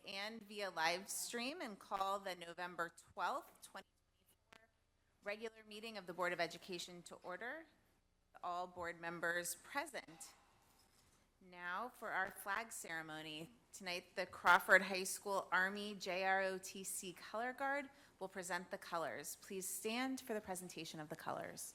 and via live stream and call the November 12th, 2024 regular meeting of the Board of Education to order. All board members present. Now for our flag ceremony. Tonight, the Crawford High School Army JROTC Color Guard will present the colors. Please stand for the presentation of the colors.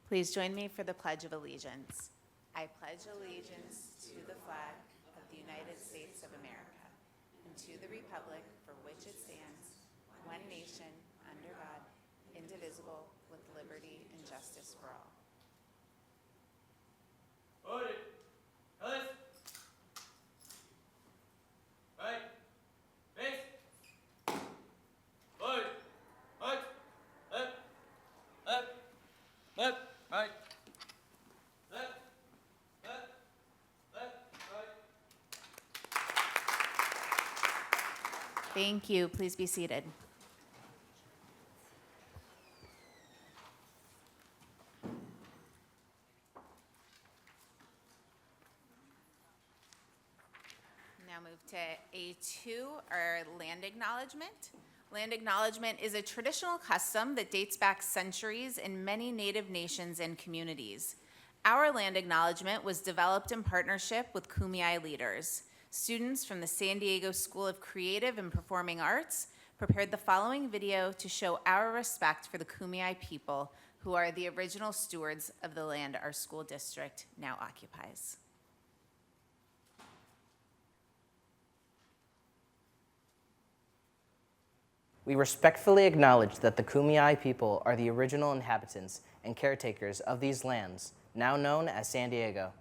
Please join me for the Pledge of Allegiance. I pledge allegiance to the flag of the United States of America and to the republic for which it stands, one nation, under God, indivisible, with liberty and justice for all. Voted. Colors. Right. Face. Voted. Right. Left. Left. Left. Right. Left. Left. Left. Right. Thank you. Please be seated. Now move to A2, our land acknowledgement. Land acknowledgement is a traditional custom that dates back centuries in many Native nations and communities. Our land acknowledgement was developed in partnership with Kumeyaay leaders. Students from the San Diego School of Creative and Performing Arts prepared the following video to show our respect for the Kumeyaay people, who are the original stewards of the land our school district now occupies. We respectfully acknowledge that the Kumeyaay people are the original inhabitants and caretakers of these lands, now known as San Diego.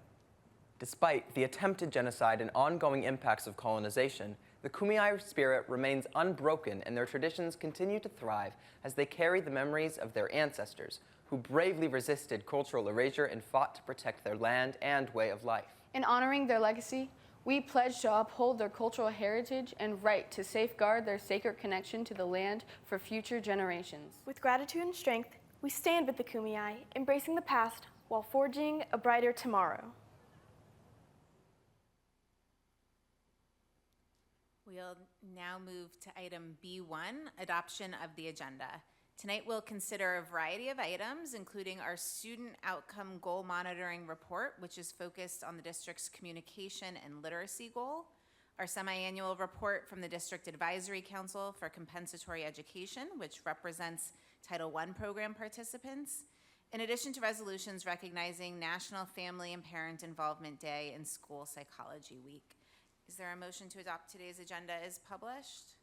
Despite the attempted genocide and ongoing impacts of colonization, the Kumeyaay spirit remains unbroken and their traditions continue to thrive as they carry the memories of their ancestors, who bravely resisted cultural erasure and fought to protect their land and way of life. In honoring their legacy, we pledge to uphold their cultural heritage and right to safeguard their sacred connection to the land for future generations. With gratitude and strength, we stand with the Kumeyaay, embracing the past while forging a brighter tomorrow. We'll now move to item B1, adoption of the agenda. Tonight we'll consider a variety of items, including our student outcome goal monitoring report, which is focused on the district's communication and literacy goal, our semi-annual report from the District Advisory Council for Compensatory Education, which represents Title I program participants, in addition to resolutions recognizing National Family and Parent Involvement Day and School Psychology Week. Is there a motion to adopt today's agenda as published?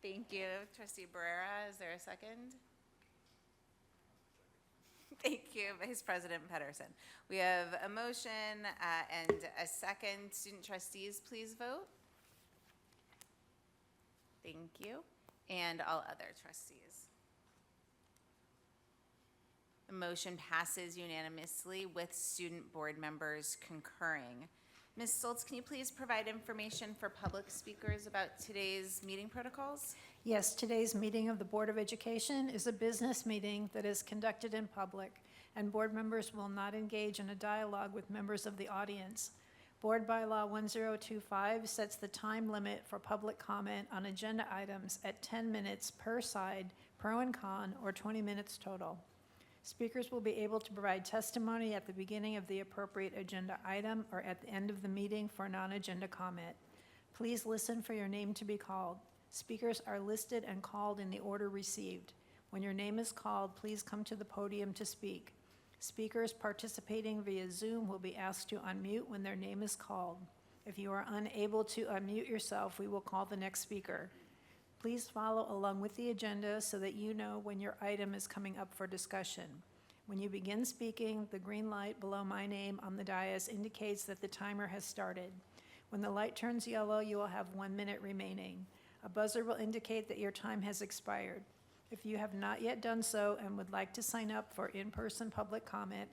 Thank you, Trustee Barrera. Is there a second? Thank you, Vice President Pedersen. We have a motion and a second. Student trustees, please vote. Thank you. And all other trustees. The motion passes unanimously with student board members concurring. Ms. Stoltz, can you please provide information for public speakers about today's meeting protocols? Yes, today's meeting of the Board of Education is a business meeting that is conducted in public, and board members will not engage in a dialogue with members of the audience. Board Bylaw 1025 sets the time limit for public comment on agenda items at 10 minutes per side, pro and con, or 20 minutes total. Speakers will be able to provide testimony at the beginning of the appropriate agenda item or at the end of the meeting for non-agenda comment. Please listen for your name to be called. Speakers are listed and called in the order received. When your name is called, please come to the podium to speak. Speakers participating via Zoom will be asked to unmute when their name is called. If you are unable to unmute yourself, we will call the next speaker. Please follow along with the agenda so that you know when your item is coming up for discussion. When you begin speaking, the green light below my name on the dais indicates that the timer has started. When the light turns yellow, you will have 1 minute remaining. A buzzer will indicate that your time has expired. If you have not yet done so and would like to sign up for in-person public comment,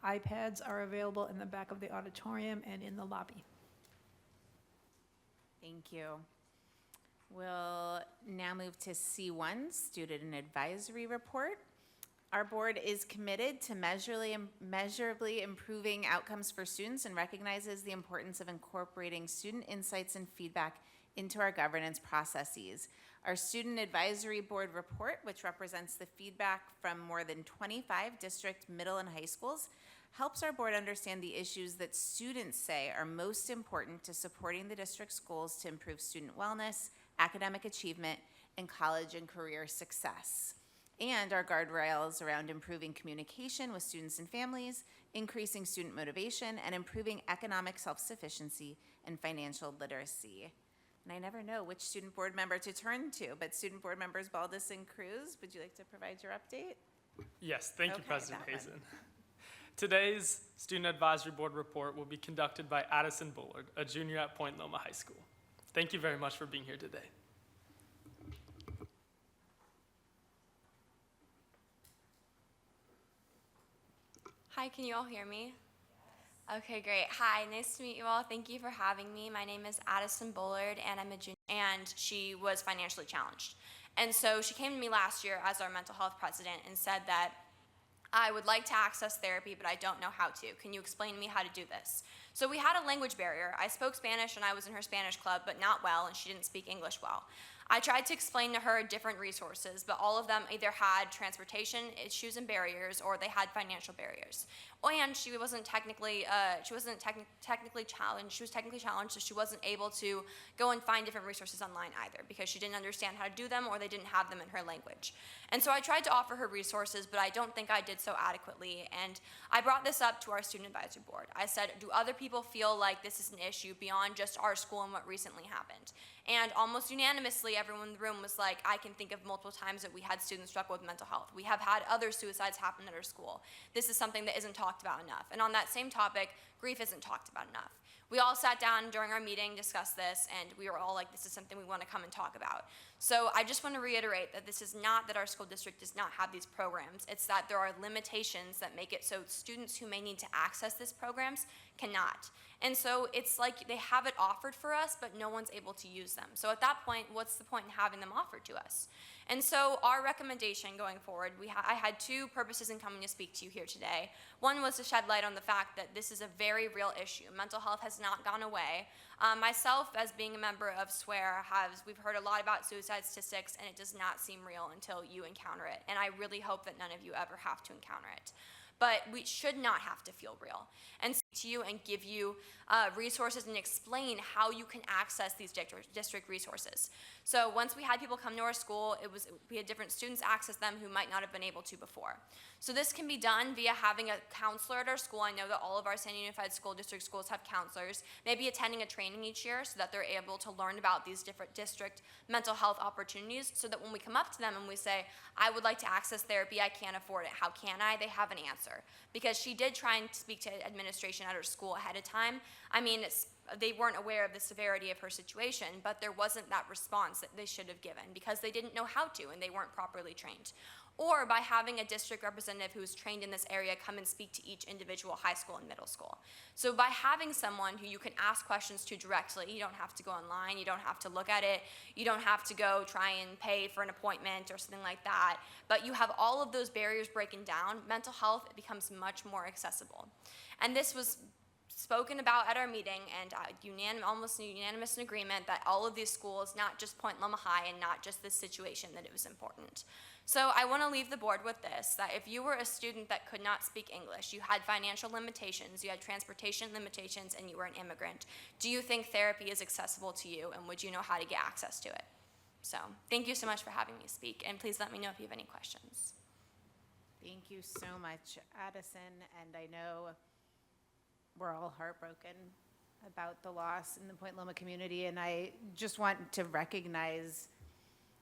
iPads are available in the back of the auditorium and in the lobby. Thank you. We'll now move to C1, Student Advisory Report. Our board is committed to measurably improving outcomes for students and recognizes the importance of incorporating student insights and feedback into our governance processes. Our Student Advisory Board report, which represents the feedback from more than 25 district middle and high schools, helps our board understand the issues that students say are most important to supporting the district schools to improve student wellness, academic achievement, and college and career success. And our guardrails around improving communication with students and families, increasing student motivation, and improving economic self-sufficiency and financial literacy. And I never know which student board member to turn to, but student board members Baldus and Cruz, would you like to provide your update? Yes, thank you, Okay, President that one. Hazen. Today's Student Advisory Board report will be conducted by Addison Bullard, a junior at Point Loma High School. Thank you very much for being here today. Hi, can you all hear me? Okay, great. Hi, nice to meet you all. Thank you for having me. My name is Addison Bullard, and I'm a junior, and she was financially challenged. And so she came to me last year as our mental health president and said that I would like to access therapy, but I don't know how to. Can you explain to me how to do this? So we had a language barrier. I spoke Spanish and I was in her Spanish club, but not well, and she didn't speak English well. I tried to explain to her different resources, but all of them either had transportation issues and barriers, or they had financial barriers. And she wasn't technically challenged. She was technically challenged, so she wasn't able to go and find different resources online either, because she didn't understand how to do them, or they didn't have them in her language. And so I tried to offer her resources, but I don't think I did so adequately. And I brought this up to our student advisory board. I said, do other people feel like this is an issue beyond just our school and what recently happened? And almost unanimously, everyone in the room was like, I can think of multiple times that we had students struggle with mental health. We have had other suicides happen at our school. This is something that isn't talked about enough. And on that same topic, grief isn't talked about enough. We all sat down during our meeting, discussed this, and we were all like, this is something we want to come and talk about. So I just want to reiterate that this is not that our school district does not have these programs. It's that there are limitations that make it so students who may need to access these programs cannot. And so it's like they have it offered for us, but no one's able to use them. So at that point, what's the point in having them offered to us? And so our recommendation going forward, I had two purposes in coming to speak to you here today. One was to shed light on the fact that this is a very real issue. Mental health has not gone away. Myself, as being a member of SWARE, we've heard a lot about suicide statistics, and it does not seem real until you encounter it. And I really hope that none of you ever have to encounter it. But we should not have to feel real. And speak to you and give you resources and explain how you can access these district resources. So once we had people come to our school, we had different students access them who might not have been able to before. So this can be done via having a counselor at our school. I know that all of our San Unified School District schools have counselors, maybe attending a training each year so that they're able to learn about these different district mental health opportunities, so that when we come up to them and we say, I would like to access therapy, I can't afford it, how can I? They have an answer. Because she did try and speak to administration at her school ahead of time. I mean, they weren't aware of the severity of her situation, but there wasn't that response that they should have given because they didn't know how to and they weren't properly trained. Or by having a district representative who is trained in this area come and speak to each individual high school and middle school. So by having someone who you can ask questions to directly, you don't have to go online, you don't have to look at it, you don't have to go try and pay for an appointment or something like that, but you have all of those barriers breaking down, mental health becomes much more accessible. And this was spoken about at our meeting, and almost unanimous in agreement that all of these schools, not just Point Loma High and not just this situation, that it was important. So I want to leave the board with this, that if you were a student that could not speak English, you had financial limitations, you had transportation limitations, and you were an immigrant, do you think therapy is accessible to you, and would you know how to get access to it? So thank you so much for having me speak, and please let me know if you have any questions. Thank you so much, Addison, and I know we're all heartbroken about the loss in the Point Loma community, and I just want to recognize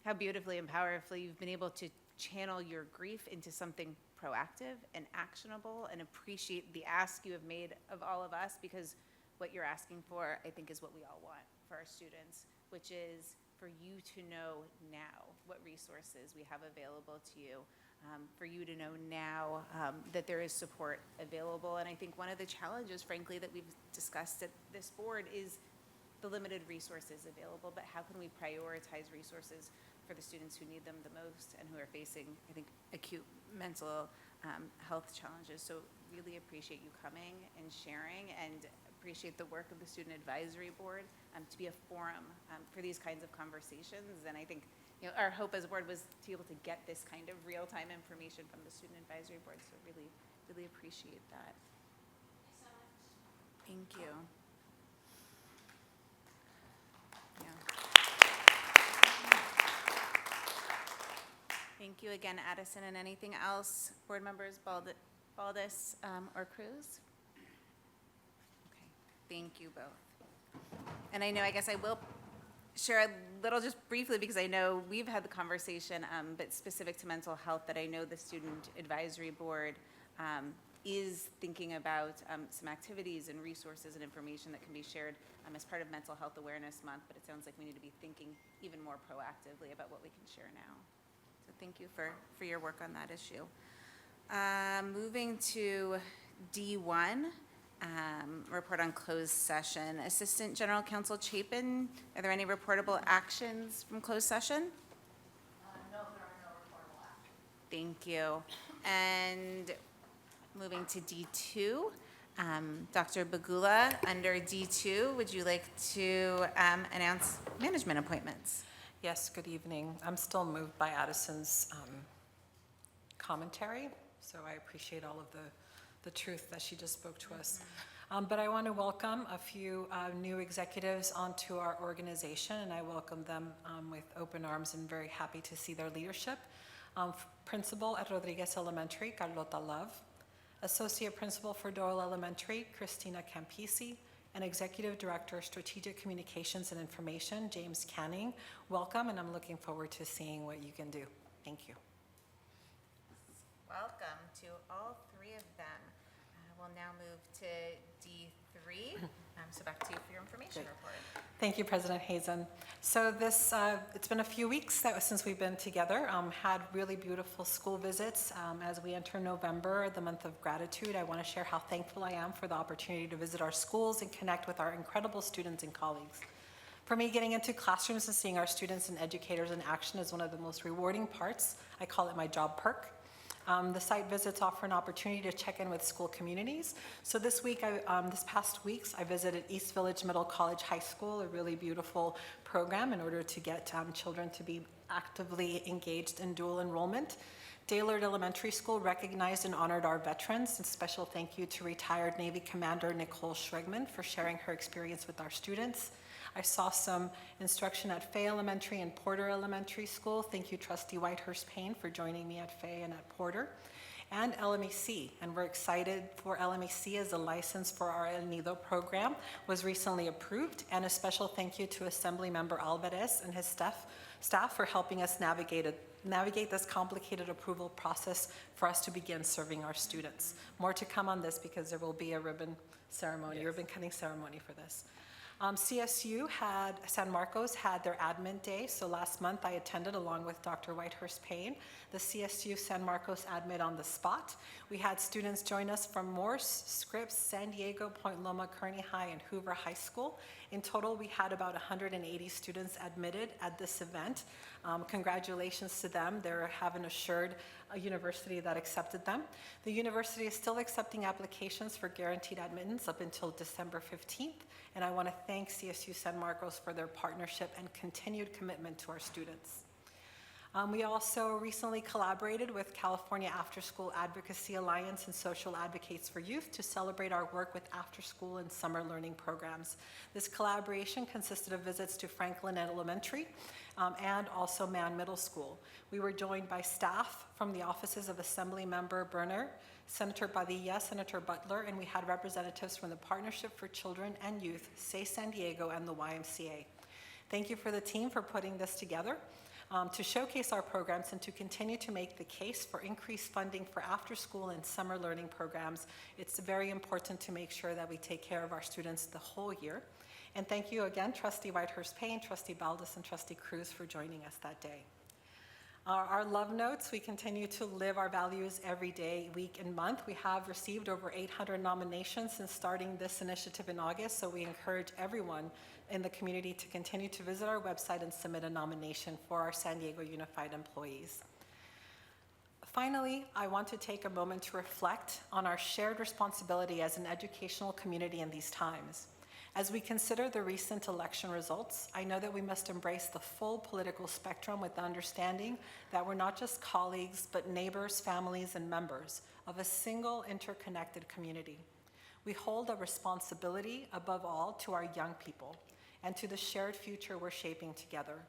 how beautifully and powerfully you've been able to channel your grief into something proactive and actionable, and appreciate the ask you have made of all of us, because what you're asking for, I think, is what we all want for our students, which is for you to know now what resources we have available to you, for you to know now that there is support available. And I think one of the challenges, frankly, that we've discussed at this board is the limited resources available, but how can we prioritize resources for the students who need them the most and who are facing, I think, acute mental health challenges. So really appreciate you coming and sharing, and appreciate the work of the Student Advisory Board to be a forum for these kinds of conversations. And I think, you know, our hope as a board was to be able to get this kind of real-time information from the Student Advisory Board. So really, really appreciate that. Thank you. Yeah. Thank you again, Addison. And anything else, board members, Baldus or Cruz? Okay, thank you both. And I know, I guess I will share a little just briefly, because I know we've had the conversation, but specific to mental health, that I know the Student Advisory Board is thinking about some activities and resources and information that can be shared as part of Mental Health Awareness Month, but it sounds like we need to be thinking even more proactively about what we can share now. So thank you for your work on that issue. Moving to D1, report on closed session. Assistant General Counsel Chapin, are there any reportable actions from closed session? No, there are no reportable actions. Thank you. And moving to D2, Dr. Bagula, under D2, would you like to announce management appointments? Yes, good evening. I'm still moved by Addison's commentary, so I appreciate all of the truth that she just spoke to us. But I want to welcome a few new executives onto our organization, and I welcome them with open arms and very happy to see their leadership. Principal at Rodriguez Elementary, Carlota Love. Associate Principal for Doyle Elementary, Christina Campisi. And Executive Director, Strategic Communications and Information, James Canning. Welcome, and I'm looking forward to seeing what you can do. Thank you. Welcome to all three of them. We'll now move to D3. So back to you for your information report. Thank you, President Hazen. So this, it's been a few weeks since we've been together, had really beautiful school visits. As we enter November, the month of gratitude, I want to share how thankful I am for the opportunity to visit our schools and connect with our incredible students and colleagues. For me, getting into classrooms and seeing our students and educators in action is one of the most rewarding parts. I call it my job perk. The site visits offer an opportunity to check in with school communities. So this week, this past weeks, I visited East Village Middle College High School, a really beautiful program in order to get children to be actively engaged in dual enrollment. Daylord Elementary School recognized and honored our veterans, and special thank you to retired Navy Commander Nicole Schregman for sharing her experience with our students. I saw some instruction at Fay Elementary and Porter Elementary School. Thank you, Trustee Whitehurst Payne, for joining me at Fay and at Porter. And LMEC, and we're excited for LMEC as a license for our El Nido program was recently approved. And a special thank you to Assembly Member Alvarez and his staff for helping us navigate this complicated approval process for us to begin serving our students. More to come on this because there will be a ribbon cutting ceremony for this. CSU San Marcos had their admin day, so last month I attended along with Dr. Whitehurst Payne, the CSU San Marcos admin on the spot. We had students join us from Morse, Scripps, San Diego, Point Loma, Kearney High, and Hoover High School. In total, we had about 180 students admitted at this event. Congratulations to them. They have an assured university that accepted them. The university is still accepting applications for guaranteed admittance up until December 15th. And I want to thank CSU San Marcos for their partnership and continued commitment to our students. We also recently collaborated with California After School Advocacy Alliance and Social Advocates for Youth to celebrate our work with after school and summer learning programs. This collaboration consisted of visits to Franklin Elementary and also Mann Middle School. We were joined by staff from the offices of Assembly Member Berner, Senator Padilla, Senator Butler, and we had representatives from the Partnership for Children and Youth, SAY San Diego, and the YMCA. Thank you for the team for putting this together. to showcase our programs and to continue to make the case for increased funding for after-school and summer learning programs. It's very important to make sure that we take care of our students the whole year. And thank you again, Trustee Whitehurst-Payne, Trustee Baldus, and Trustee Cruz for joining us that day. Our love notes, we continue to live our values every day, week, and month. We have received over 800 nominations since starting this initiative in August, so we encourage everyone in the community to continue to visit our website and submit a nomination for our San Diego Unified employees. Finally, I want to take a moment to reflect on our shared responsibility as an educational community in these times. As we consider the recent election results, I know that we must embrace the full political spectrum with the understanding that we're not just colleagues, but neighbors, families, and members of a single interconnected community. We hold a responsibility above all to our young people and to the shared future we're shaping together.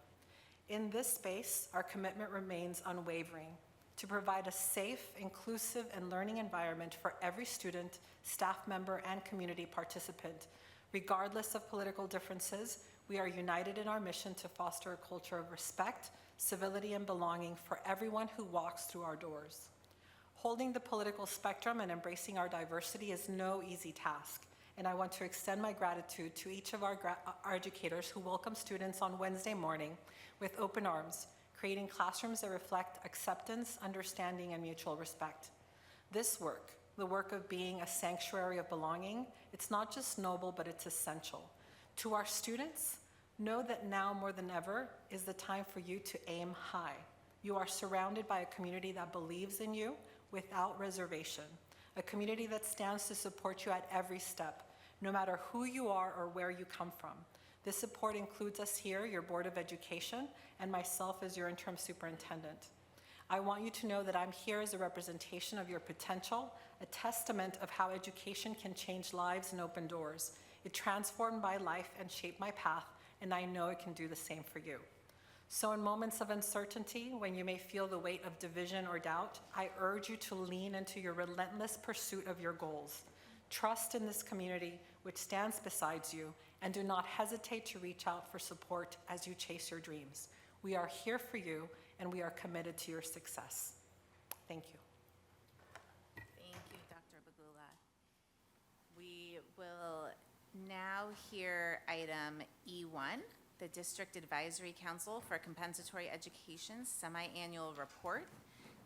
In this space, our commitment remains unwavering to provide a safe, inclusive, and learning environment for every student, staff member, and community participant. Regardless of political differences, we are united in our mission to foster a culture of respect, civility, and belonging for everyone who walks through our doors. Holding the political spectrum and embracing our diversity is no easy task, and I want to extend my gratitude to each of our educators who welcome students on Wednesday morning with open arms, creating classrooms that reflect acceptance, understanding, and mutual respect. This work, the work of being a sanctuary of belonging, it's not just noble, but it's essential. To our students, know that now more than ever is the time for you to aim high. You are surrounded by a community that believes in you without reservation, a community that stands to support you at every step, no matter who you are or where you come from. This support includes us here, your Board of Education, and myself as your interim superintendent. I want you to know that I'm here as a representation of your potential, a testament of how education can change lives and open doors. It transformed my life and shaped my path, and I know it can do the same for you. So in moments of uncertainty, when you may feel the weight of division or doubt, I urge you to lean into your relentless pursuit of your goals. Trust in this community which stands beside you, and do not hesitate to reach out for support as you chase your dreams. We are here for you, and we are committed to your success. Thank you. Thank you, Dr. Bagula. We will now hear item E1, the District Advisory Council for Compensatory Education Semi-Annual Report.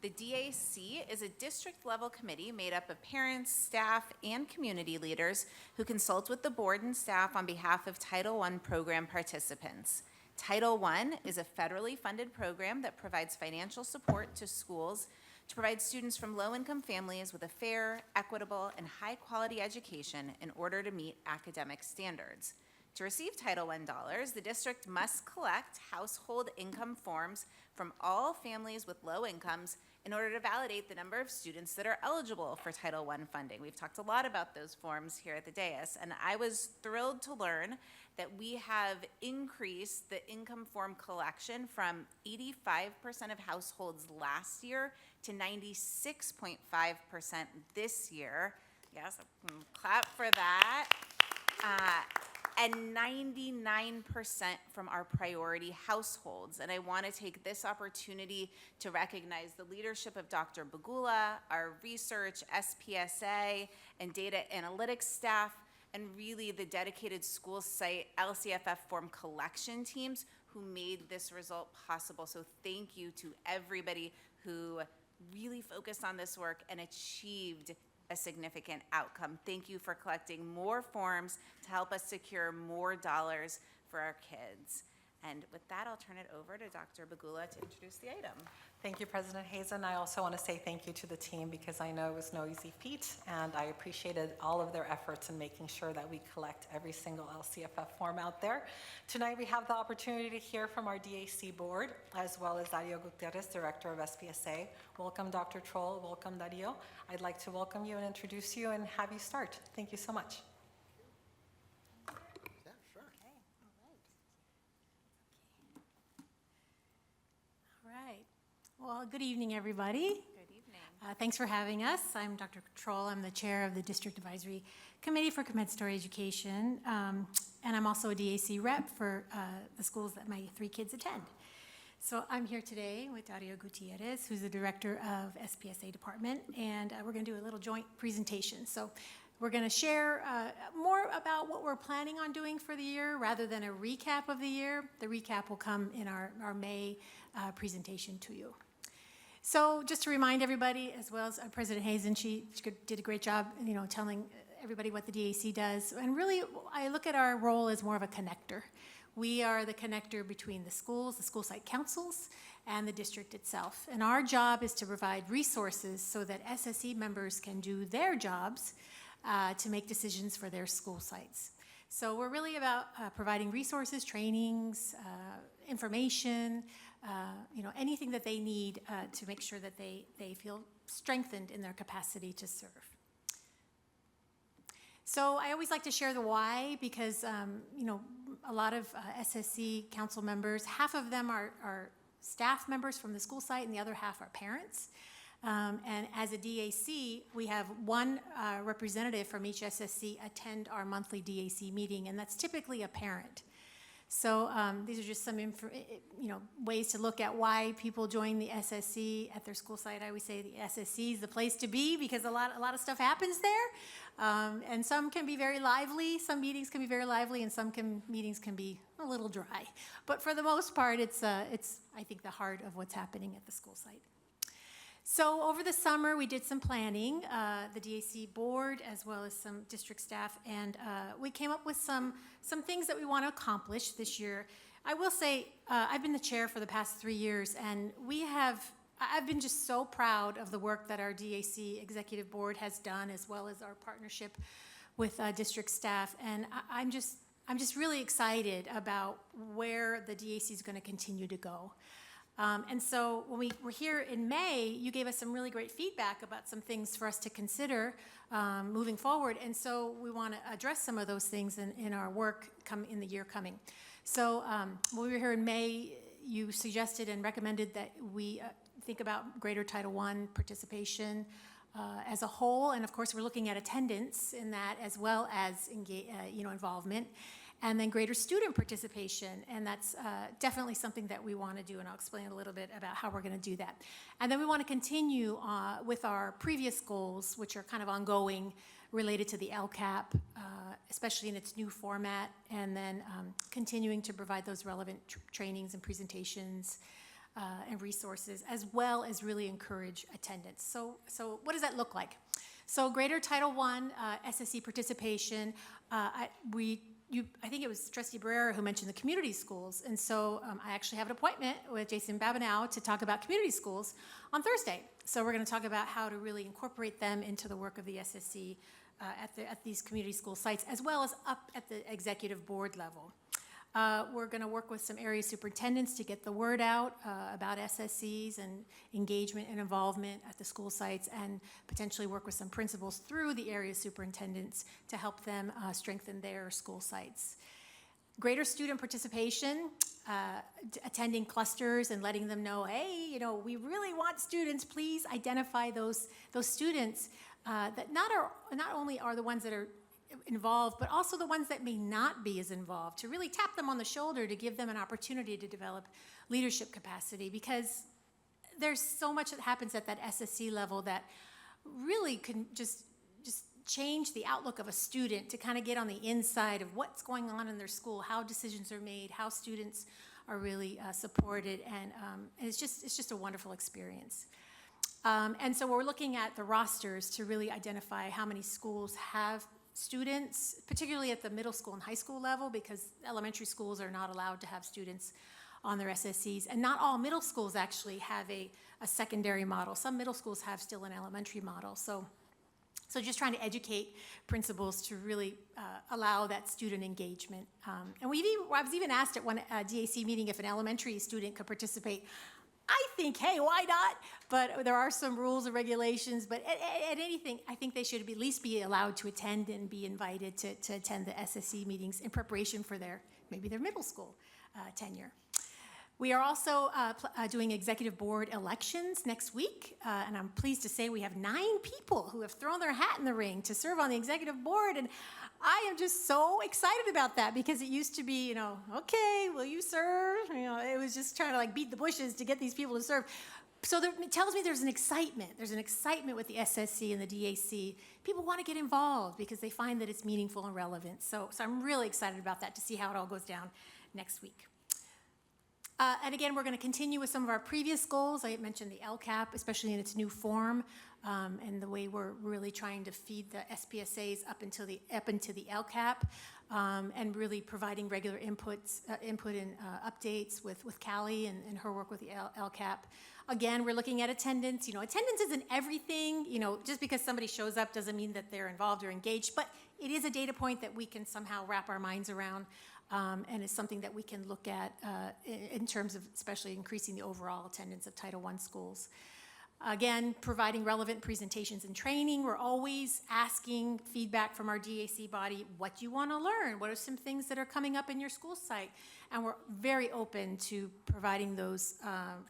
The DAC is a district-level committee made up of parents, staff, and community leaders who consult with the board and staff on behalf of Title I program participants. Title I is a federally funded program that provides financial support to schools to provide students from low-income families with a fair, equitable, and high-quality education in order to meet academic standards. To receive Title I dollars, the district must collect household income forms from all families with low incomes in order to validate the number of students that are eligible for Title I funding. We've talked a lot about those forms here at the dais, and I was thrilled to learn that we have increased the income form collection from 85% of households last year to 96.5% this year. Yes, clap for that. And 99% from our priority households. And I want to take this opportunity to recognize the leadership of Dr. Bagula, our research, SPSA, and data analytics staff, and really the dedicated school site LCFF form collection teams who made this result possible. So thank you to everybody who really focused on this work and achieved a significant outcome. Thank you for collecting more forms to help us secure more dollars for our kids. And with that, I'll turn it over to Dr. Bagula to introduce the item. Thank you, President Hazen. I also want to say thank you to the team because I know it was no easy feat, and I appreciated all of their efforts in making sure that we collect every single LCFF form out there. Tonight, we have the opportunity to hear from our DAC board, as well as Dario Gutierrez, Director of SPSA. Welcome, Dr. Troll. Welcome, Dario. I'd like to welcome you and introduce you and have you start. Thank you so much. Well, good evening, everybody. Good evening. Thanks for having us. I'm Dr. Troll. I'm the chair of the District Advisory Committee for Compensatory Education, and I'm also a DAC rep for the schools that my 3 kids attend. So I'm here today with Dario Gutierrez, who's the director of SPSA department, and we're going to do a little joint presentation. So we're going to share more about what we're planning on doing for the year rather than a recap of the year. The recap will come in our May presentation to you. So just to remind everybody, as well as President Hazen, she did a great job, telling everybody what the DAC does. And really, I look at our role as more of a connector. We are the connector between the schools, the school site councils, and the district itself. And our job is to provide resources so that SSE members can do their jobs to make decisions for their school sites. So we're really about providing resources, trainings, information, anything that they need to make sure that they feel strengthened in their capacity to serve. So I always like to share the why because, a lot of SSE council members, half of them are staff members from the school site and the other half are parents. And as a DAC, we have one representative from each SSC attend our monthly DAC meeting, and that's typically a parent. So these are just some ways to look at why people join the SSC at their school site. I always say the SSC is the place to be because a lot of stuff happens there, and some can be very lively. Some meetings can be very lively, and some meetings can be a little dry. But for the most part, it's I think the heart of what's happening at the school site. So over the summer, we did some planning, the DAC board as well as some district staff, and we came up with some things that we want to accomplish this year. I will say I've been the chair for the past 3 years, and I've been just so proud of the work that our DAC executive board has done, as well as our partnership with district staff, and I'm just really excited about where the DAC is going to continue to go. And so when we were here in May, you gave us some really great feedback about some things for us to consider moving forward. And so we want to address some of those things in our work in the year coming. So when we were here in May, you suggested and recommended that we think about greater Title I participation as a whole. And of course, we're looking at attendance in that as well as involvement. And then greater student participation, and that's definitely something that we want to do, and I'll explain a little bit about how we're going to do that. And then we want to continue with our previous goals, which are kind of ongoing, related to the LCAP, especially in its new format, and then continuing to provide those relevant trainings and presentations and resources, as well as really encourage attendance. So what does that look like? So greater Title I SSE participation, I think it was Trustee Barrera who mentioned the community schools, and so I actually have an appointment with Jason Babineau to talk about community schools on Thursday. So we're going to talk about how to really incorporate them into the work of the SSC at these community school sites, as well as up at the executive board level. We're going to work with some area superintendents to get the word out about SSCs and engagement and involvement at the school sites, and potentially work with some principals through the area superintendents to help them strengthen their school sites. Greater student participation, attending clusters and letting them know, hey, we really want students. Please identify those students that not only are the ones that are involved, but also the ones that may not be as involved, to really tap them on the shoulder to give them an opportunity to develop leadership capacity, because there's so much that happens at that SSC level that really can just change the outlook of a student, to kind of get on the inside of what's going on in their school, how decisions are made, how students are really supported, and it's just a wonderful experience. And so we're looking at the rosters to really identify how many schools have students, particularly at the middle school and high school level, because elementary schools are not allowed to have students on their SSCs, and not all middle schools actually have a secondary model. Some middle schools have still an elementary model. So just trying to educate principals to really allow that student engagement. And I was even asked at one DAC meeting if an elementary student could participate. I think, hey, why not? But there are some rules and regulations, but at anything, I think they should at least be allowed to attend and be invited to attend the SSC meetings in preparation for maybe their middle school tenure. We are also doing executive board elections next week, and I'm pleased to say we have 9 people who have thrown their hat in the ring to serve on the executive board, and I am just so excited about that because it used to be, okay, will you serve? It was just trying to like beat the bushes to get these people to serve. So it tells me there's an excitement. There's an excitement with the SSC and the DAC. People want to get involved because they find that it's meaningful and relevant. So I'm really excited about that to see how it all goes down next week. And again, we're going to continue with some of our previous goals. I mentioned the LCAP, especially in its new form, and the way we're really trying to feed the SPSAs up into the LCAP, and really providing regular input and updates with Callie and her work with the LCAP. Again, we're looking at attendance. Attendance isn't everything. Just because somebody shows up doesn't mean that they're involved or engaged, but it is a data point that we can somehow wrap our minds around. And it's something that we can look at in terms of especially increasing the overall attendance of Title I schools. Again, providing relevant presentations and training. We're always asking feedback from our DAC body. What do you want to learn? What are some things that are coming up in your school site? And we're very open to providing those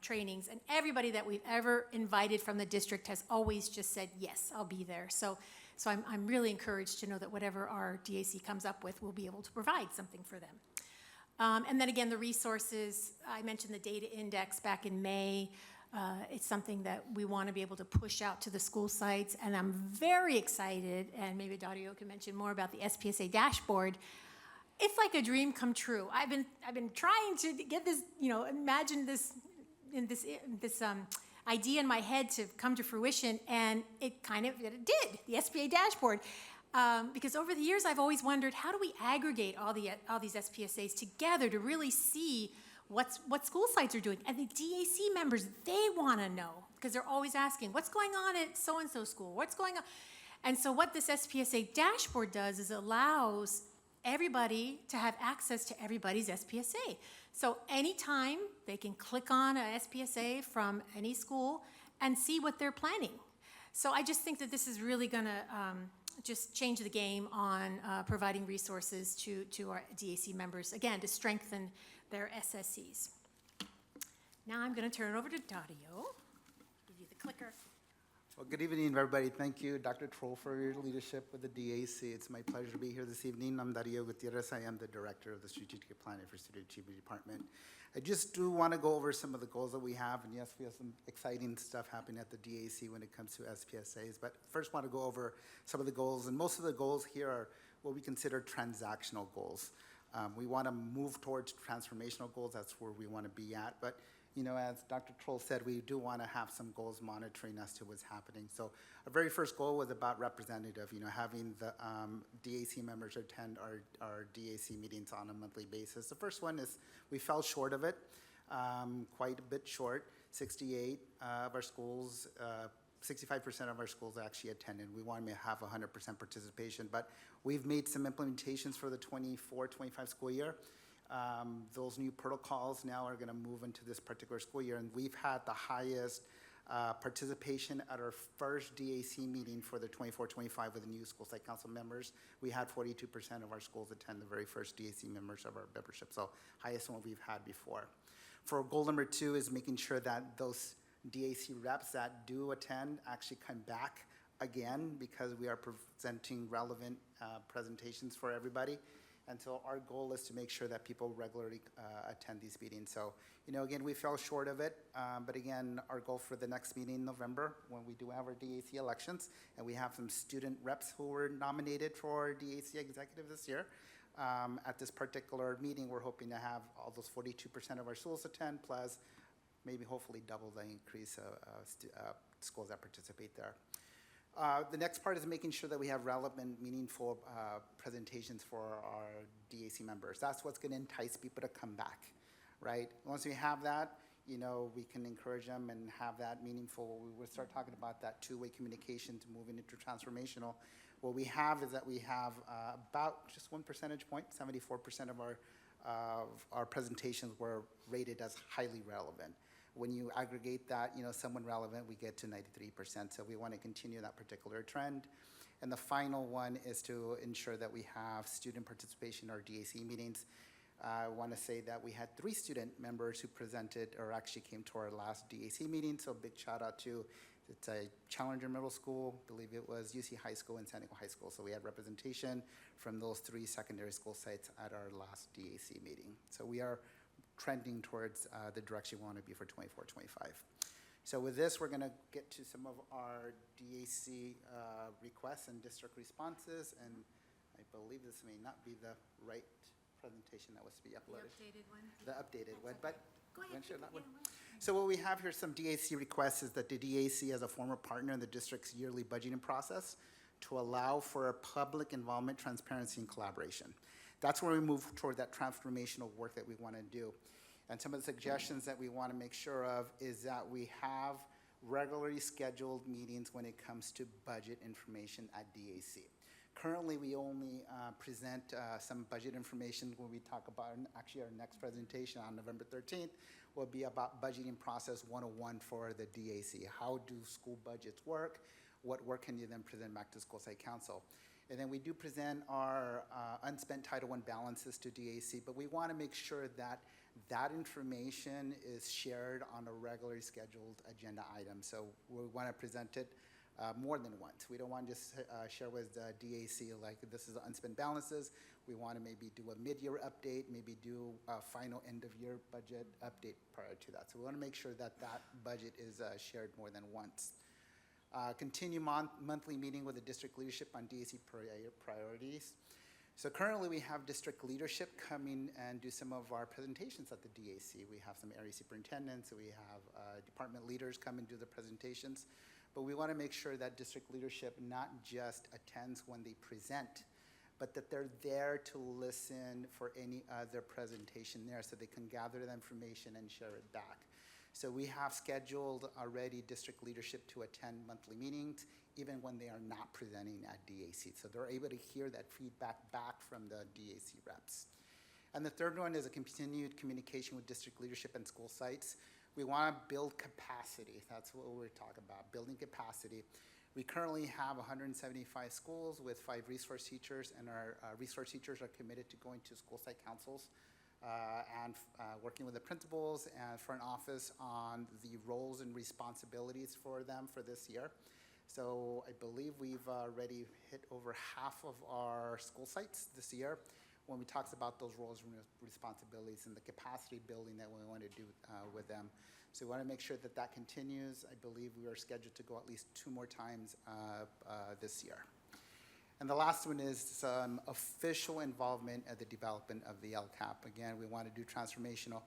trainings. And everybody that we've ever invited from the district has always just said, yes, I'll be there. So I'm really encouraged to know that whatever our DAC comes up with, we'll be able to provide something for them. And then again, the resources, I mentioned the data index back in May. It's something that we want to be able to push out to the school sites. And I'm very excited, and maybe Dario can mention more about the SPSA dashboard. It's like a dream come true. I've been trying to get this, imagine this idea in my head to come to fruition, and it did, the SPA dashboard. Because over the years, I've always wondered, how do we aggregate all these SPSAs together to really see what school sites are doing? And the DAC members, they want to know, because they're always asking, what's going on at so-and-so school? What's going on? And so what this SPSA dashboard does is allows everybody to have access to everybody's SPSA. So anytime they can click on a SPSA from any school and see what they're planning. So I just think that this is really going to just change the game on providing resources to our DAC members, again, to strengthen their SSCs. Now I'm going to turn it over to Dario. Give you the clicker. Well, good evening, everybody. Thank you, Dr. Troll, for your leadership with the DAC. It's my pleasure to be here this evening. I'm Dario Gutierrez. I am the Director of the Strategic Planning for Student Achievement Department. I just do want to go over some of the goals that we have, and yes, we have some exciting stuff happening at the DAC when it comes to SPSAs, but first want to go over some of the goals, and most of the goals here are what we consider transactional goals. We want to move towards transformational goals. That's where we want to be at, but as Dr. Troll said, we do want to have some goals monitoring as to what's happening. So our very first goal was about representative, having the DAC members attend our DAC meetings on a monthly basis. The first one is we fell short of it, quite a bit short. 68 of our schools, 65% of our schools actually attended. We wanted to have 100% participation, but we've made some implementations for the 24-25 school year. Those new protocols now are going to move into this particular school year, and we've had the highest participation at our first DAC meeting for the 24-25 with the new school site council members. We had 42% of our schools attend the very first DAC members of our membership, so highest one we've had before. For goal number 2 is making sure that those DAC reps that do attend actually come back again, because we are presenting relevant presentations for everybody. And so our goal is to make sure that people regularly attend these meetings. So, again, we fell short of it. But again, our goal for the next meeting in November, when we do have our DAC elections, and we have some student reps who were nominated for our DAC executive this year. At this particular meeting, we're hoping to have all those 42% of our schools attend, plus maybe hopefully double the increase of schools that participate there. The next part is making sure that we have relevant, meaningful presentations for our DAC members. That's what's going to entice people to come back, right? Once we have that, we can encourage them and have that meaningful. We will start talking about that two-way communication to moving into transformational. What we have is that we have about just 1 percentage point, 74% of our presentations were rated as highly relevant. When you aggregate that, someone relevant, we get to 93%. So we want to continue that particular trend. And the final one is to ensure that we have student participation in our DAC meetings. I want to say that we had 3 student members who presented or actually came to our last DAC meeting, so big shout out to, it's a Challenger Middle School, I believe it was UC High School and San Diego High School, so we had representation from those 3 secondary school sites at our last DAC meeting. So we are trending towards the direction we want to be for 24-25. So with this, we're going to get to some of our DAC requests and district responses, and I believe this may not be the right presentation that was to be uploaded. The updated one, but Go ahead. you wanna share that one? So what we have here, some DAC requests, is that the DAC, as a former partner in the district's yearly budgeting process, to allow for a public involvement, transparency, and collaboration. That's where we move toward that transformational work that we want to do. And some of the suggestions that we want to make sure of is that we have regularly scheduled meetings when it comes to budget information at DAC. Currently, we only present some budget information when we talk about, actually our next presentation on November 13th will be about budgeting process 101 for the DAC. How do school budgets work? What work can you then present back to school site council? And then we do present our unspent Title I balances to DAC, but we want to make sure that that information is shared on a regularly scheduled agenda item. So we want to present it more than once. We don't want to just share with the DAC like this is the unspent balances. We want to maybe do a mid-year update, maybe do a final end-of-year budget update prior to that. So we want to make sure that that budget is shared more than once. Continue monthly meeting with the district leadership on DAC priorities. So currently we have district leadership coming and do some of our presentations at the DAC. We have some area superintendents, we have department leaders come and do the presentations. But we want to make sure that district leadership not just attends when they present, but that they're there to listen for any other presentation there so they can gather the information and share it back. So we have scheduled already district leadership to attend monthly meetings, even when they are not presenting at DAC. So they're able to hear that feedback back from the DAC reps. And the third one is a continued communication with district leadership and school sites. We want to build capacity. That's what we're talking about, building capacity. We currently have 175 schools with 5 resource teachers, and our resource teachers are committed to going to school site councils and working with the principals and front office on the roles and responsibilities for them for this year. So I believe we've already hit over half of our school sites this year when we talk about those roles and responsibilities and the capacity building that we want to do with them. So we want to make sure that that continues. I believe we are scheduled to go at least 2 more times this year. And the last one is some official involvement at the development of the LCAP. Again, we want to do transformational.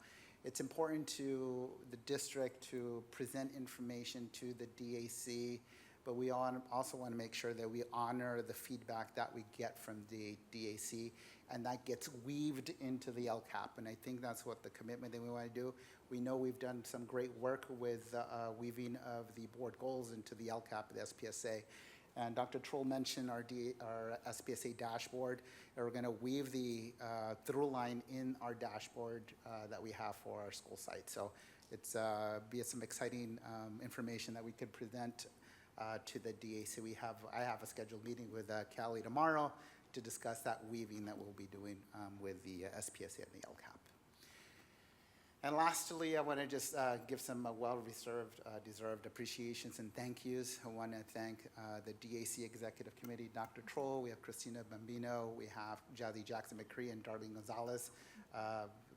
It's important to the district to present information to the DAC, but we also want to make sure that we honor the feedback that we get from the DAC, and that gets weaved into the LCAP. And I think that's what the commitment that we want to do. We know we've done some great work with weaving of the board goals into the LCAP, the SPSA. And Dr. Troll mentioned our SPSA dashboard. And we're going to weave the through line in our dashboard that we have for our school site. So it's be some exciting information that we could present to the DAC. I have a scheduled meeting with Callie tomorrow to discuss that weaving that we'll be doing with the SPSA and the LCAP. And lastly, I want to just give some well-deserved appreciations and thank yous. I want to thank the DAC Executive Committee, Dr. Troll. We have Christina Bambino. We have Jazzy Jackson-McCree and Darlene Gonzalez.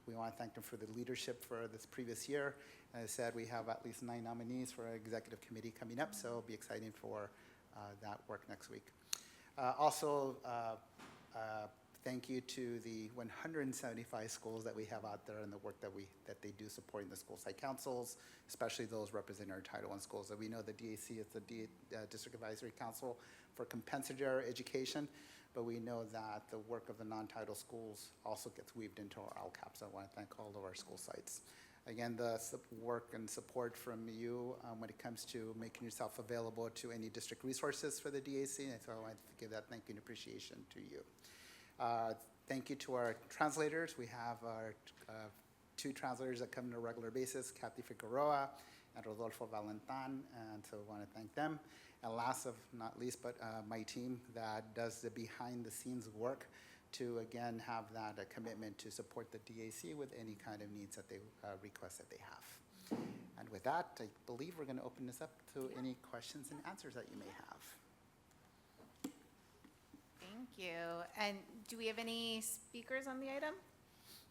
We want to thank them for the leadership for this previous year. As I said, we have at least 9 nominees for our Executive Committee coming up, so it'll be exciting for that work next week. Also, thank you to the 175 schools that we have out there and the work that they do supporting the school site councils, especially those representing our Title I schools. So we know the DAC is the District Advisory Council for compensatory education, but we know that the work of the non-title schools also gets weaved into our LCAP. So I want to thank all of our school sites. Again, the work and support from you when it comes to making yourself available to any district resources for the DAC, and so I want to give that thank you and appreciation to you. Thank you to our translators. We have our 2 translators that come on a regular basis, Kathy Figueroa and Rodolfo Valentan, and so I want to thank them. And last of not least, but my team that does the behind-the-scenes work to, again, have that commitment to support the DAC with any kind of needs that they request that they have. And with that, I believe we're going to open this up to any questions and answers that you may have. Thank you. And do we have any speakers on the item?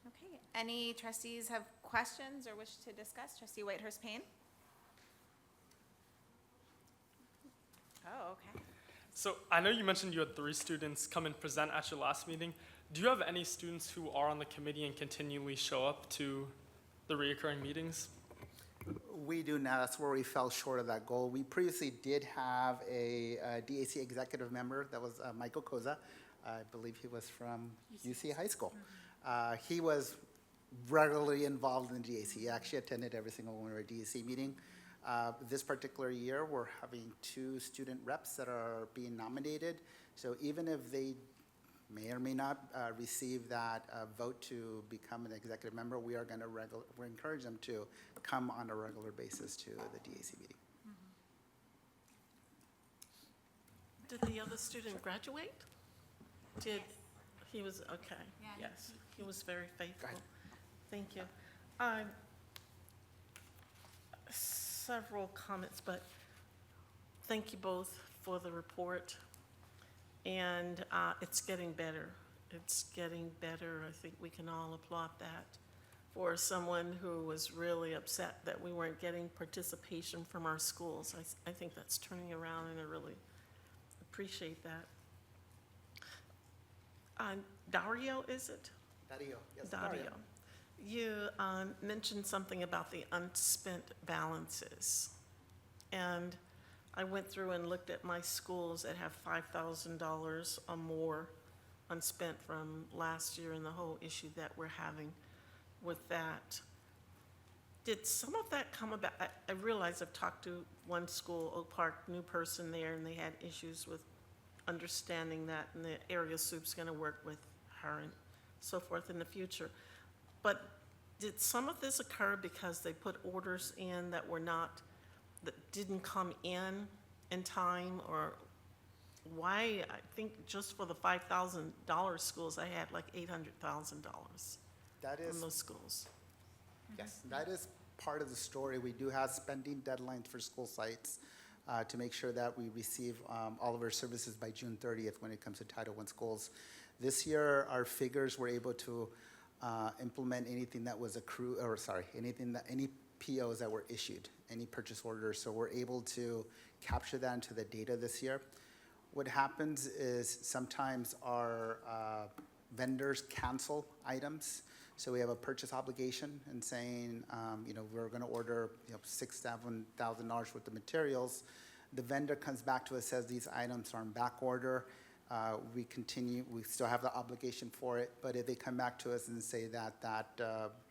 Okay. Any trustees have questions or wish to discuss? Trustee Whitehurst Payne? Oh, okay. So I know you mentioned you had 3 students come and present at your last meeting. Do you have any students who are on the committee and continually show up to the reoccurring meetings? We do now. That's where we fell short of that goal. We previously did have a DAC executive member. That was Michael Koza. I believe he was from UC High School. He was regularly involved in the DAC. He actually attended every single one of our DAC meeting. This particular year, we're having 2 student reps that are being nominated. So even if they may or may not receive that vote to become an executive member, we are going to encourage them to come on a regular basis to the DAC meeting. Did the other student graduate? Did, he was, okay, Yeah. yes, he was very faithful. ahead. Thank you. Several comments, but thank you both for the report. And it's getting better. It's getting better. I think we can all applaud that. For someone who was really upset that we weren't getting participation from our schools, I think that's turning around, and I really appreciate that. Dario, is it? Dario, yes. Dario. You mentioned something about the unspent balances. And I went through and looked at my schools that have $5,000 or more unspent from last year and the whole issue that we're having with that. Did some of that come about? I realize I've talked to one school, Oak Park, new person there, and they had issues with understanding that, and the area soup's going to work with her and so forth in the future. But did some of this occur because they put orders in that were not, that didn't come in time, or why? I think just for the $5,000 schools, I had like $800,000 That is, from those schools. yes, that is part of the story. We do have spending deadlines for school sites to make sure that we receive all of our services by June 30th when it comes to Title I schools. This year, our figures were able to implement anything that was accrued, or sorry, any POs that were issued, any purchase orders. So we're able to capture that into the data this year. What happens is sometimes our vendors cancel items. So we have a purchase obligation and saying, we're going to order $6,000, $7,000 worth of materials. The vendor comes back to us, says these items are in back order. We still have the obligation for it, but if they come back to us and say that that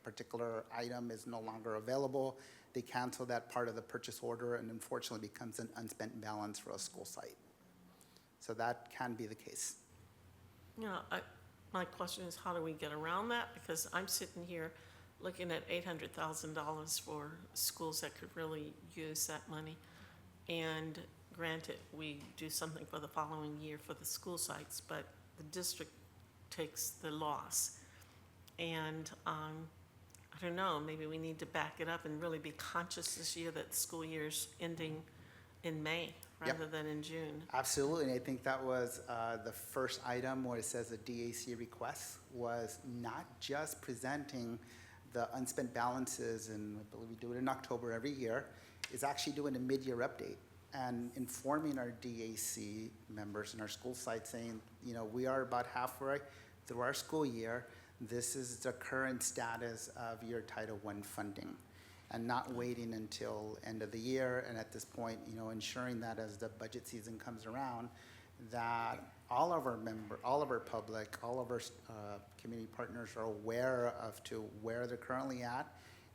particular item is no longer available, they cancel that part of the purchase order, and unfortunately becomes an unspent balance for a school site. So that can be the case. My question is, how do we get around that? Because I'm sitting here looking at $800,000 for schools that could really use that money. And granted, we do something for the following year for the school sites, but the district takes the loss. And I don't know, maybe we need to back it up and really be conscious this year that the school year's ending in May rather than in June. Absolutely, and I think that was the first item where it says the DAC request was not just presenting the unspent balances, and I believe we do it in October every year, is actually doing a mid-year update and informing our DAC members and our school sites saying, we are about halfway through our school year. This is the current status of your Title I funding, and not waiting until end of the year. And at this point, ensuring that as the budget season comes around, that all of our public, all of our community partners are aware of to where they're currently at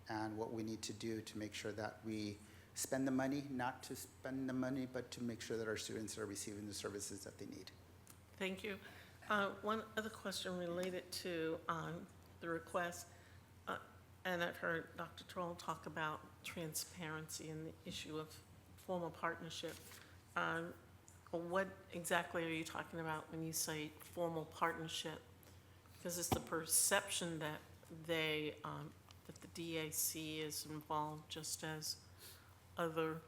and what we need to do to make sure that we spend the money, not to spend the money, but to make sure that our students are receiving the services that they need. Thank you. One other question related to the request, and I've heard Dr. Troll talk about transparency and the issue of formal partnership. What exactly are you talking about when you say formal partnership? Because it's the perception that that the DAC is involved just as other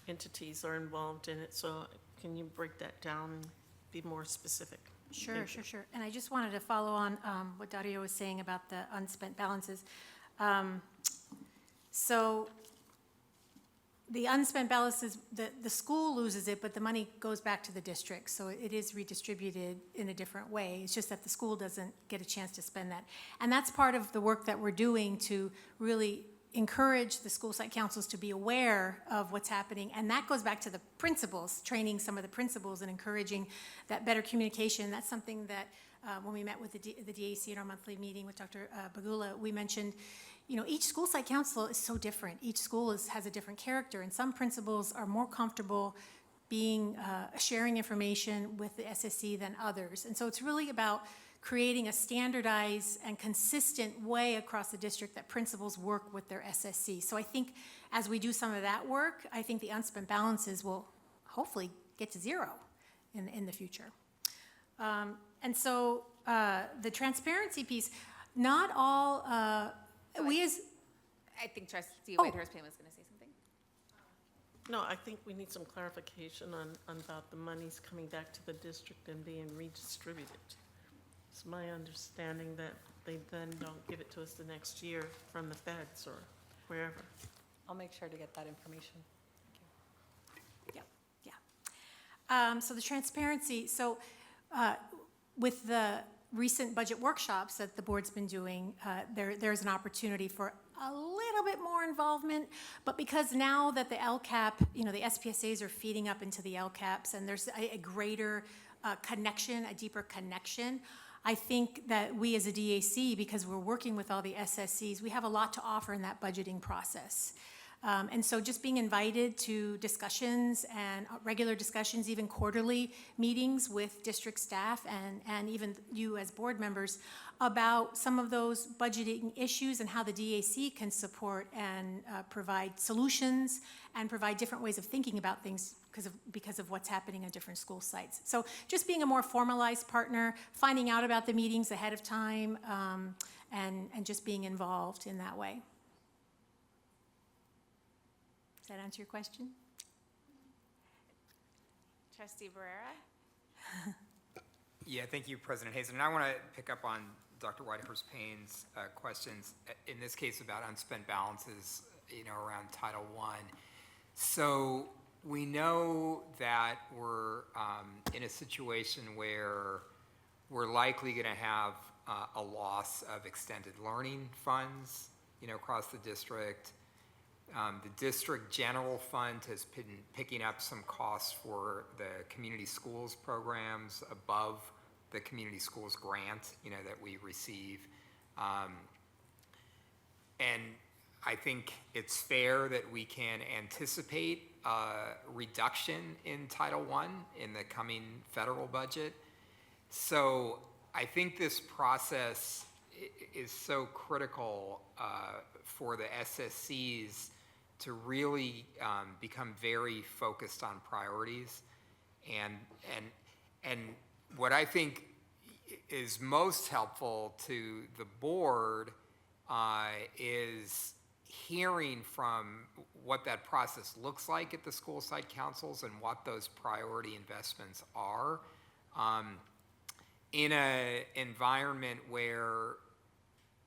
entities are involved in it. So can you break that down and be more specific? Sure, sure, sure. And I just wanted to follow on what Dario was saying about the unspent balances. So the unspent balances, the school loses it, but the money goes back to the district. So it is redistributed in a different way. It's just that the school doesn't get a chance to spend that. And that's part of the work that we're doing to really encourage the school site councils to be aware of what's happening. And that goes back to the principals, training some of the principals and encouraging that better communication. That's something that when we met with the DAC in our monthly meeting with Dr. Bagula, we mentioned, you know, each school site council is so different. Each school has a different character, and some principals are more comfortable being sharing information with the SSC than others. And so it's really about creating a standardized and consistent way across the district that principals work with their SSC. So I think as we do some of that work, I think the unspent balances will hopefully get to zero in the future. And so the transparency piece, not all, we as... I think Trustee Oh. Whitehurst-Payne was going to say something. No, I think we need some clarification on about the monies coming back to the district and being redistributed. It's my understanding that they then don't give it to us the next year from the feds or wherever. I'll make sure to get that information. So the transparency, so with the recent budget workshops that the board's been doing, there's an opportunity for a little bit more involvement, but because now that the LCAP, you know, the SPSAs are feeding up into the LCAPs and there's a greater connection, a deeper connection, I think that we as a DAC, because we're working with all the SSCs, we have a lot to offer in that budgeting process. And so just being invited to discussions and regular discussions, even quarterly meetings with district staff and even you as board members about some of those budgeting issues and how the DAC can support and provide solutions and provide different ways of thinking about things because of what's happening at different school sites. So just being a more formalized partner, finding out about the meetings ahead of time, and just being involved in that way. Does that answer your question? Trustee Barrera? Yeah, thank you, President Hazen. And I want to pick up on Dr. Whitehurst-Payne's questions, in this case about unspent balances, you know, around Title I. So we know that we're in a situation where we're likely going to have a loss of extended learning funds, you know, across the district. The district general fund has been picking up some costs for the community schools programs above the community schools grant, you know, that we receive. And I think it's fair that we can anticipate a reduction in Title I in the coming federal budget. So I think this process is so critical for the SSCs to really become very focused on priorities. And what I think is most helpful to the board is hearing from what that process looks like at the school site councils and what those priority investments are in an environment where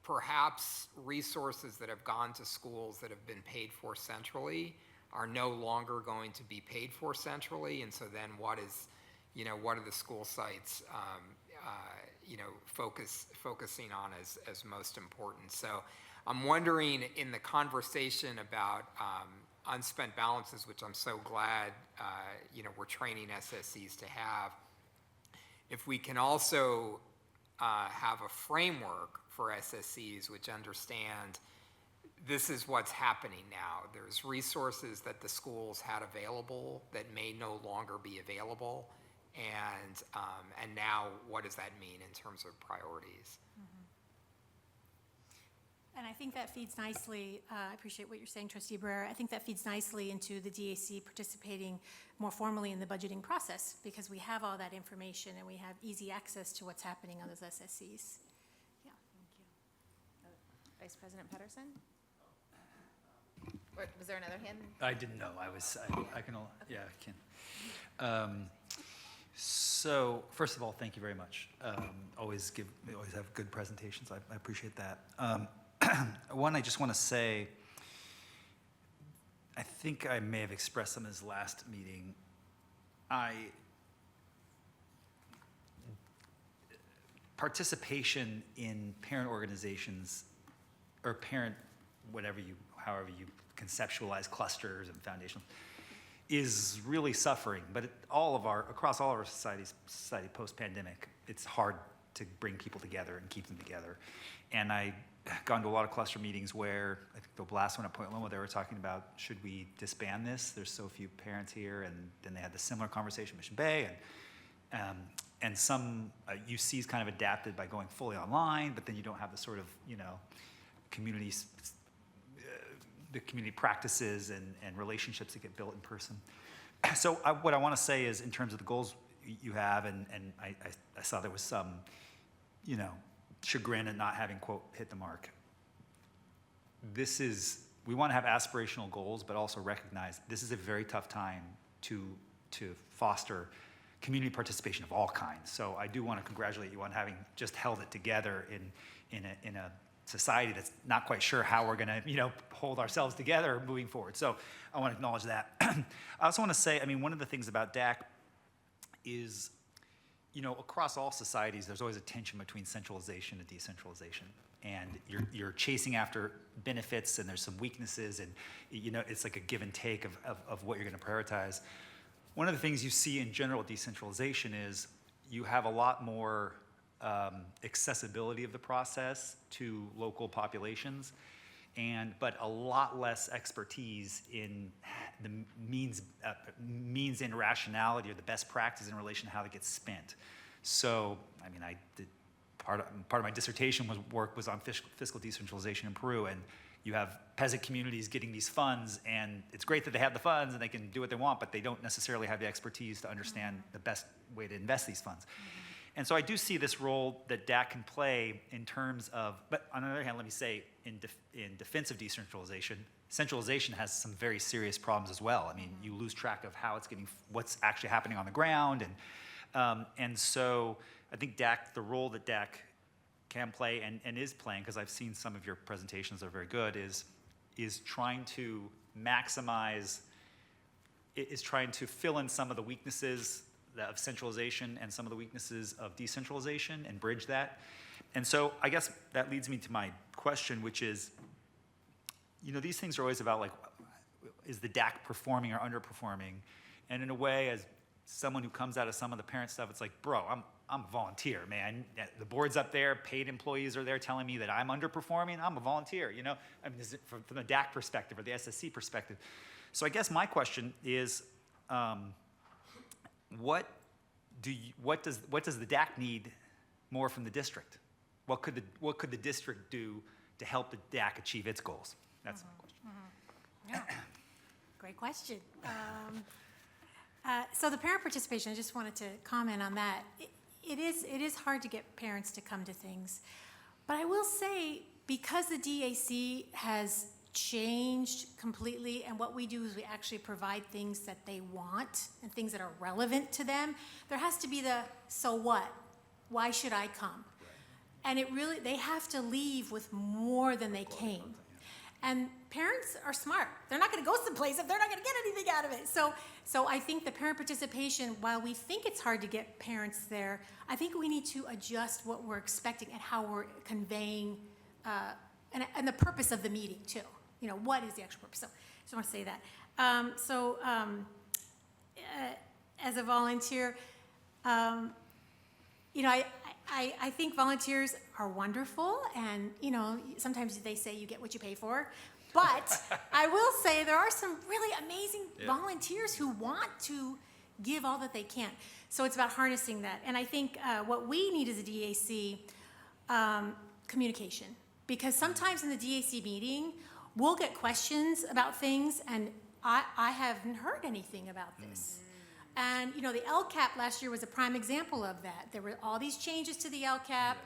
perhaps resources that have gone to schools that have been paid for centrally are no longer going to be paid for centrally, and so then what is, you know, what are the school sites, you know, focusing on as most important? So I'm wondering, in the conversation about unspent balances, which I'm so glad, you know, we're training SSCs to have, if we can also have a framework for SSCs which understand this is what's happening now. There's resources that the schools had available that may no longer be available, and now what does that mean in terms of priorities? And I think that feeds nicely, I appreciate what you're saying, Trustee Barrera. I think that feeds nicely into the DAC participating more formally in the budgeting process because we have all that information and we have easy access to what's happening on those SSCs. Vice President Pedersen? Or was there another hand? I didn't know. I can, yeah, I can. So, first of all, thank you very much. Always have good presentations. I appreciate that. One, I just want to say, I think I may have expressed them as last meeting. Participation in parent organizations, or parent, however you conceptualize clusters and foundations, is really suffering. But across all of our society post-pandemic, it's hard to bring people together and keep them together. And I've gone to a lot of cluster meetings where, I think the last one at Point Loma, they were talking about, should we disband this? There's so few parents here. And then they had the similar conversation at Mission Bay. And some UCs kind of adapted by going fully online, but then you don't have the sort of, communities, the community practices and relationships that get built in person. So what I want to say is, in terms of the goals you have, and I saw there was some, chagrin at not having, quote, hit the mark. We want to have aspirational goals, but also recognize this is a very tough time to foster community participation of all kinds. So I do want to congratulate you on having just held it together in a society that's not quite sure how we're going to, hold ourselves together moving forward. So I want to acknowledge that. I also want to say, one of the things about DAC is, across all societies, there's always a tension between centralization and decentralization. And you're chasing after benefits, and there's some weaknesses, and it's like a give and take of what you're going to prioritize. One of the things you see in general decentralization is you have a lot more accessibility of the process to local populations, but a lot less expertise in the means and rationality, or the best practice in relation to how it gets spent. So, I did part of my dissertation was on fiscal decentralization in Peru, and you have peasant communities getting these funds, and it's great that they have the funds and they can do what they want, but they don't necessarily have the expertise to understand the best way to invest these funds. And so I do see this role that DAC can play in terms of, but on the other hand, let me say, in defense of decentralization, centralization has some very serious problems as well. You lose track of what's actually happening on the ground, and so I think the role that DAC can play and is playing, because I've seen some of your presentations that are very good, is trying to maximize, is trying to fill in some of the weaknesses of centralization and some of the weaknesses of decentralization and bridge that. And so I guess that leads me to my question, which is, these things are always about, is the DAC performing or underperforming? And in a way, as someone who comes out of some of the parent stuff, it's like, bro, I'm a volunteer, man. The board's up there, paid employees are there telling me that I'm underperforming. I'm a volunteer, is it from the DAC perspective or the SSC perspective? So I guess my question is, what does the DAC need more from the district? What could the district do to help the DAC achieve its goals? That's my question. Yeah. Great question. So the parent participation, I just wanted to comment on that. It is hard to get parents to come to things, but I will say, because the DAC has changed completely, and what we do is we actually provide things that they want and things that are relevant to them. There has to be the, so what? Why should I come? And they have to leave with more than they came. And parents are smart. They're not going to go someplace if they're not going to get anything out of it. So I think the parent participation, while we think it's hard to get parents there, I think we need to adjust what we're expecting and how we're conveying, and the purpose of the meeting too. What is the actual purpose? So I just want to say that. As a volunteer, I think volunteers are wonderful, and sometimes they say you get what you pay for. But I will say there are some really amazing volunteers who want to give all that they can. So it's about harnessing that. And I think what we need as a DAC, communication. Because sometimes in the DAC meeting, we'll get questions about things, and I haven't heard anything about this. And the LCAP last year was a prime example of that. There were all these changes to the LCAP.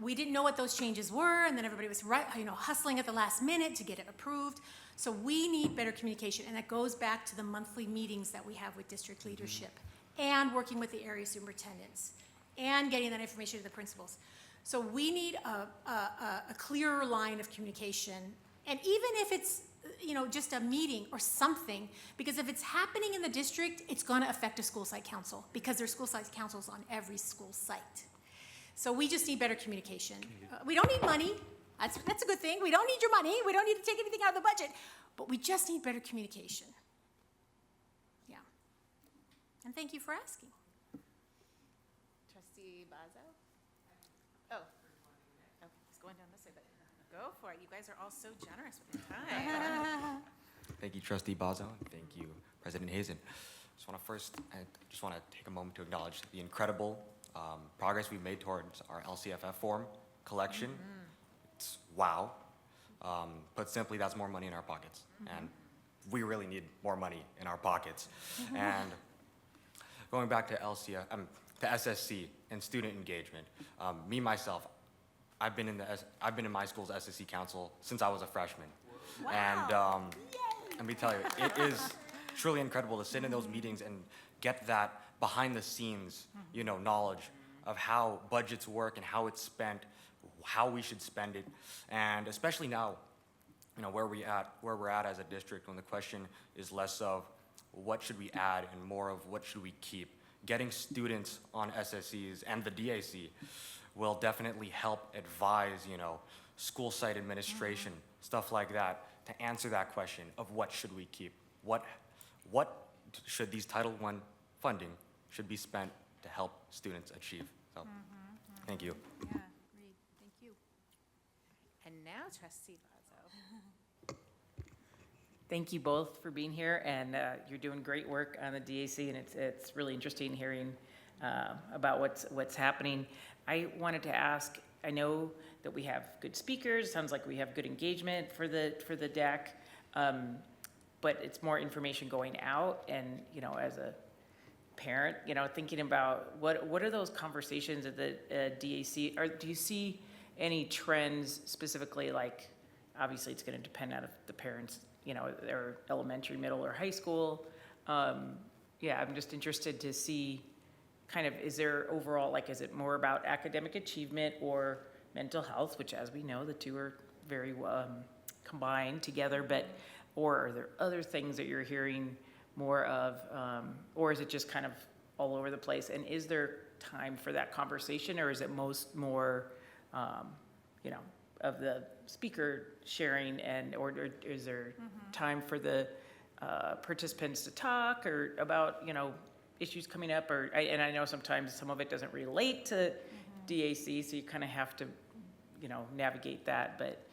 we didn't know what those changes were, and then everybody was hustling at the last minute to get it approved. So we need better communication, and that goes back to the monthly meetings that we have with district leadership, and working with the area superintendents, and getting that information to the principals. So we need a clearer line of communication, and even if it's just a meeting or something, because if it's happening in the district, it's going to affect a school site council, because there's school site councils on every school site. So we just need better communication. We don't need money. That's a good thing. We don't need your money. We don't need to take anything out of the budget, but we just need better communication. Yeah. And thank you for asking. Trustee Bazo? Oh, he's going down this way, but go for it. You guys are all so generous with your time. Thank you, Trustee Bazo, and thank you, President Hazen. I just want to take a moment to acknowledge the incredible progress we've made towards our LCFF form collection. It's wow. Put simply, that's more money in our pockets, and we really need more money in our pockets. And going back to to SSC and student engagement, me myself, I've been in my school's SSC council since I was a freshman. Wow. And let me tell you, it is truly incredible to sit in those meetings and get that behind the scenes, knowledge of how budgets work and how it's spent, how we should spend it, and especially now, where we're at as a district, when the question is less of what should we add and more of what should we keep. Getting students on SSCs and the DAC will definitely help advise, school site administration, stuff like that, to answer that question of what should we keep. What should these Title I funding should be spent to help students achieve. So, thank you. Yeah, agreed. Thank you. And now, Trustee Bazo. Thank you both for being here, and you're doing great work on the DAC, and it's really interesting hearing about what's happening. I wanted to ask, I know that we have good speakers, sounds like we have good engagement for the DAC, but it's more information going out, and as a parent, thinking about what are those conversations at the DAC, or do you see any trends specifically, like obviously it's going to depend on the parents, their elementary, middle, or high school. Yeah, I'm just interested to see kind of, is there overall, is it more about academic achievement or mental health, which as we know, the two are very combined together, or are there other things that you're hearing more of, or is it just kind of all over the place? And is there time for that conversation, or is it more, of the speaker sharing, or is there time for the participants to talk or about, issues coming up, and I know sometimes some of it doesn't relate to DAC, so you kind of have to, navigate that, but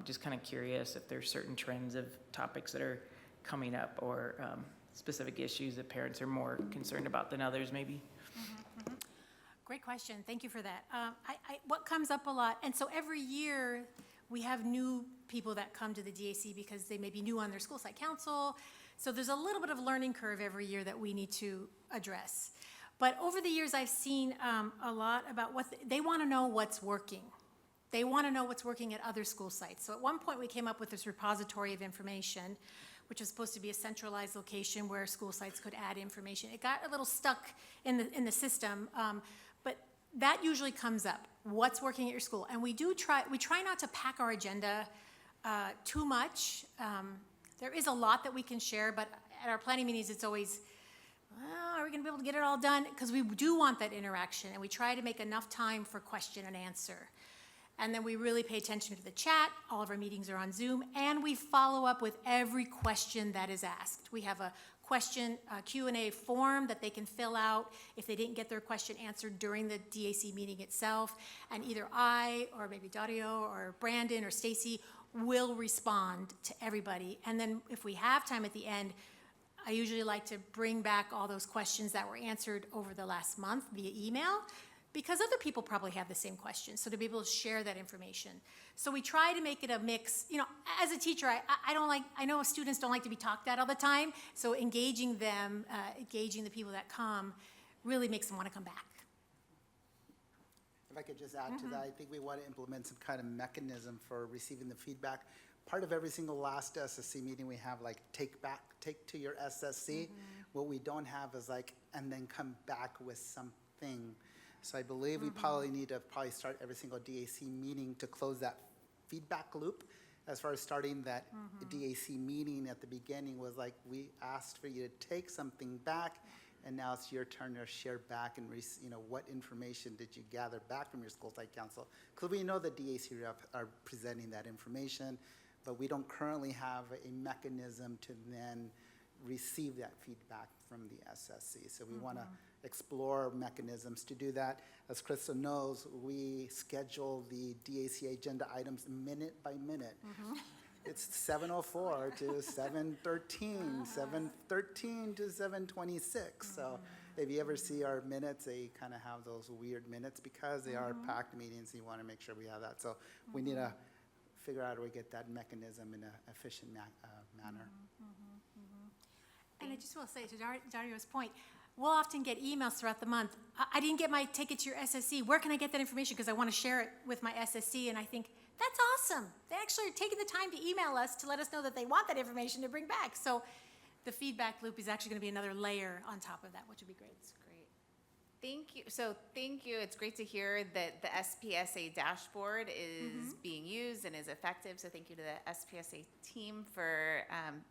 just kind of curious if there's certain trends of topics that are coming up, or specific issues that parents are more concerned about than others, maybe. Great question. Thank you for that. What comes up a lot, and so every year we have new people that come to the DAC because they may be new on their school site council. So there's a little bit of learning curve every year that we need to address. But over the years, I've seen a lot about they want to know what's working. They want to know what's working at other school sites. So at one point, we came up with this repository of information, which was supposed to be a centralized location where school sites could add information. It got a little stuck in the system, but that usually comes up. What's working at your school? And we try not to pack our agenda too much. There is a lot that we can share, but at our planning meetings, it's always, are we going to be able to get it all done? Because we do want that interaction, and we try to make enough time for question and answer. And then we really pay attention to the chat. All of our meetings are on Zoom, and we follow up with every question that is asked. We have a Q&A form that they can fill out if they didn't get their question answered during the DAC meeting itself, and either I, or maybe Dario, or Brandon, or Stacy will respond to everybody. And then if we have time at the end, I usually like to bring back all those questions that were answered over the last month via email, because other people probably have the same questions, so to be able to share that information. So we try to make it a mix. As a teacher, I know students don't like to be talked at all the time, so engaging them, engaging the people that come, really makes them want to come back. If I could just add to that, I think we want to implement some kind of mechanism for receiving the feedback. Part of every single last SSC meeting we have, like, take to your SSC. What we don't have is like, and then come back with something. So I believe we probably need to start every single DAC meeting to close that feedback loop. As far as starting that DAC meeting at the beginning was like, we asked for you to take something back, and now it's your turn to share back and, what information did you gather back from your school site council? Because we know the DAC rep are presenting that information, but we don't currently have a mechanism to then receive that feedback from the SSC. So we want to explore mechanisms to do that. As Krista knows, we schedule the DAC agenda items minute by minute. It's 7:04 to 7:13, 7:13 to 7:26. So if you ever see our minutes, they kind of have those weird minutes because they are packed meetings. You want to make sure we have that. So we need to figure out how we get that mechanism in an efficient manner. And I just want to say to Dario's point, we'll often get emails throughout the month. I didn't get my ticket to your SSC. Where can I get that information? Because I want to share it with my SSC. And I think that's awesome. They actually are taking the time to email us to let us know that they want that information to bring back. So the feedback loop is actually going to be another layer on top of that, which would be great. That's great. Thank you. So thank you. It's great to hear that the SPSA dashboard is being used and is effective. So thank you to the SPSA team for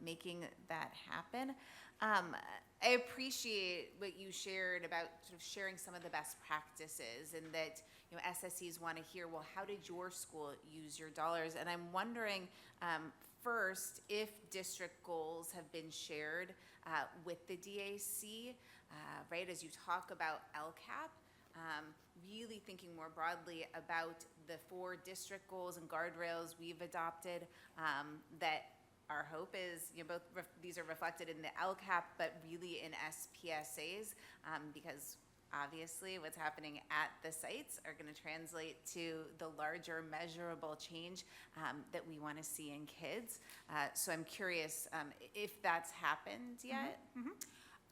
making that happen. I appreciate what you shared about sort of sharing some of the best practices, and that SSCs want to hear, well, how did your school use your dollars? And I'm wondering, first, if district goals have been shared with the DAC, right, as you talk about LCAP, really thinking more broadly about the 4 district goals and guardrails we've adopted, that our hope is, both these are reflected in the LCAP, but really in SPSAs, because obviously what's happening at the sites are going to translate to the larger measurable change that we want to see in kids. So I'm curious if that's happened yet.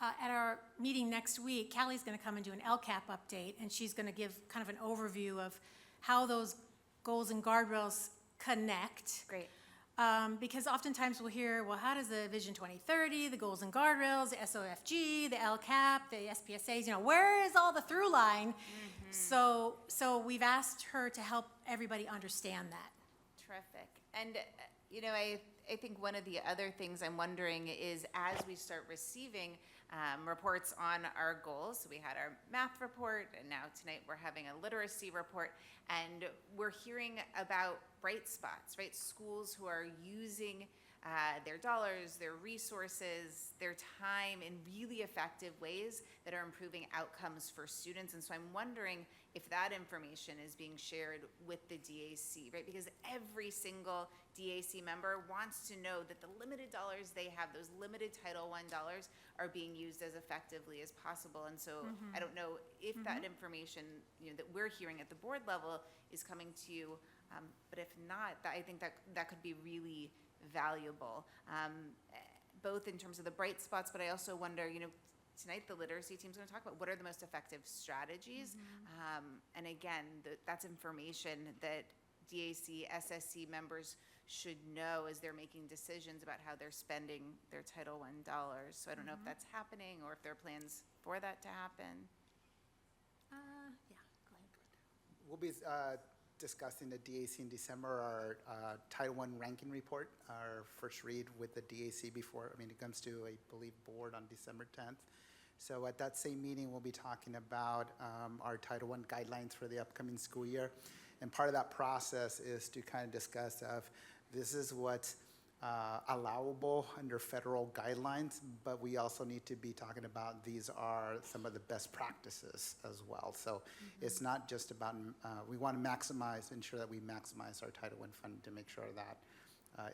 At our meeting next week, Callie's going to come and do an LCAP update, and she's going to give kind of an overview of how those goals and guardrails connect. Great. Because oftentimes we'll hear, well, how does the Vision 2030, the goals and guardrails, the SOFG, the LCAP, the SPSAs, where is all the through line? So we've asked her to help everybody understand that. Terrific. And, I think one of the other things I'm wondering is, as we start receiving reports on our goals, so we had our math report, and now tonight we're having a literacy report, and we're hearing about bright spots, right? Schools who are using their dollars, their resources, their time in really effective ways that are improving outcomes for students. And so I'm wondering if that information is being shared with the DAC, right? Because every single DAC member wants to know that the limited dollars they have, those limited Title I dollars, are being used as effectively as possible. And so I don't know if that information that we're hearing at the board level is coming to you, but if not, I think that could be really valuable, both in terms of the bright spots, but I also wonder, tonight the literacy team's going to talk about what are the most effective strategies, and again, that's information that DAC, SSC members should know as they're making decisions about how they're spending their Title I dollars. So I don't know if that's happening or if there are plans for that to happen. Yeah, go ahead. We'll be discussing the DAC in December, our Title I ranking report, our first read with the DAC before, it comes to, I believe, board on December 10th. So at that same meeting, we'll be talking about our Title I guidelines for the upcoming school year. And part of that process is to kind of discuss this is what's allowable under federal guidelines, but we also need to be talking about these are some of the best practices as well. So it's not just about, we want to ensure that we maximize our Title I fund to make sure that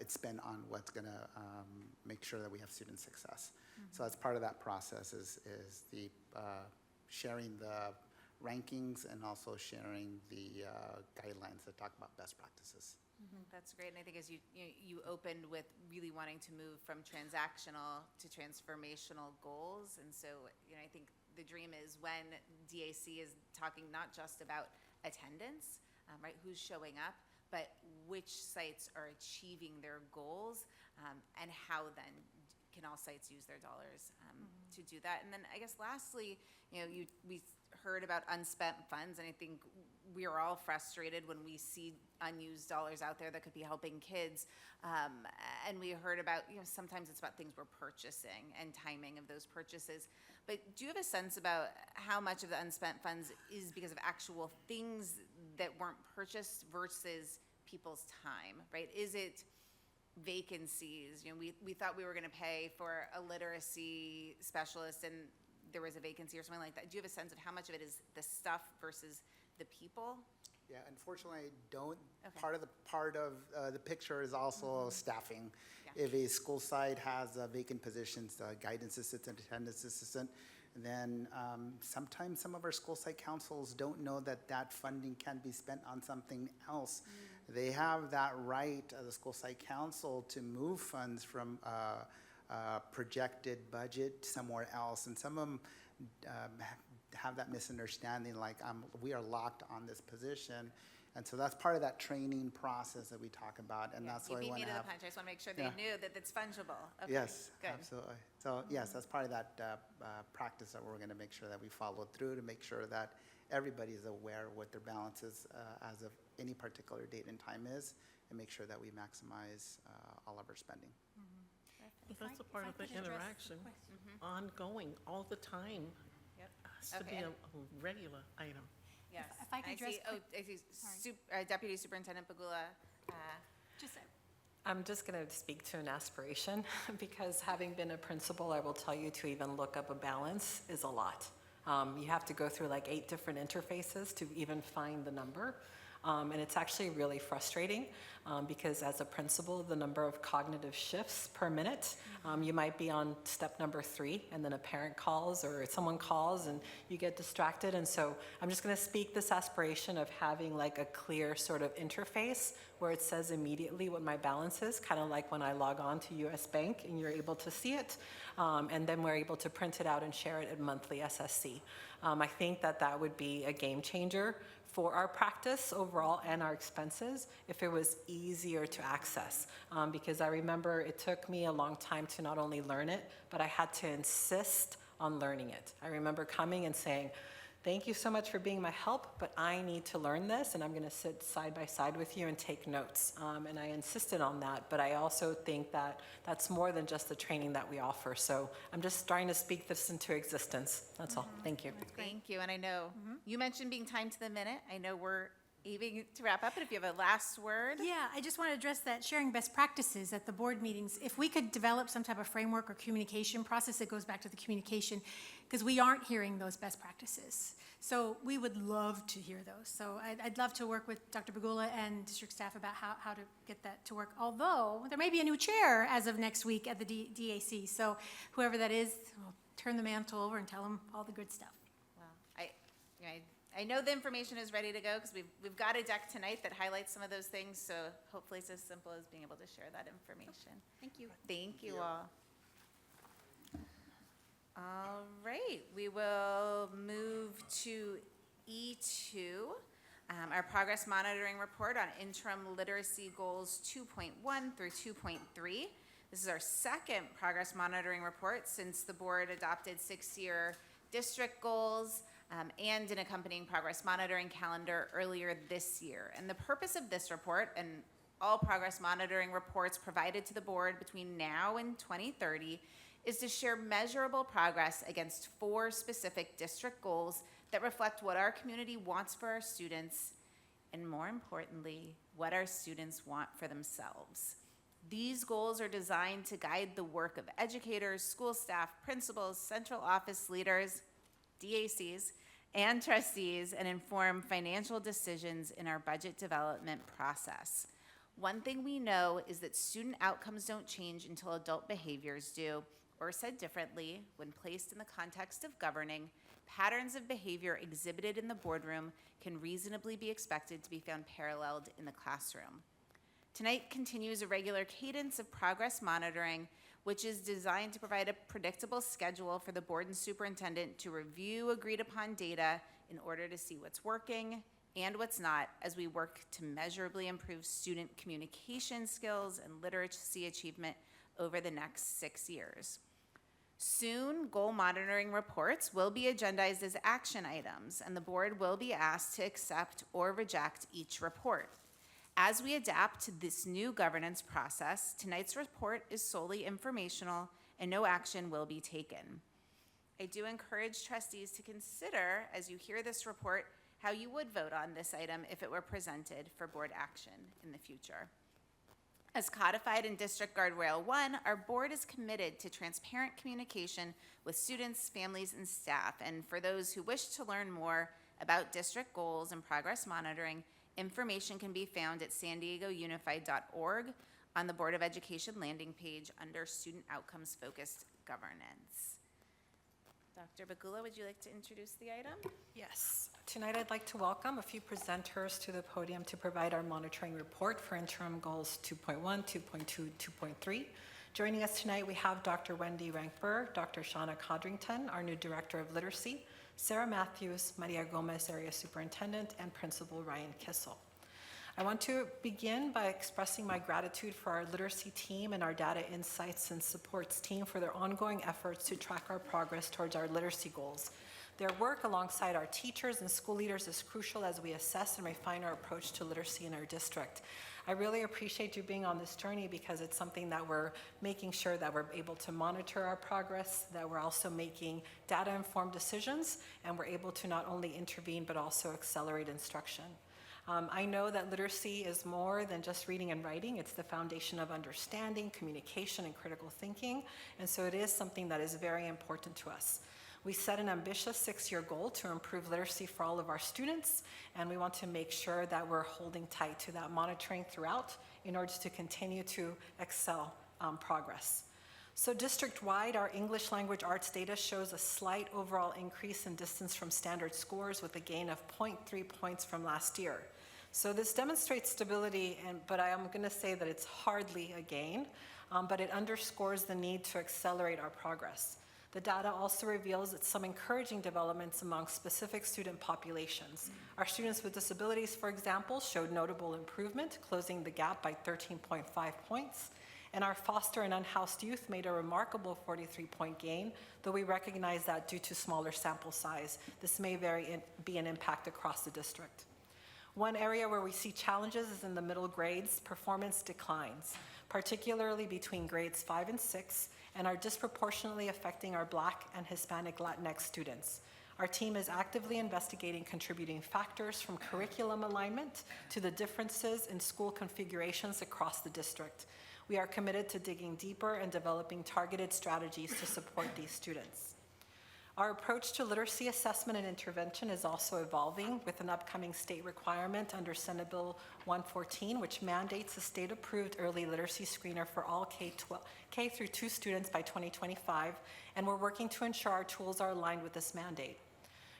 it's spent on what's going to make sure that we have student success. So as part of that process is the sharing the rankings and also sharing the guidelines that talk about best practices. That's great, and I think as you opened with really wanting to move from transactional to transformational goals, and so I think the dream is when DAC is talking not just about attendance, right? Who's showing up, but which sites are achieving their goals, and how then can all sites use their dollars to do that. And then I guess lastly, we heard about unspent funds, and I think we are all frustrated when we see unused dollars out there that could be helping kids. And we heard about, sometimes it's about things we're purchasing and timing of those purchases. But do you have a sense about how much of the unspent funds is because of actual things that weren't purchased versus people's time, right? Is it vacancies? We thought we were going to pay for a literacy specialist and there was a vacancy or something like that. Do you have a sense of how much of it is the stuff versus the people? Yeah, unfortunately, I don't. Okay. Part of the picture is also staffing. Yeah. If a school site has vacant positions, guidance assistant, attendance assistant, then sometimes some of our school site councils don't know that that funding can be spent on something else. They have that right, the school site council, to move funds from projected budget somewhere else, and some of them have that misunderstanding, like we are locked on this position, and so that's part of that training process that we talk about, and that's why we want to have. You beat me to the punch. I just want to make sure they knew that it's fungible. Okay, yes, good. absolutely. So yes, that's part of that practice that we're going to make sure that we follow through to make sure that everybody is aware of what their balances as of any particular date and time is, and make sure that we maximize all of our spending. That's a part of the interaction, ongoing, all the time. Yep. Has to be a regular item. Yes. If I could address I see Deputy Superintendent Pagula. Just I'm just going to speak to an aspiration because having been a principal, I will tell you to even look up a balance is a lot. You have to go through like 8 different interfaces to even find the number. And it's actually really frustrating because as a principal, the number of cognitive shifts per minute, you might be on step number 3 and then a parent calls or someone calls and you get distracted. And so I'm just going to speak this aspiration of having like a clear sort of interface where it says immediately what my balance is, kind of like when I log on to US Bank and you're able to see it. And then we're able to print it out and share it at monthly SSC. I think that would be a game changer for our practice overall and our expenses if it was easier to access. Because I remember it took me a long time to not only learn it, but I had to insist on learning it. I remember coming and saying, thank you so much for being my help, but I need to learn this and I'm gonna sit side by side with you and take notes. And I insisted on that, but I also think that that's more than just the training that we offer. So I'm just trying to speak this into existence. That's all, thank you. Thank you, and I know you mentioned being timed to the minute. I know we're aiming to wrap up, but if you have a last word. Yeah, I just want to address that sharing best practices at the board meetings. If we could develop some type of framework or communication process that goes back to the communication, because we aren't hearing those best practices. So we would love to hear those. So I'd love to work with Dr. Bagula and district staff about how to get that to work. Although there may be a new chair as of next week at the DAC. So whoever that is, we'll turn the mantle over and tell them all the good stuff. Well, I know the information is ready to go because we've got a deck tonight that highlights some of those things. So hopefully it's as simple as being able to share that information. Thank you. Thank you all. All right, we will move to E2, our progress monitoring report on interim literacy goals 2.1 through 2.3. This is our second progress monitoring report since the board adopted 6-year district goals and an accompanying progress monitoring calendar earlier this year. And the purpose of this report and all progress monitoring reports provided to the board between now and 2030 is to share measurable progress against 4 specific district goals that reflect what our community wants for our students, and more importantly, what our students want for themselves. These goals are designed to guide the work of educators, school staff, principals, central office leaders, DACs, and trustees, and inform financial decisions in our budget development process. One thing we know is that student outcomes don't change until adult behaviors do, or said differently, when placed in the context of governing, patterns of behavior exhibited in the boardroom can reasonably be expected to be found paralleled in the classroom. Tonight continues a regular cadence of progress monitoring, which is designed to provide a predictable schedule for the board and superintendent to review agreed upon data in order to see what's working and what's not as we work to measurably improve student communication skills and literacy achievement over the next 6 years. Soon, goal monitoring reports will be agendized as action items, and the board will be asked to accept or reject each report. As we adapt to this new governance process, tonight's report is solely informational and no action will be taken. I do encourage trustees to consider, as you hear this report, how you would vote on this item if it were presented for board action in the future. As codified in District Guardrail 1, our board is committed to transparent communication with students, families, and staff. And for those who wish to learn more about district goals and progress monitoring, information can be found at sandiegounified.org on the Board of Education landing page under Student Outcomes Focused Governance. Dr. Bagula, would you like to introduce the item? Yes. Tonight I'd like to welcome a few presenters to the podium to provide our monitoring report for interim goals 2.1, 2.2, 2.3. Joining us tonight we have Dr. Wendy Rankber, Dr. Shauna Codrington, our new Director of Literacy, Sarah Matthews, Maria Gomez, Area Superintendent, and Principal Ryan Kissel. I want to begin by expressing my gratitude for our literacy team and our data insights and supports team for their ongoing efforts to track our progress towards our literacy goals. Their work alongside our teachers and school leaders is crucial as we assess and refine our approach to literacy in our district. I really appreciate you being on this journey because it's something that we're making sure that we're able to monitor our progress, that we're also making data-informed decisions, and we're able to not only intervene but also accelerate instruction. I know that literacy is more than just reading and writing. It's the foundation of understanding, communication, and critical thinking, and so it is something that is very important to us. We set an ambitious 6-year goal to improve literacy for all of our students, and we want to make sure that we're holding tight to that monitoring throughout in order to continue to excel progress. So district-wide, our English language arts data shows a slight overall increase in distance from standard scores with a gain of 0.3 points from last year. So this demonstrates stability, but I am going to say that it's hardly a gain, but it underscores the need to accelerate our progress. The data also reveals that some encouraging developments among specific student populations. Our students with disabilities, for example, showed notable improvement, closing the gap by 13.5 points. And our foster and unhoused youth made a remarkable 43-point gain, though we recognize that due to smaller sample size, this may be an impact across the district. One area where we see challenges is in the middle grades. Performance declines, particularly between grades 5 and 6, and are disproportionately affecting our Black and Hispanic Latinx students. Our team is actively investigating contributing factors from curriculum alignment to the differences in school configurations across the district. We are committed to digging deeper and developing targeted strategies to support these students. Our approach to literacy assessment and intervention is also evolving with an upcoming state requirement under Senate Bill 114, which mandates a state-approved early literacy screener for all K through 2 students by 2025, and we're working to ensure our tools are aligned with this mandate.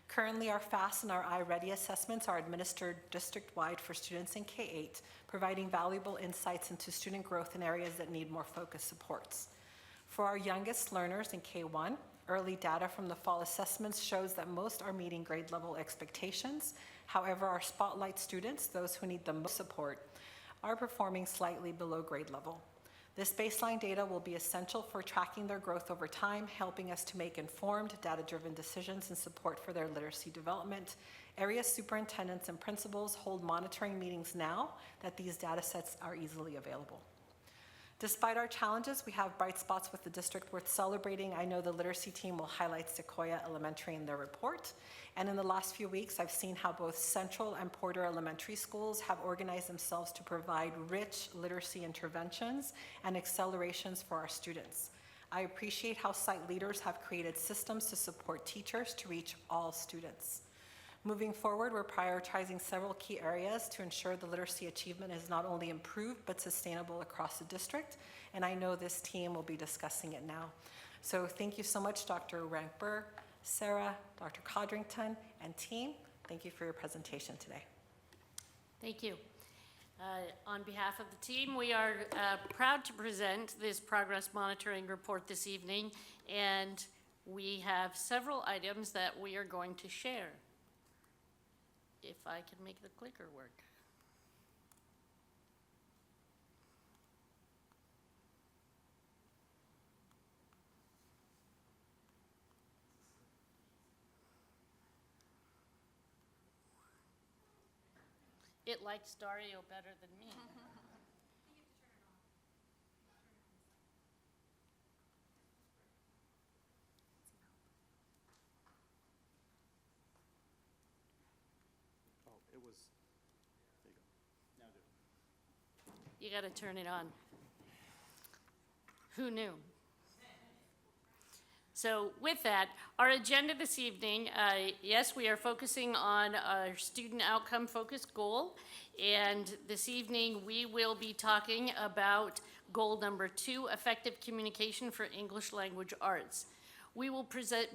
Currently, our FAST and our iReady assessments are administered district-wide for students in K-8, providing valuable insights into student growth in areas that need more focused supports. For our youngest learners in K-1, early data from the fall assessments shows that most are meeting grade level expectations. However, our spotlight students, those who need the most support, are performing slightly below grade level. This baseline data will be essential for tracking their growth over time, helping us to make informed, data-driven decisions and support for their literacy development. Area superintendents and principals hold monitoring meetings now that these data sets are easily available. Despite our challenges, we have bright spots with the district worth celebrating. I know the literacy team will highlight Sequoia Elementary in their report. And in the last few weeks, I've seen how both Central and Porter Elementary schools have organized themselves to provide rich literacy interventions and accelerations for our students. I appreciate how site leaders have created systems to support teachers to reach all students. Moving forward, we're prioritizing several key areas to ensure the literacy achievement is not only improved, but sustainable across the district. And I know this team will be discussing it now. So thank you so much, Dr. Rankber, Sarah, Dr. Codrington, and team. Thank you for your presentation today. Thank you. On behalf of the team, we are proud to present this progress monitoring report this evening, and we have several items that we are going to share. if I can make the clicker work. It likes Dario better than me. Oh, it was, there you go. Now do it. You got to turn it on. Who knew? So with that, our agenda this evening, yes, we are focusing on our student outcome focused goal. And this evening, we will be talking about goal number 2, effective communication for English language arts. We will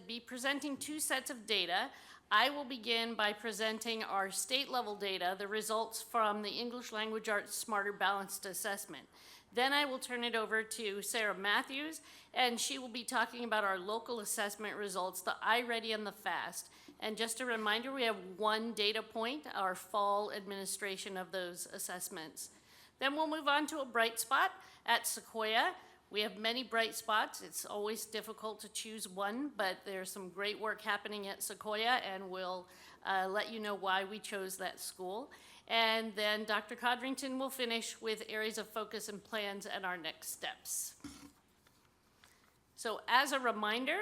be presenting 2 sets of data. I will begin by presenting our state level data, the results from the English language arts Smarter Balanced Assessment. Then I will turn it over to Sarah Matthews, and she will be talking about our local assessment results, the iReady and the FAST. And just a reminder, we have 1 data point, our fall administration of those assessments. Then we'll move on to a bright spot at Sequoia. We have many bright spots. It's always difficult to choose one, but there's some great work happening at Sequoia, and we'll let you know why we chose that school. And then Dr. Codrington will finish with areas of focus and plans and our next steps. So as a reminder,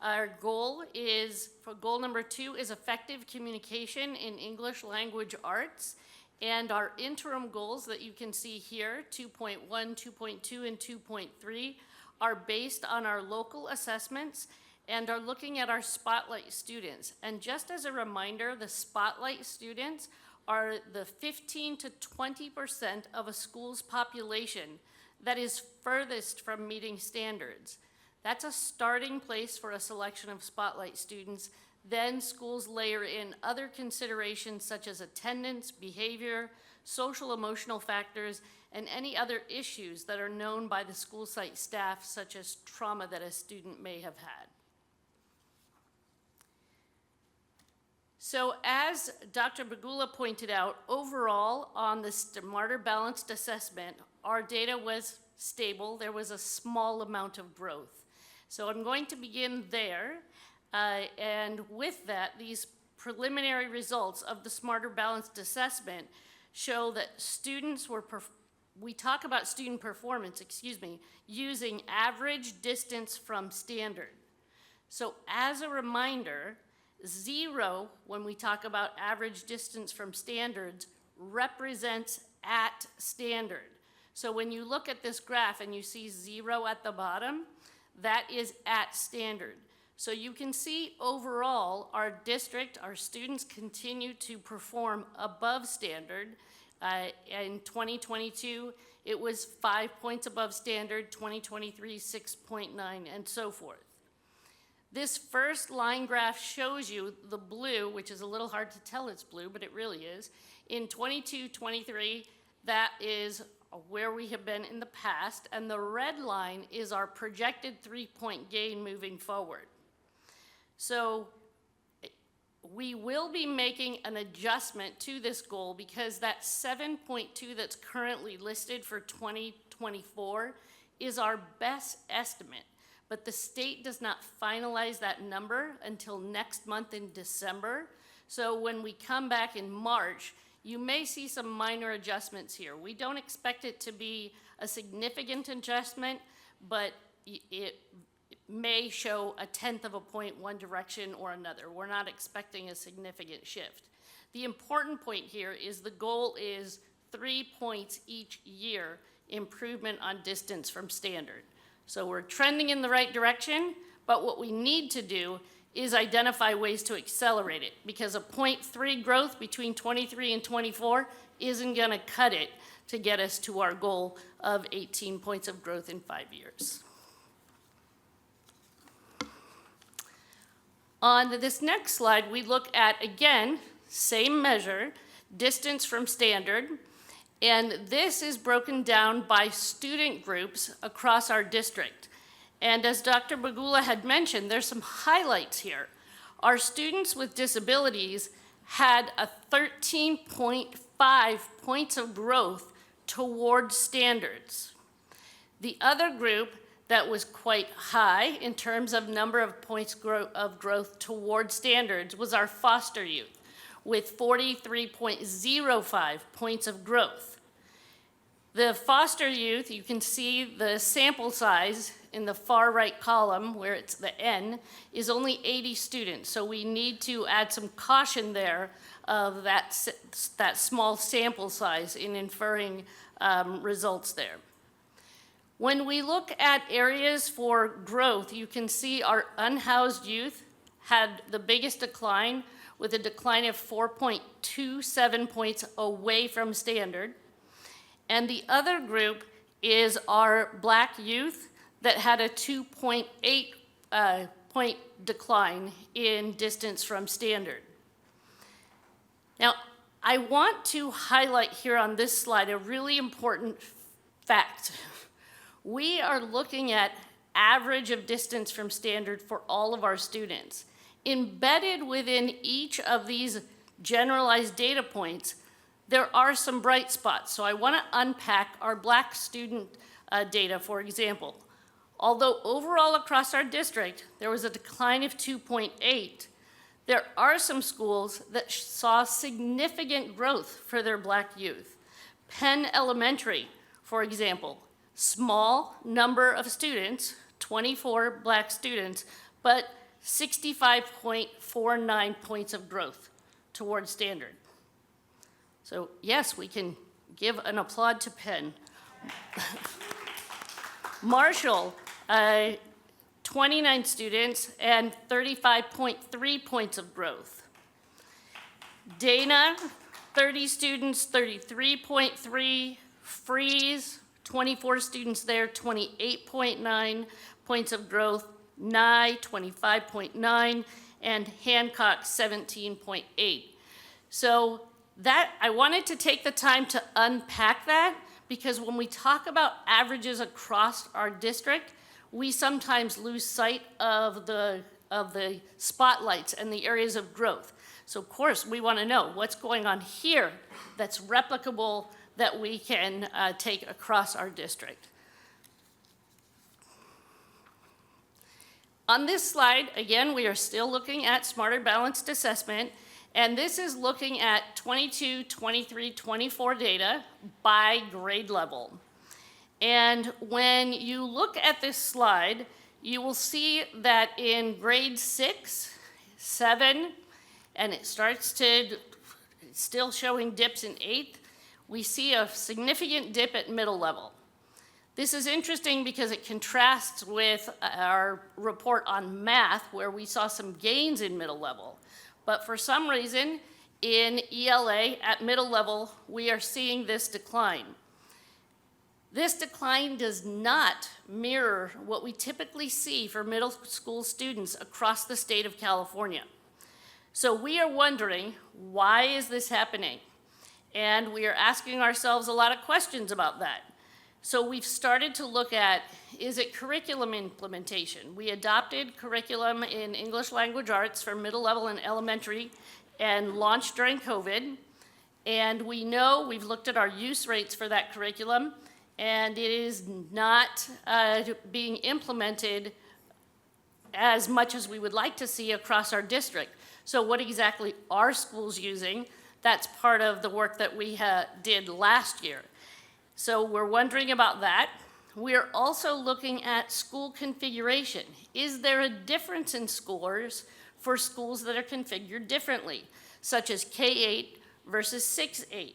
our goal is, for goal number 2, is effective communication in English language arts. And our interim goals that you can see here, 2.1, 2.2, and 2.3, are based on our local assessments and are looking at our Spotlight students. And just as a reminder, the Spotlight students are the 15 to 20% of a school's population that is furthest from meeting standards. That's a starting place for a selection of Spotlight students. Then schools layer in other considerations such as attendance, behavior, social emotional factors, and any other issues that are known by the school site staff, such as trauma that a student may have had. So as Dr. Bagula pointed out, overall on the Smarter Balanced Assessment, our data was stable. There was a small amount of growth. So I'm going to begin there. And with that, these preliminary results of the Smarter Balanced Assessment show that students were, we talk about student performance, using average distance from standard. So as a reminder, 0, when we talk about average distance from standards, represents at standard. So when you look at this graph and you see 0 at the bottom, that is at standard. So you can see overall, our district, our students continue to perform above standard. In 2022, it was 5 points above standard, 2023, 6.9, and so forth. This first line graph shows you the blue, which is a little hard to tell it's blue, but it really is. In 22, 23, that is where we have been in the past, and the red line is our projected 3-point gain moving forward. So we will be making an adjustment to this goal because that 7.2 that's currently listed for 2024 is our best estimate. But the state does not finalize that number until next month in December. So when we come back in March, you may see some minor adjustments here. We don't expect it to be a significant adjustment, but it may show a 1/10 of a point one direction or another. We're not expecting a significant shift. The important point here is the goal is 3 points each year improvement on distance from standard. So we're trending in the right direction, but what we need to do is identify ways to accelerate it because a 0.3 growth between 23 and 24 isn't gonna cut it to get us to our goal of 18 points of growth in 5 years. On this next slide, we look at, again, same measure, distance from standard, and this is broken down by student groups across our district. And as Dr. Bagula had mentioned, there's some highlights here. Our students with disabilities had a 13.5 points of growth towards standards. The other group that was quite high in terms of number of points of growth towards standards was our foster youth, with 43.05 points of growth. The foster youth, you can see the sample size in the far right column, where it's the N, is only 80 students. So we need to add some caution there of that small sample size in inferring results there. When we look at areas for growth, you can see our unhoused youth had the biggest decline, with a decline of 4.27 points away from standard. And the other group is our Black youth that had a 2.8 point decline in distance from standard. Now, I want to highlight here on this slide a really important fact. We are looking at average of distance from standard for all of our students. Embedded within each of these generalized data points, there are some bright spots. So I want to unpack our Black student data, for example. Although overall across our district, there was a decline of 2.8, there are some schools that saw significant growth for their Black youth. Penn Elementary, for example, small number of students, 24 Black students, but 65.49 points of growth towards standard. So yes, we can give an applaud to Penn. Marshall, 29 students and 35.3 points of growth. Dana, 30 students, 33.3. Freeze, 24 students there, 28.9 points of growth. Nye, 25.9, and Hancock, 17.8. So that, I wanted to take the time to unpack that, because when we talk about averages across our district, we sometimes lose sight of the spotlights and the areas of growth. So of course, we want to know what's going on here that's replicable that we can take across our district. On this slide, again, we are still looking at Smarter Balanced Assessment, and this is looking at 22, 23, 24 data by grade level. And when you look at this slide, you will see that in grade 6, 7, and it starts to, still showing dips in 8th, we see a significant dip at middle level. This is interesting because it contrasts with our report on math, where we saw some gains in middle level. But for some reason, in ELA at middle level, we are seeing this decline. This decline does not mirror what we typically see for middle school students across the state of California. So we are wondering, why is this happening? And we are asking ourselves a lot of questions about that. So we've started to look at, is it curriculum implementation? We adopted curriculum in English language arts for middle level and elementary and launched during COVID. And we know, we've looked at our use rates for that curriculum, and it is not being implemented as much as we would like to see across our district. So what exactly are schools using? That's part of the work that we did last year. So we're wondering about that. We're also looking at school configuration. Is there a difference in scores for schools that are configured differently, such as K-8 versus 6-8?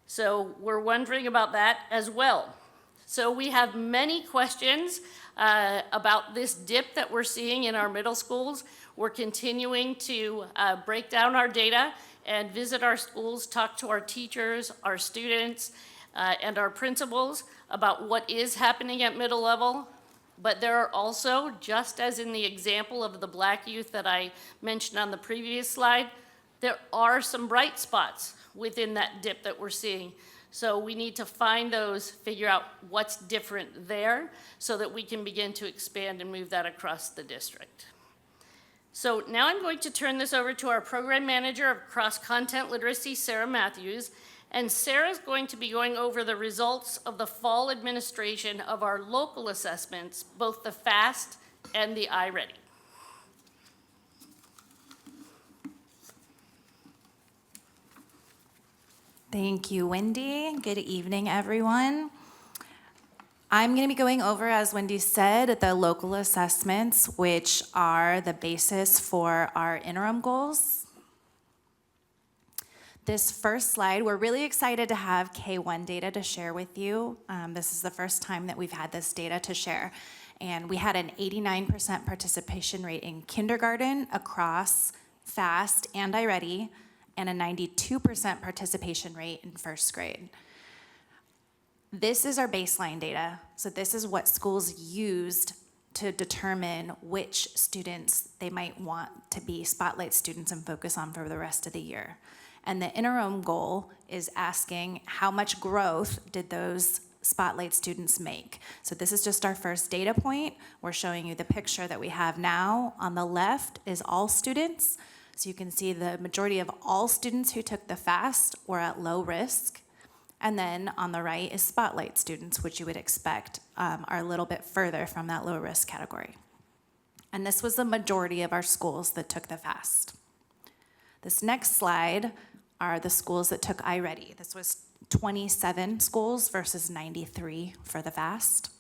So we're wondering about that as well. So we have many questions about this dip that we're seeing in our middle schools. We're continuing to break down our data and visit our schools, talk to our teachers, our students, and our principals about what is happening at middle level. But there are also, just as in the example of the Black youth that I mentioned on the previous slide, there are some bright spots within that dip that we're seeing. So we need to find those, figure out what's different there, so that we can begin to expand and move that across the district. So now I'm going to turn this over to our program manager of cross-content literacy, Sarah Matthews. And Sarah's going to be going over the results of the fall administration of our local assessments, both the FAST and the iReady. Thank you, Wendy. Good evening, everyone. I'm going to be going over, as Wendy said, the local assessments, which are the basis for our interim goals. This first slide, we're really excited to have K1 data to share with you. This is the first time that we've had this data to share. And we had an 89% participation rate in kindergarten across FAST and iReady, and a 92% participation rate in first grade. This is our baseline data. So this is what schools used to determine which students they might want to be spotlight students and focus on for the rest of the year. And the interim goal is asking how much growth did those spotlight students make. So this is just our first data point. We're showing you the picture that we have now. On the left is all students. So you can see the majority of all students who took the FAST were at low risk. And then on the right is spotlight students, which you would expect are a little bit further from that low risk category. And this was the majority of our schools that took the FAST. This next slide are the schools that took iReady. This was 27 schools versus 93 for the FAST.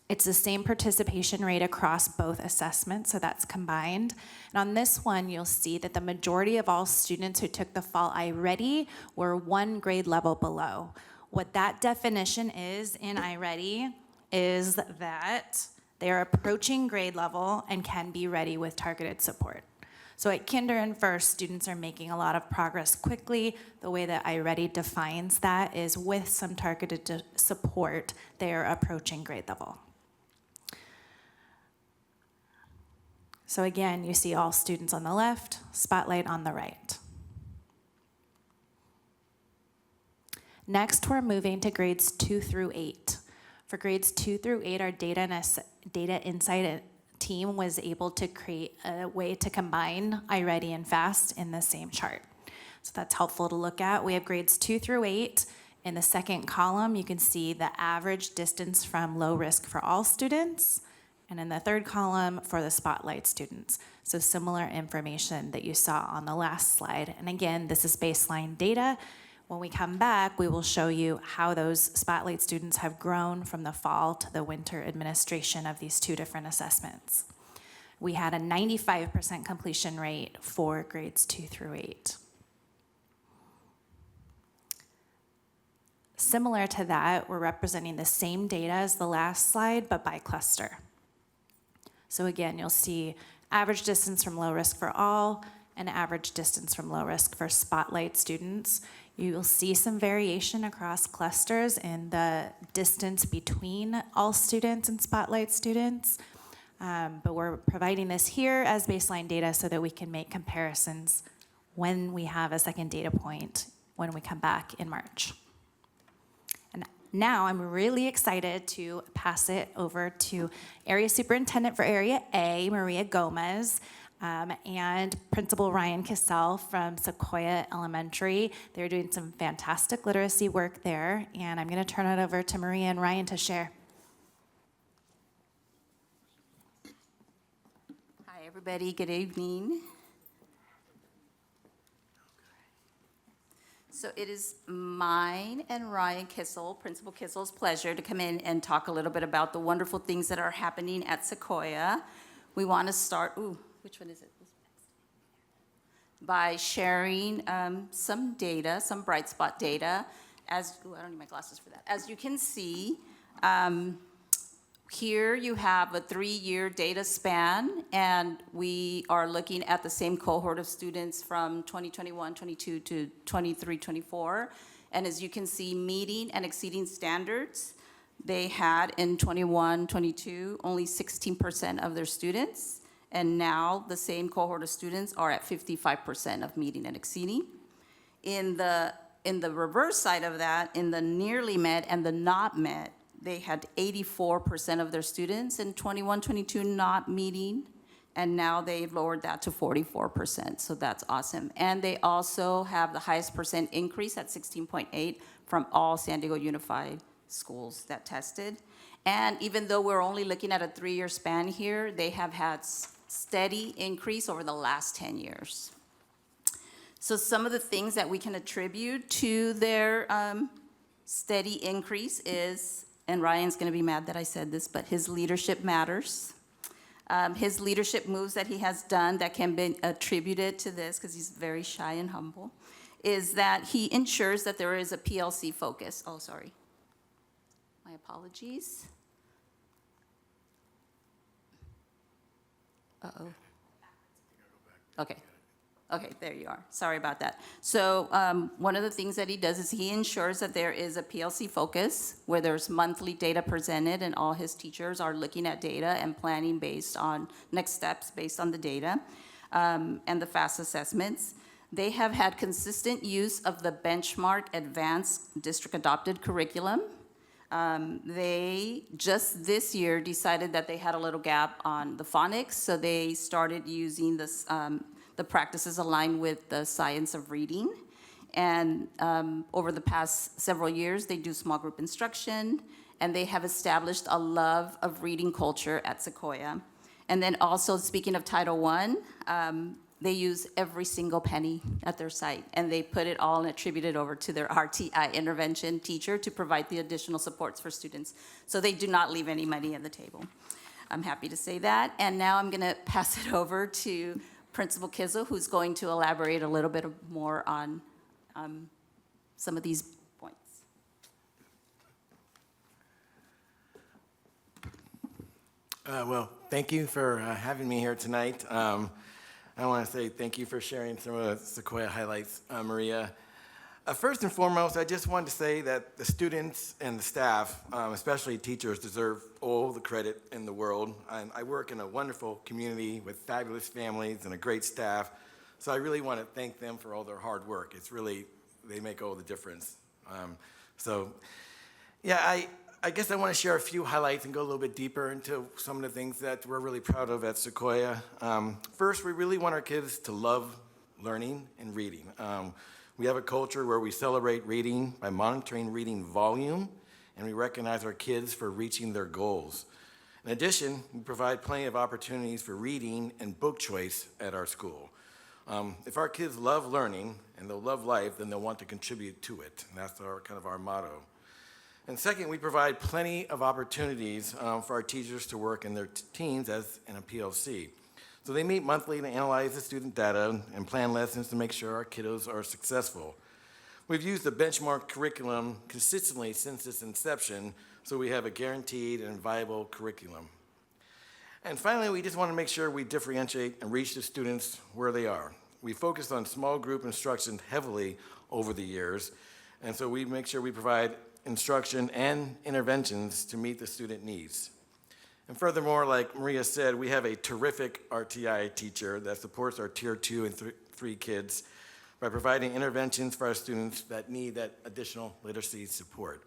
It's the same participation rate across both assessments, so that's combined. And on this one, you'll see that the majority of all students who took the fall iReady were one grade level below. What that definition is in iReady is that they are approaching grade level and can be ready with targeted support. So at kinder and first, students are making a lot of progress quickly. The way that iReady defines that is with some targeted support, they are approaching grade level. So again, you see all students on the left, spotlight on the right. Next, we're moving to grades 2 through 8. For grades 2 through 8, our data insight team was able to create a way to combine iReady and FAST in the same chart. So that's helpful to look at. We have grades 2 through 8. In the second column, you can see the average distance from low risk for all students, and in the third column for the spotlight students. So similar information that you saw on the last slide. And again, this is baseline data. When we come back, we will show you how those spotlight students have grown from the fall to the winter administration of these two different assessments. We had a 95% completion rate for grades 2 through 8. Similar to that, we're representing the same data as the last slide, but by cluster. So again, you'll see average distance from low risk for all and average distance from low risk for spotlight students. You will see some variation across clusters in the distance between all students and spotlight students, but we're providing this here as baseline data so that we can make comparisons when we have a second data point when we come back in March. And now I'm really excited to pass it over to Area Superintendent for Area A, Maria Gomez, and Principal Ryan Cassell from Sequoia Elementary. They're doing some fantastic literacy work there, and I'm going to turn it over to Maria and Ryan to share. Hi, everybody. Good evening. So it is mine and Ryan Kissel, Principal Kissel's pleasure to come in and talk a little bit about the wonderful things that are happening at Sequoia. We want to start, which one is it? By sharing some data, some bright spot data. I don't need my glasses for that. As you can see, here you have a 3-year data span, and we are looking at the same cohort of students from 2021-22 to 23-24. And as you can see, meeting and exceeding standards, they had in 21-22 only 16% of their students. And now the same cohort of students are at 55% of meeting and exceeding. In the reverse side of that, in the nearly met and the not met, they had 84% of their students in 21-22 not meeting and now they've lowered that to 44%, so that's awesome. And they also have the highest percent increase at 16.8 from all San Diego Unified schools that tested. And even though we're only looking at a 3-year span here, they have had steady increase over the last 10 years. So some of the things that we can attribute to their steady increase is, and Ryan's gonna be mad that I said this, but his leadership matters. His leadership moves that he has done that can be attributed to this, because he's very shy and humble, is that he ensures that there is a PLC focus. Oh, sorry. My apologies. Uh-oh. Okay. Okay, there you are. Sorry about that. So one of the things that he does is he ensures that there is a PLC focus where there's monthly data presented and all his teachers are looking at data and planning based on next steps based on the data and the FAST assessments. They have had consistent use of the benchmark advanced district adopted curriculum. They just this year decided that they had a little gap on the phonics, so they started using this the practices aligned with the science of reading. And over the past several years, they do small group instruction, and they have established a love of reading culture at Sequoia. And then also, speaking of Title I, they use every single penny at their site, and they put it all and attribute it over to their RTI intervention teacher to provide the additional supports for students. So they do not leave any money on the table. I'm happy to say that. And now I'm gonna pass it over to Principal Kizzle, who's going to elaborate a little bit more on some of these points. Well, thank you for having me here tonight. I want to say thank you for sharing some of the Sequoia highlights, Maria. First and foremost, I just wanted to say that the students and the staff, especially teachers, deserve all the credit in the world. I work in a wonderful community with fabulous families and a great staff, so I really want to thank them for all their hard work. It's really, they make all the difference. I guess I want to share a few highlights and go a little bit deeper into some of the things that we're really proud of at Sequoia. First, we really want our kids to love learning and reading. We have a culture where we celebrate reading by monitoring reading volume, and we recognize our kids for reaching their goals. In addition, we provide plenty of opportunities for reading and book choice at our school. If our kids love learning and they'll love life, then they'll want to contribute to it. And that's our motto. And second, we provide plenty of opportunities for our teachers to work in their teams as in a PLC. So they meet monthly to analyze the student data and plan lessons to make sure our kiddos are successful. We've used the benchmark curriculum consistently since its inception, so we have a guaranteed and viable curriculum. And finally, we just want to make sure we differentiate and reach the students where they are. We focused on small group instruction heavily over the years, and so we make sure we provide instruction and interventions to meet the student needs. And furthermore, like Maria said, we have a terrific RTI teacher that supports our Tier 2 and 3 kids by providing interventions for our students that need that additional literacy support.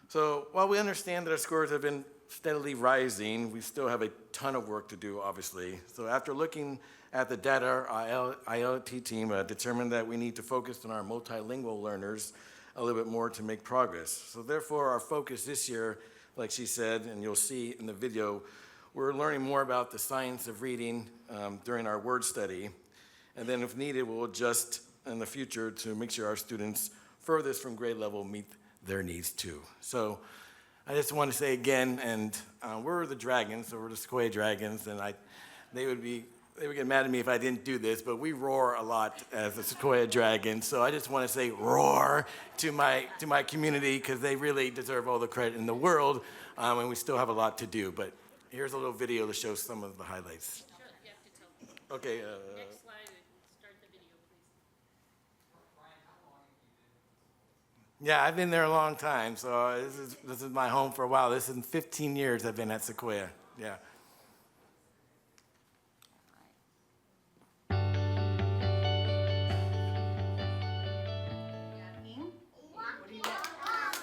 So while we understand that our scores have been steadily rising, we still have a ton of work to do, obviously. So after looking at the data, our ILT team determined that we need to focus on our multilingual learners a little bit more to make progress. So therefore, our focus this year, like she said, and you'll see in the video, we're learning more about the science of reading during our word study. And then if needed, we'll adjust in the future to make sure our students furthest from grade level meet their needs too. So I just want to say again, and we're the Dragons, so we're the Sequoia Dragons, and they would get mad at me if I didn't do this, but we roar a lot as the Sequoia Dragons. So I just want to say roar to my community, because they really deserve all the credit in the world, and we still have a lot to do. But here's a little video to show some of the highlights. Okay. Next slide and start the video, please. Yeah, I've been there a long time, so this is my home for a while. This is 15 years I've been at Sequoia. Yeah.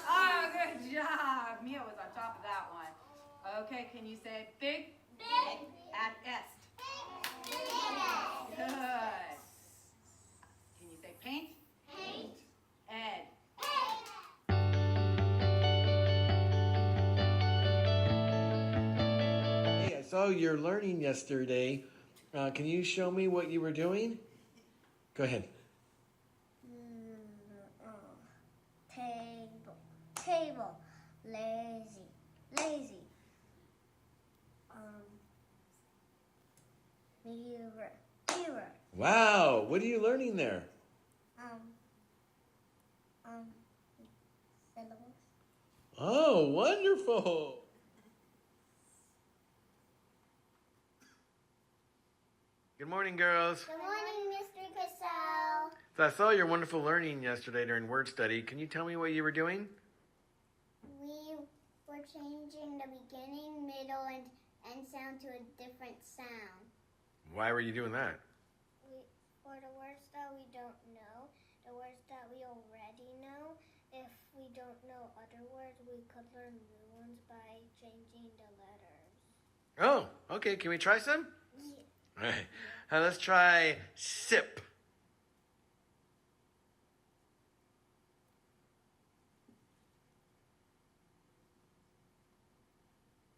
Oh, good job. Mia was on top of that one. Okay, can you say big? Big. At est. Good. Can you say paint? Paint. Ed? Hey, I saw your learning yesterday. Can you show me what you were doing? Go ahead. Table. Lazy. Mirror. Wow, what are you learning there? Syllables. Oh, wonderful. Good morning, girls. Good morning, Mr. Cassell. So I saw your wonderful learning yesterday during word study. Can you tell me what you were doing? We were changing the beginning, middle, and end sound to a different sound. Why were you doing that? For the words that we don't know, the words that we already know, if we don't know other words, we could learn new ones by changing the letters. Oh, okay. Can we try some? All right. Let's try sip.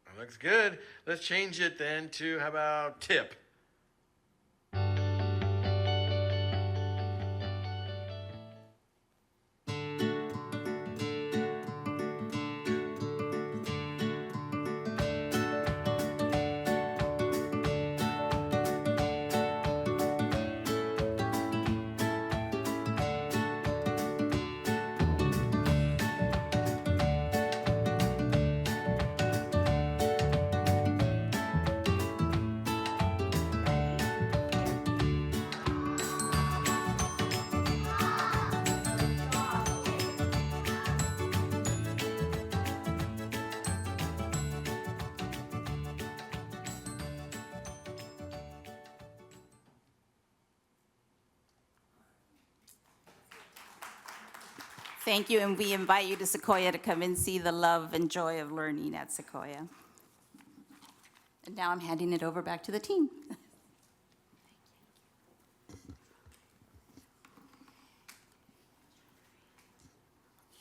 That looks good. Let's change it then to, how about tip? Thank you, and we invite you to Sequoia to come and see the love and joy of learning at Sequoia. And now I'm handing it over back to the team.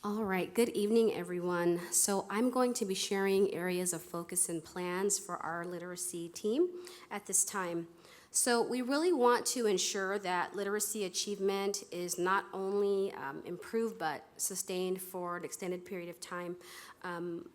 All right, good evening, everyone. So I'm going to be sharing areas of focus and plans for our literacy team at this time. So we really want to ensure that literacy achievement is not only improved but sustained for an extended period of time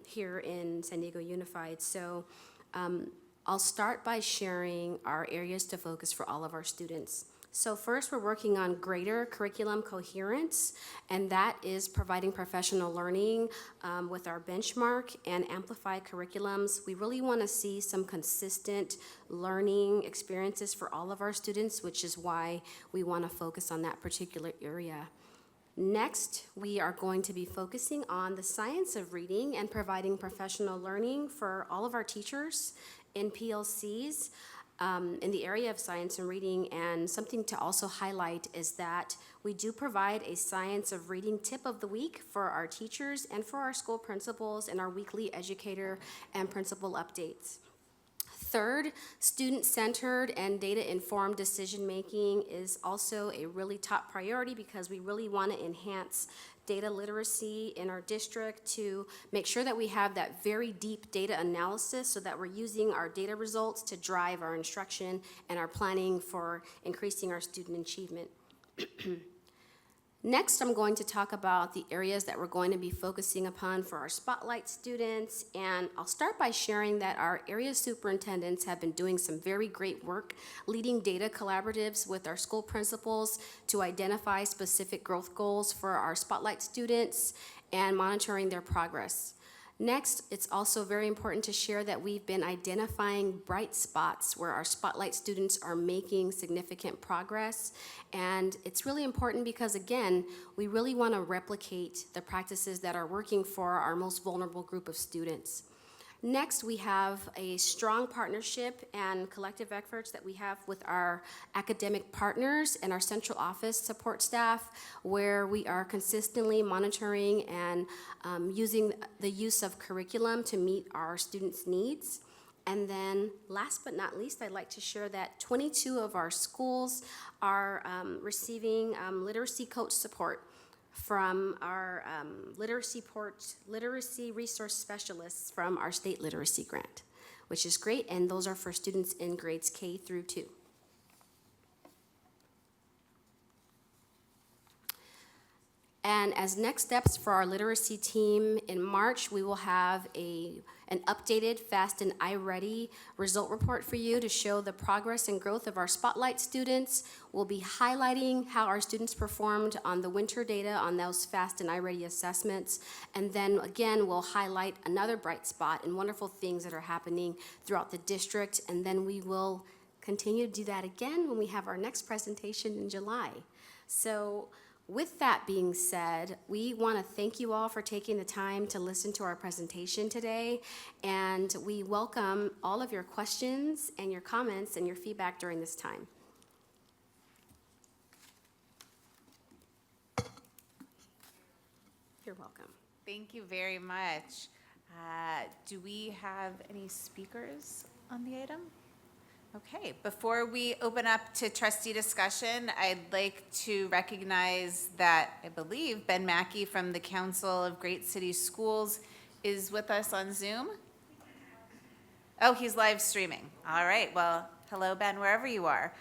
here in San Diego Unified. So I'll start by sharing our areas to focus for all of our students. So first, we're working on greater curriculum coherence, and that is providing professional learning with our benchmark and amplified curriculums. We really want to see some consistent learning experiences for all of our students, which is why we want to focus on that particular area. Next, we are going to be focusing on the science of reading and providing professional learning for all of our teachers in PLCs. In the area of science and reading, and something to also highlight is that we do provide a science of reading tip of the week for our teachers and for our school principals in our weekly educator and principal updates. Third, student-centered and data-informed decision-making is also a really top priority because we really want to enhance data literacy in our district to make sure that we have that very deep data analysis so that we're using our data results to drive our instruction and our planning for increasing our student achievement. Next, I'm going to talk about the areas that we're going to be focusing upon for our Spotlight students, and I'll start by sharing that our area superintendents have been doing some very great work leading data collaboratives with our school principals to identify specific growth goals for our Spotlight students and monitoring their progress. Next, it's also very important to share that we've been identifying bright spots where our Spotlight students are making significant progress. And it's really important because, again, we really want to replicate the practices that are working for our most vulnerable group of students. Next, we have a strong partnership and collective efforts that we have with our academic partners and our central office support staff, where we are consistently monitoring and using the use of curriculum to meet our students' needs. And then, last but not least, I'd like to share that 22 of our schools are receiving literacy coach support from our literacy resource specialists from our state literacy grant, which is great, and those are for students in grades K through 2. And as next steps for our literacy team, in March, we will have an updated Fast and iReady result report for you to show the progress and growth of our Spotlight students. We'll be highlighting how our students performed on the winter data on those Fast and iReady assessments. And then again, we'll highlight another bright spot and wonderful things that are happening throughout the district. And then we will continue to do that again when we have our next presentation in July. So, with that being said, we want to thank you all for taking the time to listen to our presentation today, and we welcome all of your questions and your comments and your feedback during this time. You're welcome. Thank you very much. Do we have any speakers on the item? Okay, before we open up to trustee discussion, I'd like to recognize that I believe Ben Mackey from the Council of Great City Schools is with us on Zoom. Oh, he's live streaming. All right, well, hello, Ben, wherever you are.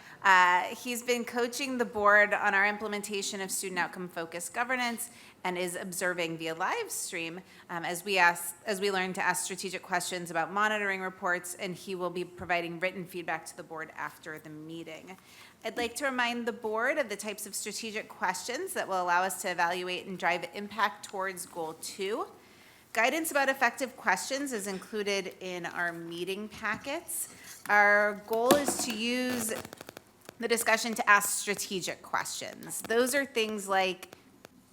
He's been coaching the board on our implementation of student outcome focused governance and is observing via live stream as we learn to ask strategic questions about monitoring reports, and he will be providing written feedback to the board after the meeting. I'd like to remind the board of the types of strategic questions that will allow us to evaluate and drive impact towards Goal 2. Guidance about effective questions is included in our meeting packets. Our goal is to use the discussion to ask strategic questions. Those are things like,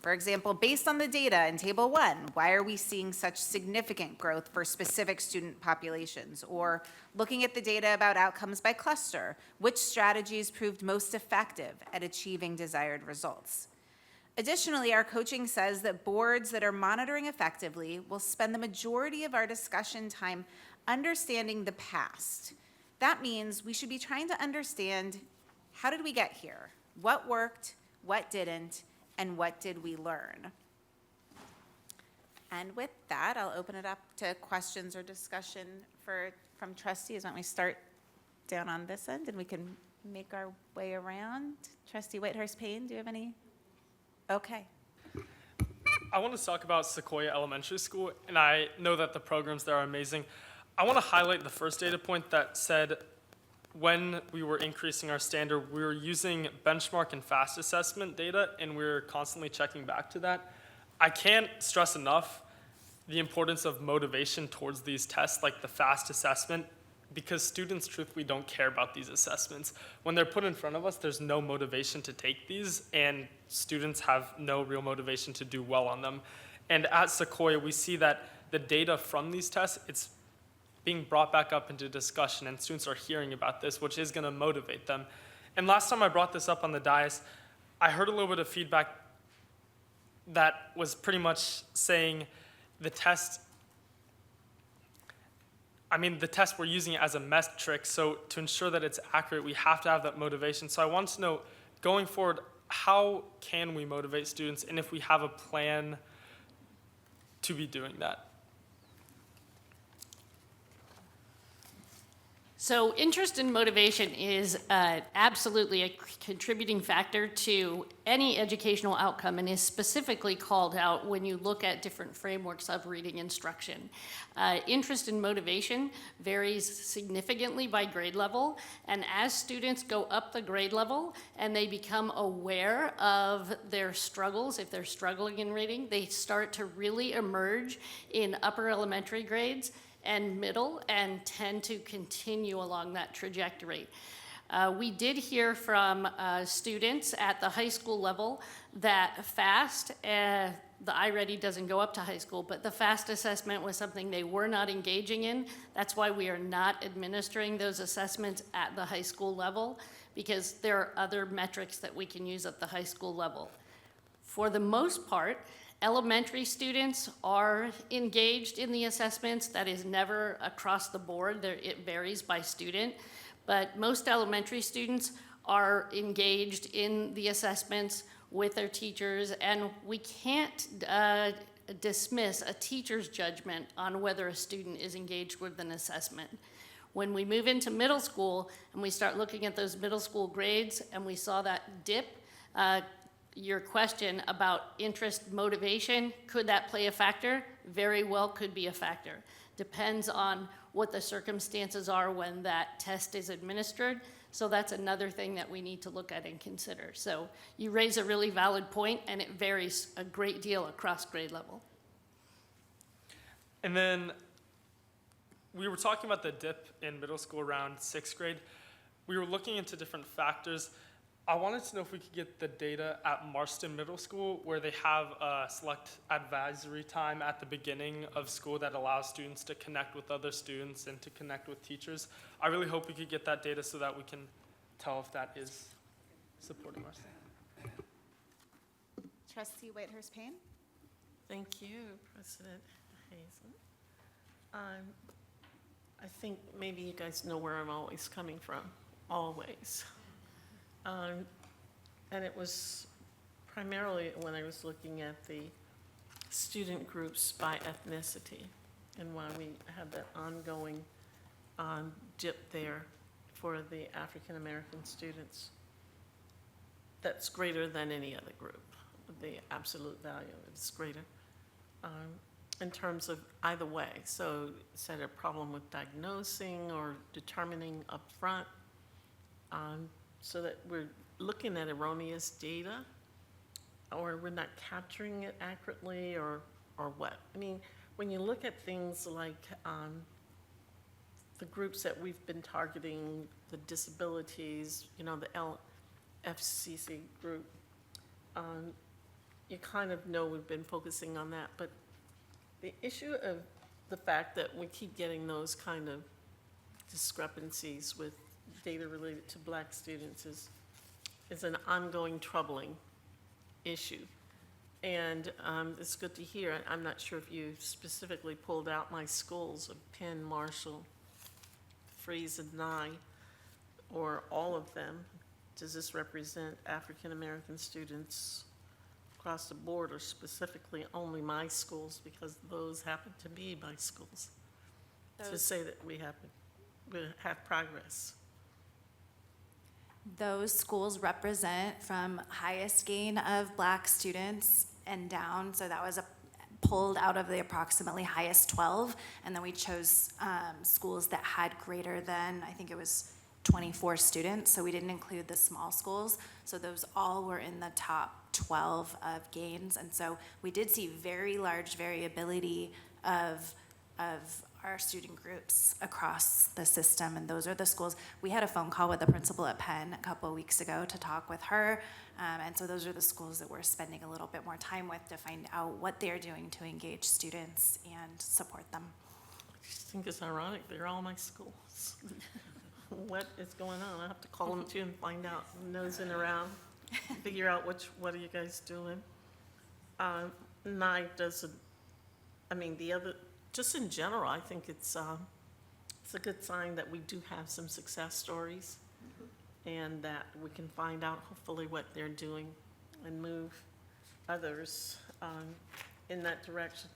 for example, based on the data in Table 1, why are we seeing such significant growth for specific student populations? Or looking at the data about outcomes by cluster, which strategies proved most effective at achieving desired results? Additionally, our coaching says that boards that are monitoring effectively will spend the majority of our discussion time understanding the past. That means we should be trying to understand, how did we get here? What worked, what didn't, and what did we learn? And with that, I'll open it up to questions or discussion from trustees. Why don't we start down on this end and we can make our way around? Trustee Whitehurst-Payne, do you have any? Okay. I want to talk about Sequoia Elementary School, and I know that the programs there are amazing. I want to highlight the first data point that said when we were increasing our standard, we were using benchmark and fast assessment data, and we were constantly checking back to that. I can't stress enough the importance of motivation towards these tests, like the fast assessment, because students truthfully don't care about these assessments. When they're put in front of us, there's no motivation to take these, and students have no real motivation to do well on them. And at Sequoia, we see that the data from these tests, it's being brought back up into discussion, and students are hearing about this, which is going to motivate them. And last time I brought this up on the dais, I heard a little bit of feedback that was pretty much saying the test we're using it as a metric, so to ensure that it's accurate, we have to have that motivation. So I want to know, going forward, how can we motivate students, and if we have a plan to be doing that? So interest and motivation is absolutely a contributing factor to any educational outcome, and is specifically called out when you look at different frameworks of reading instruction. Interest and motivation varies significantly by grade level, and as students go up the grade level and they become aware of their struggles, if they're struggling in reading, they start to really emerge in upper elementary grades and middle, and tend to continue along that trajectory. We did hear from students at the high school level that FAST, the iReady doesn't go up to high school, but the FAST assessment was something they were not engaging in. That's why we are not administering those assessments at the high school level, because there are other metrics that we can use at the high school level. For the most part, Elementary students are engaged in the assessments. That is never across the board. It varies by student. But most elementary students are engaged in the assessments with their teachers, and we can't dismiss a teacher's judgment on whether a student is engaged with an assessment. When we move into middle school and we start looking at those middle school grades and we saw that dip, your question about interest motivation, could that play a factor? Very well could be a factor. Depends on what the circumstances are when that test is administered. So that's another thing that we need to look at and consider. So you raise a really valid point, and it varies a great deal across grade level. And then we were talking about the dip in middle school around 6th grade. We were looking into different factors. I wanted to know if we could get the data at Marston Middle School, where they have a select advisory time at the beginning of school that allows students to connect with other students and to connect with teachers. I really hope we could get that data so that we can tell if that is supporting Marston. Trustee Whitehurst Payne? Thank you, President Hazen. I think maybe you guys know where I'm always coming from, always. And it was primarily when I was looking at the student groups by ethnicity and why we had that ongoing dip there for the African American students. That's greater than any other group. The absolute value is greater in terms of either way. So is that a problem with diagnosing or determining up front? So that we're looking at erroneous data, or we're not capturing it accurately, or what? I mean, when you look at things like the groups that we've been targeting, the disabilities, you know, the LFCC group, you kind of know we've been focusing on that. But the issue of the fact that we keep getting those kind of discrepancies with data related to Black students is an ongoing troubling issue. And it's good to hear. I'm not sure if you specifically pulled out my schools of Penn, Marshall, Fries, and Nye, or all of them. Does this represent African American students across the board, or specifically only my schools, because those happen to be my schools? To say that we have progress. Those schools represent from highest gain of Black students and down, so that was pulled out of the approximately highest 12, and then we chose schools that had greater than, I think it was 24 students, so we didn't include the small schools. So those all were in the top 12 of gains, and so we did see very large variability of our student groups across the system, and those are the schools. We had a phone call with the principal at Penn a couple of weeks ago to talk with her, and so those are the schools that we're spending a little bit more time with to find out what they're doing to engage students and support them. I just think it's ironic, they're all my schools. What is going on? I have to call them too and find out, nosing around, figure out what are you guys doing. Nye doesn't, I mean, the other, just in general, I think it's a good sign that we do have some success stories, and that we can find out hopefully what they're doing and move others in that direction.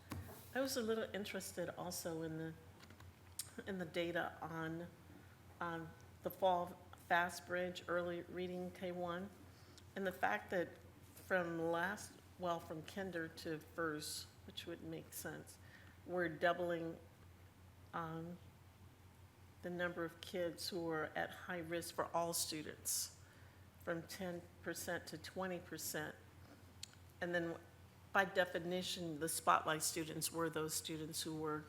I was a little interested also in the data on the fall Fast Bridge early reading K1, and the fact that from kinder to first, which would make sense, we're doubling the number of kids who are at high risk for all students, from 10% to 20%. And then by definition, the spotlight students were those students who were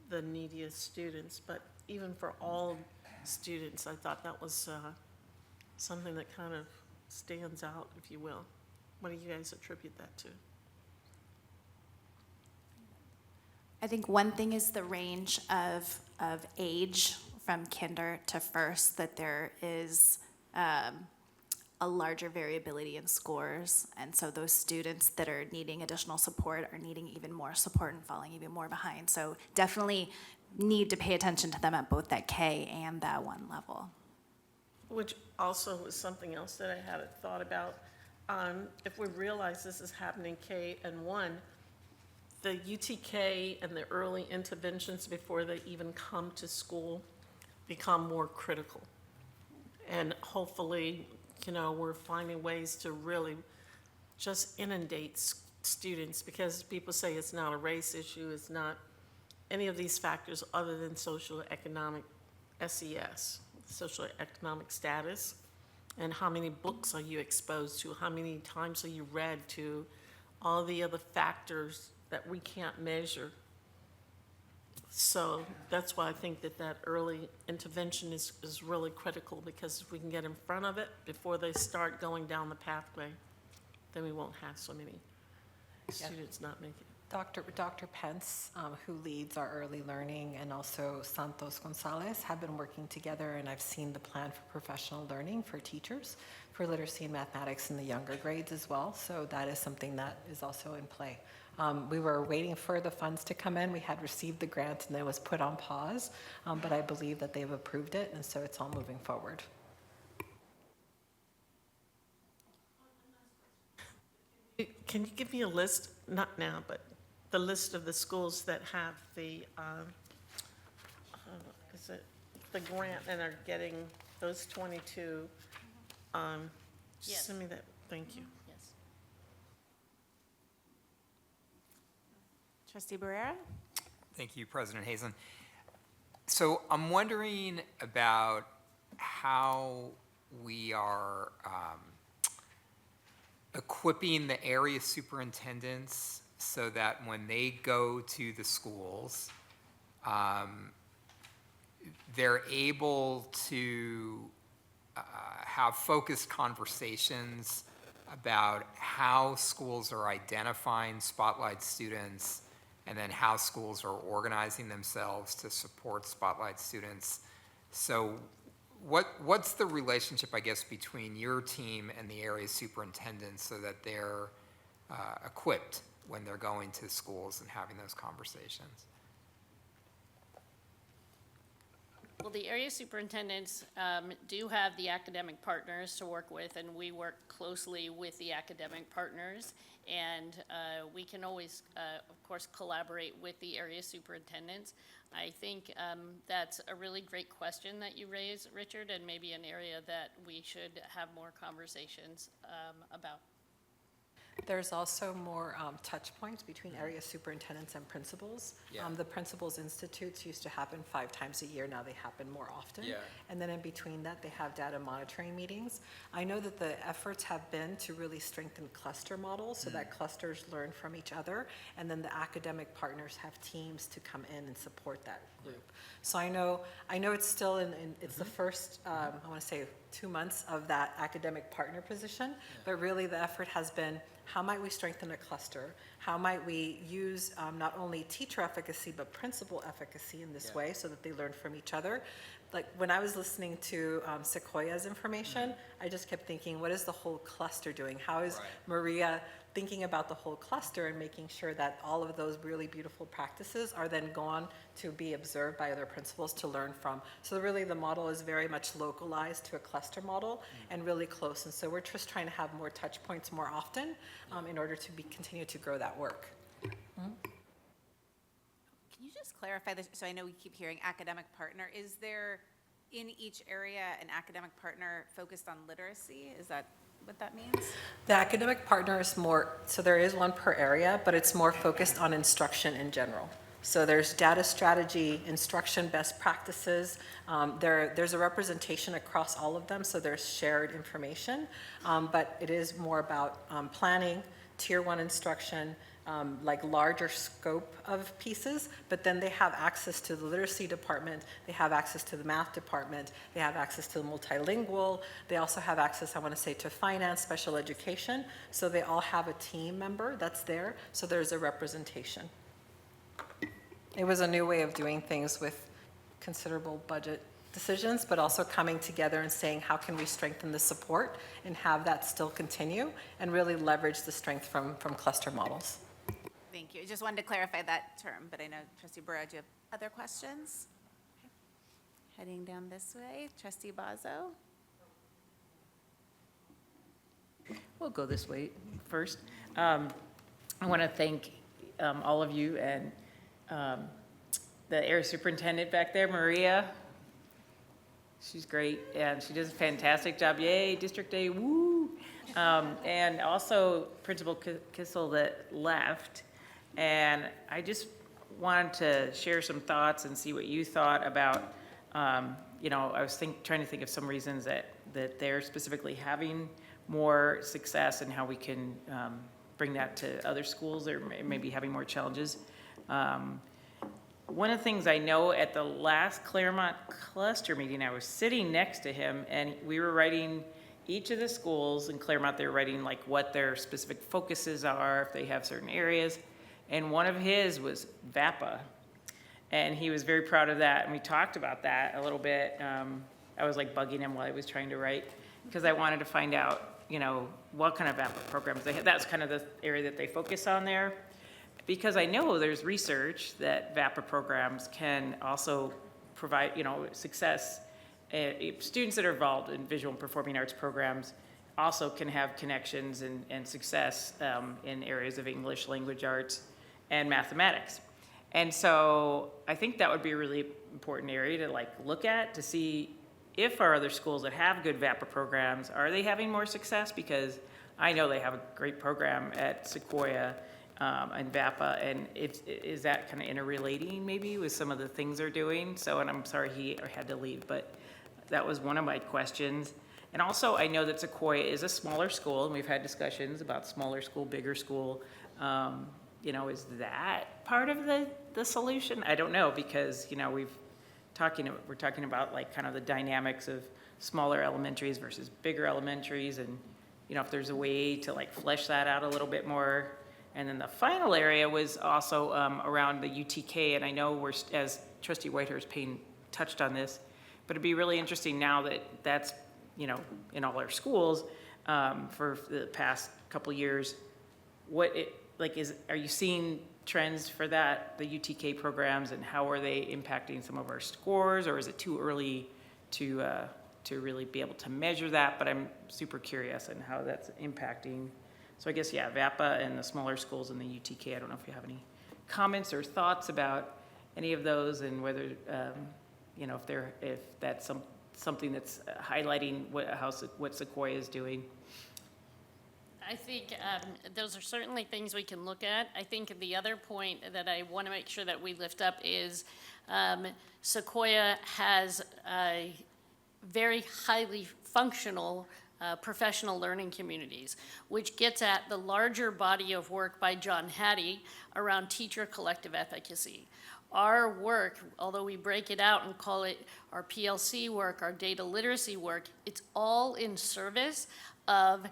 the neediest students. But even for all students, I thought that was something that kind of stands out, if you will. What do you guys attribute that to? I think one thing is the range of age from kinder to first, that there is a larger variability in scores. And so those students that are needing additional support are needing even more support and falling even more behind. So definitely need to pay attention to them at both that K and that 1 level. Which also was something else that I hadn't thought about. If we realize this is happening K and 1, the UTK and the early interventions before they even come to school become more critical. And hopefully, you know, we're finding ways to really just inundate students, because people say it's not a race issue, it's not any of these factors other than socioeconomic SES, socioeconomic status, and how many books are you exposed to, how many times are you read to, all the other factors that we can't measure. So that's why I think that that early intervention is really critical, because if we can get in front of it before they start going down the pathway, then we won't have so many students not make it. Dr. Pence, who leads our early learning, and also Santos Gonzalez have been working together, and I've seen the plan for professional learning for teachers for literacy and mathematics in the younger grades as well. So that is something that is also in play. We were waiting for the funds to come in. We had received the grant and it was put on pause, but I believe that they've approved it, and so it's all moving forward. Can you give me a list, not now, but the list of the schools that have the, is it the grant and are getting those 22? Yes. Send me that, thank you. Yes. Trustee Barrera? Thank you, President Hazen. So I'm wondering about how we are equipping the area superintendents so that when they go to the schools, they're able to have focused conversations about how schools are identifying spotlight students, and then how schools are organizing themselves to support spotlight students. So what's the relationship, I guess, between your team and the area superintendents so that they're equipped when they're going to schools and having those conversations? Well, the area superintendents do have the academic partners to work with, and we work closely with the academic partners. And we can always, of course, collaborate with the area superintendents. I think that's a really great question that you raised, Richard, and maybe an area that we should have more conversations about. There's also more touch points between area superintendents and principals. Yeah. The Principals Institutes used to happen 5 times a year. Now they happen more often. Yeah. And then in between that, they have data monitoring meetings. I know that the efforts have been to really strengthen cluster models so that clusters learn from each other. And then the academic partners have teams to come in and support that group. So I know it's still it's the first, I want to say 2 months of that academic partner position, but really the effort has been, how might we strengthen a cluster? How might we use not only teacher efficacy, but principal efficacy in this way so that they learn from each other? Like when I was listening to Sequoia's information, I just kept thinking, what is the whole cluster doing? How is Maria thinking about the whole cluster and making sure that all of those really beautiful practices are then gone to be observed by other principals to learn from? So really the model is very much localized to a cluster model and really close. And so we're just trying to have more touch points more often in order to continue to grow that work. Can you just clarify this? So I know we keep hearing academic partner. Is there in each area an academic partner focused on literacy? Is that what that means? The academic partner is more, so there is one per area, but it's more focused on instruction in general. So there's data strategy, instruction best practices. There's a representation across all of them, so there's shared information. But it is more about planning, tier 1 instruction, like larger scope of pieces, but then they have access to the literacy department, they have access to the math department, they have access to the multilingual, they also have access, I want to say, to finance, special education, so they all have a team member that's there, so there's a representation. It was a new way of doing things with considerable budget decisions, but also coming together and saying, how can we strengthen the support and have that still continue and really leverage the strength from cluster models. Thank you. I just wanted to clarify that term, but I know Trustee Burrow, do you have other questions? Okay. Heading down this way, Trustee Bazo. We'll go this way first. I want to thank all of you and the area superintendent back there, Maria. She's great, and she does a fantastic job. Yay, District A, woo! And also Principal Kissel that left. And I just wanted to share some thoughts and see what you thought about, you know, I was trying to think of some reasons that they're specifically having more success and how we can bring that to other schools that are maybe having more challenges. One of the things I know at the last Claremont cluster meeting, I was sitting next to him and we were writing each of the schools in Claremont, they were writing like what their specific focuses are, if they have certain areas. And one of his was VAPA. And he was very proud of that. And we talked about that a little bit. I was like bugging him while I was trying to write because I wanted to find out, you know, what kind of VAPA programs they have. That's kind of the area that they focus on there. Because I know there's research that VAPA programs can also provide, you know, success. Students that are involved in visual and performing arts programs also can have connections and success in areas of English, language arts, and mathematics. And so I think that would be a really important area to like look at to see if our other schools that have good VAPA programs, are they having more success? Because I know they have a great program at Sequoia and VAPA, and is that kind of interrelating maybe with some of the things they're doing? So, and I'm sorry he had to leave, but that was one of my questions. And also I know that Sequoia is a smaller school, and we've had discussions about smaller school, bigger school. You know, is that part of the solution? I don't know, because, you know, we're talking about like kind of the dynamics of smaller elementaries versus bigger elementaries, and, you know, if there's a way to like flesh that out a little bit more. And then the final area was also around the UTK, and I know as Trustee Whitehurst touched on this, but it'd be really interesting now that that's, you know, in all our schools for the past couple years, are you seeing trends for that, the UTK programs, and how are they impacting some of our scores, or is it too early to really be able to measure that? But I'm super curious on how that's impacting. So I guess, yeah, VAPA and the smaller schools and the UTK, I don't know if you have any comments or thoughts about any of those, and whether, you know, if that's something that's highlighting what Sequoia is doing. I think those are certainly things we can look at. I think the other point that I want to make sure that we lift up is Sequoia has a very highly functional professional learning communities, which gets at the larger body of work by John Hattie around teacher collective efficacy. Our work, although we break it out and call it our PLC work, our data literacy work, it's all in service of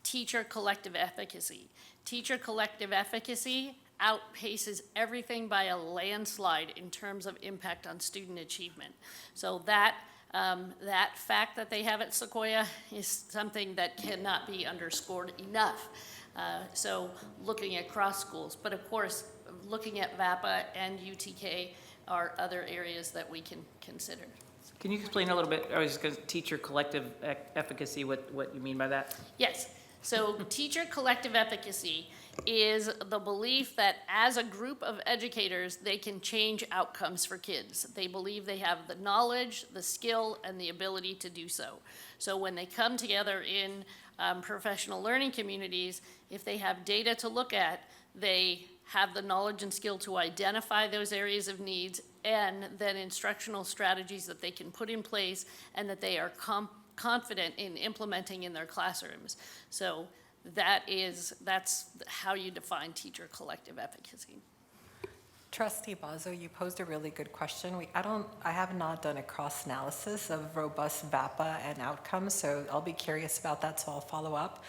teacher collective efficacy. Teacher collective efficacy outpaces everything by a landslide in terms of impact on student achievement. So that fact that they have at Sequoia is something that cannot be underscored enough. So looking across schools, but of course, looking at VAPA and UTK are other areas that we can consider. Can you explain a little bit, I was just going to teacher collective efficacy, what you mean by that? Yes. So teacher collective efficacy is the belief that as a group of educators, they can change outcomes for kids. They believe they have the knowledge, the skill, and the ability to do so. So when they come together in professional learning communities, if they have data to look at, they have the knowledge and skill to identify those areas of needs, and then instructional strategies that they can put in place and that they are confident in implementing in their classrooms. So that's how you define teacher collective efficacy. Trustee Bazo, you posed a really good question. I have not done a cross analysis of robust VAPA and outcomes, so I'll be curious about that, so I'll follow up.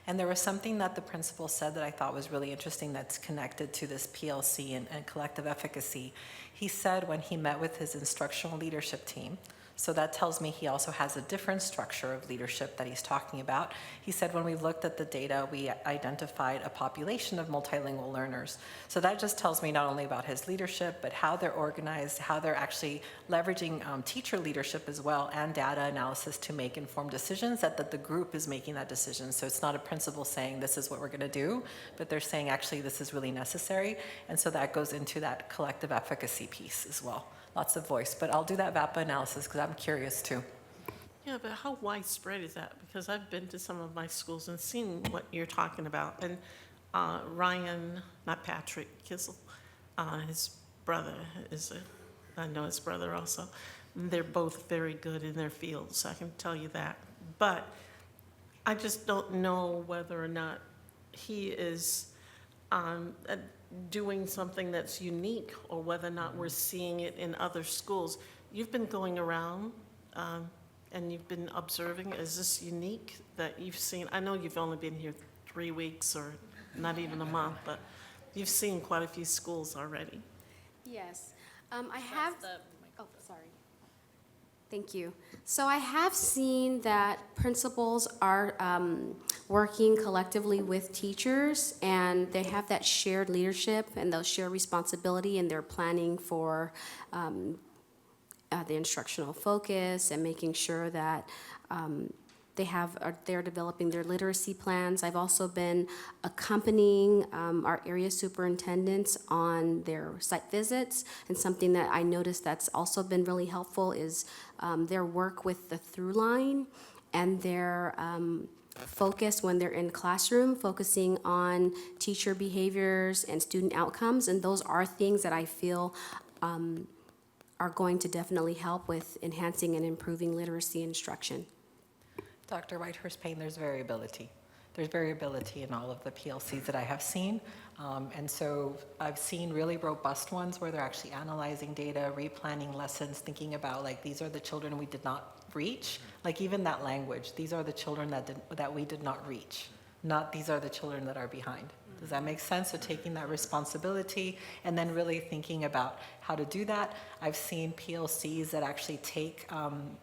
And there was something that the principal said that I thought was really interesting that's connected to this PLC and collective efficacy. He said when he met with his instructional leadership team, So that tells me he also has a different structure of leadership that he's talking about. He said when we looked at the data, we identified a population of multilingual learners. So that just tells me not only about his leadership, but how they're organized, how they're actually leveraging teacher leadership as well and data analysis to make informed decisions, that the group is making that decision. So it's not a principal saying this is what we're going to do, but they're saying actually this is really necessary. And so that goes into that collective efficacy piece as well. Lots of voice, but I'll do that VAPA analysis because I'm curious too. Yeah, but how widespread is that? Because I've been to some of my schools and seen what you're talking about. And Ryan, not Patrick, Kissel, his brother I know his brother also. They're both very good in their fields, I can tell you that. But I just don't know whether or not he is doing something that's unique, or whether or not we're seeing it in other schools. You've been going around and you've been observing. Is this unique that you've seen? I know you've only been here 3 weeks or not even a month, but you've seen quite a few schools already. Yes. I have, oh, sorry. Thank you. So I have seen that principals are working collectively with teachers, and they have that shared leadership and they'll share responsibility, and they're planning for the instructional focus and making sure that they're developing their literacy plans. I've also been accompanying our area superintendents on their site visits, and something that I noticed that's also been really helpful is their work with the through line and their focus when they're in classroom, focusing on teacher behaviors and student outcomes, and those are things that I feel are going to definitely help with enhancing and improving literacy instruction. Dr. Whitehurst-Payne, there's variability. There's variability in all of the PLCs that I have seen. And so I've seen really robust ones where they're actually analyzing data, replanning lessons, thinking about like, these are the children we did not reach. Like even that language, these are the children that we did not reach, not these are the children that are behind. Does that make sense? So taking that responsibility and then really thinking about how to do that. I've seen PLCs that actually take,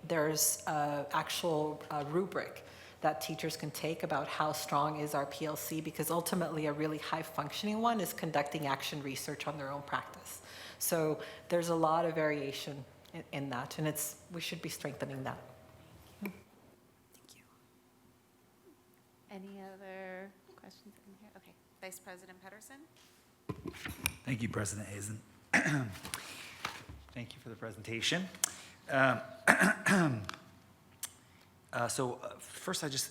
there's an actual rubric that teachers can take about how strong is our PLC, because ultimately a really high functioning one is conducting action research on their own practice. So there's a lot of variation in that, and we should be strengthening that. Any other questions in here? Okay, Vice President Pedersen. Thank you, President Hazen. Thank you for the presentation. First I just,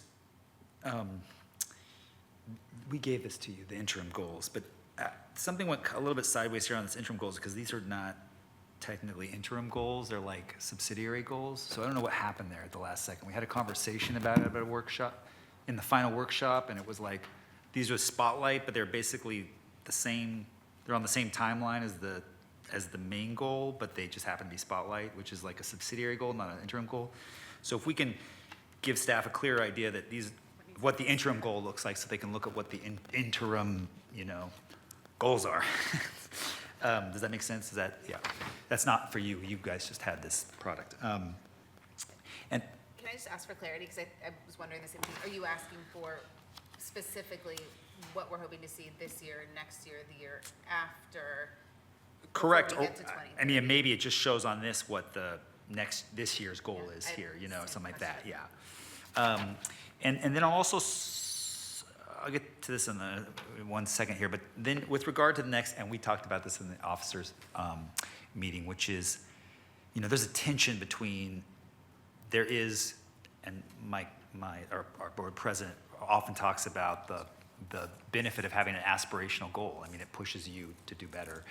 we gave this to you, the interim goals, but something went a little bit sideways here on this interim goals because these are not technically interim goals, they're like subsidiary goals. So I don't know what happened there at the last second. We had a conversation about it at a workshop, in the final workshop, and it was like, these are spotlight, but they're basically the same, they're on the same timeline as the main goal, but they just happen to be spotlight, which is like a subsidiary goal, not an interim goal. So if we can give staff a clear idea that what the interim goal looks like, so they can look at what the interim, goals are. Does that make sense? Is that, yeah, that's not for you. You guys just had this product. And Can I just ask for clarity, because I was wondering the same thing. Are you asking for specifically what we're hoping to see this year, next year, the year after? correct. we get to I mean, maybe it just shows on this what this year's goal is here, something like that, yeah. And then I'll also, I'll get to this in 1 second here, but then with regard to the next, and we talked about this in the officers meeting, which is, there's a tension between, there is, and our board president often talks about the benefit of having an aspirational goal. I mean, it pushes you to do better.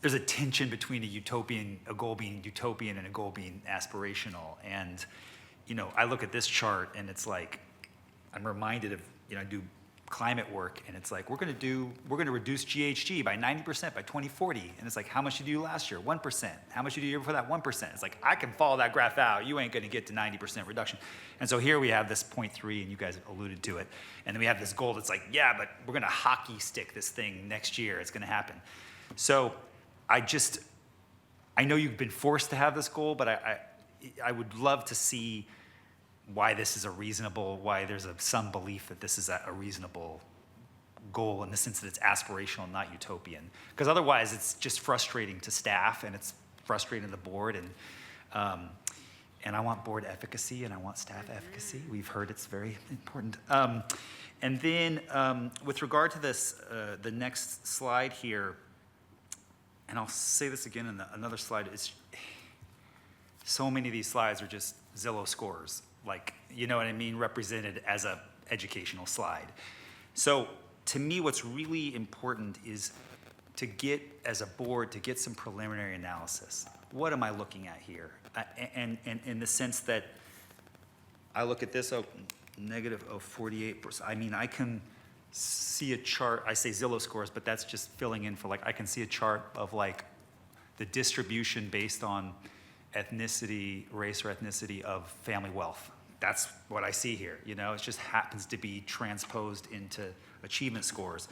There's a tension between a goal being utopian and a goal being aspirational. And, I look at this chart and it's like, I'm reminded of, I do climate work and it's like, we're going to reduce GHG by 90% by 2040. And it's like, how much did you do last year? 1%. How much did you do the year before that? 1%. It's like, I can follow that graph out. You ain't going to get to 90% reduction. And so here we have this 0.3, and you guys alluded to it. And then we have this goal that's like, yeah, but we're going to hockey stick this thing next year. It's going to happen. So I know you've been forced to have this goal, but I would love to see why this is why there's some belief that this is a reasonable goal in the sense that it's aspirational, not utopian. Because otherwise, it's just frustrating to staff and it's frustrating to the board. And I want board efficacy and I want staff efficacy. We've heard it's very important. And then with regard to this, the next slide here, and I'll say this again in another slide, is so many of these slides are just Zillow scores, like, you know what I mean, represented as a educational slide. So to me, what's really important is to get, as a board, to get some preliminary analysis. What am I looking at here? And in the sense that I look at this, negative 48%. I mean, I can see a chart, I say Zillow scores, but that's just filling in for, like, I can see a chart of, like, the distribution based on ethnicity, race or ethnicity of family wealth. That's what I see here, you know? It just happens to be transposed into achievement scores.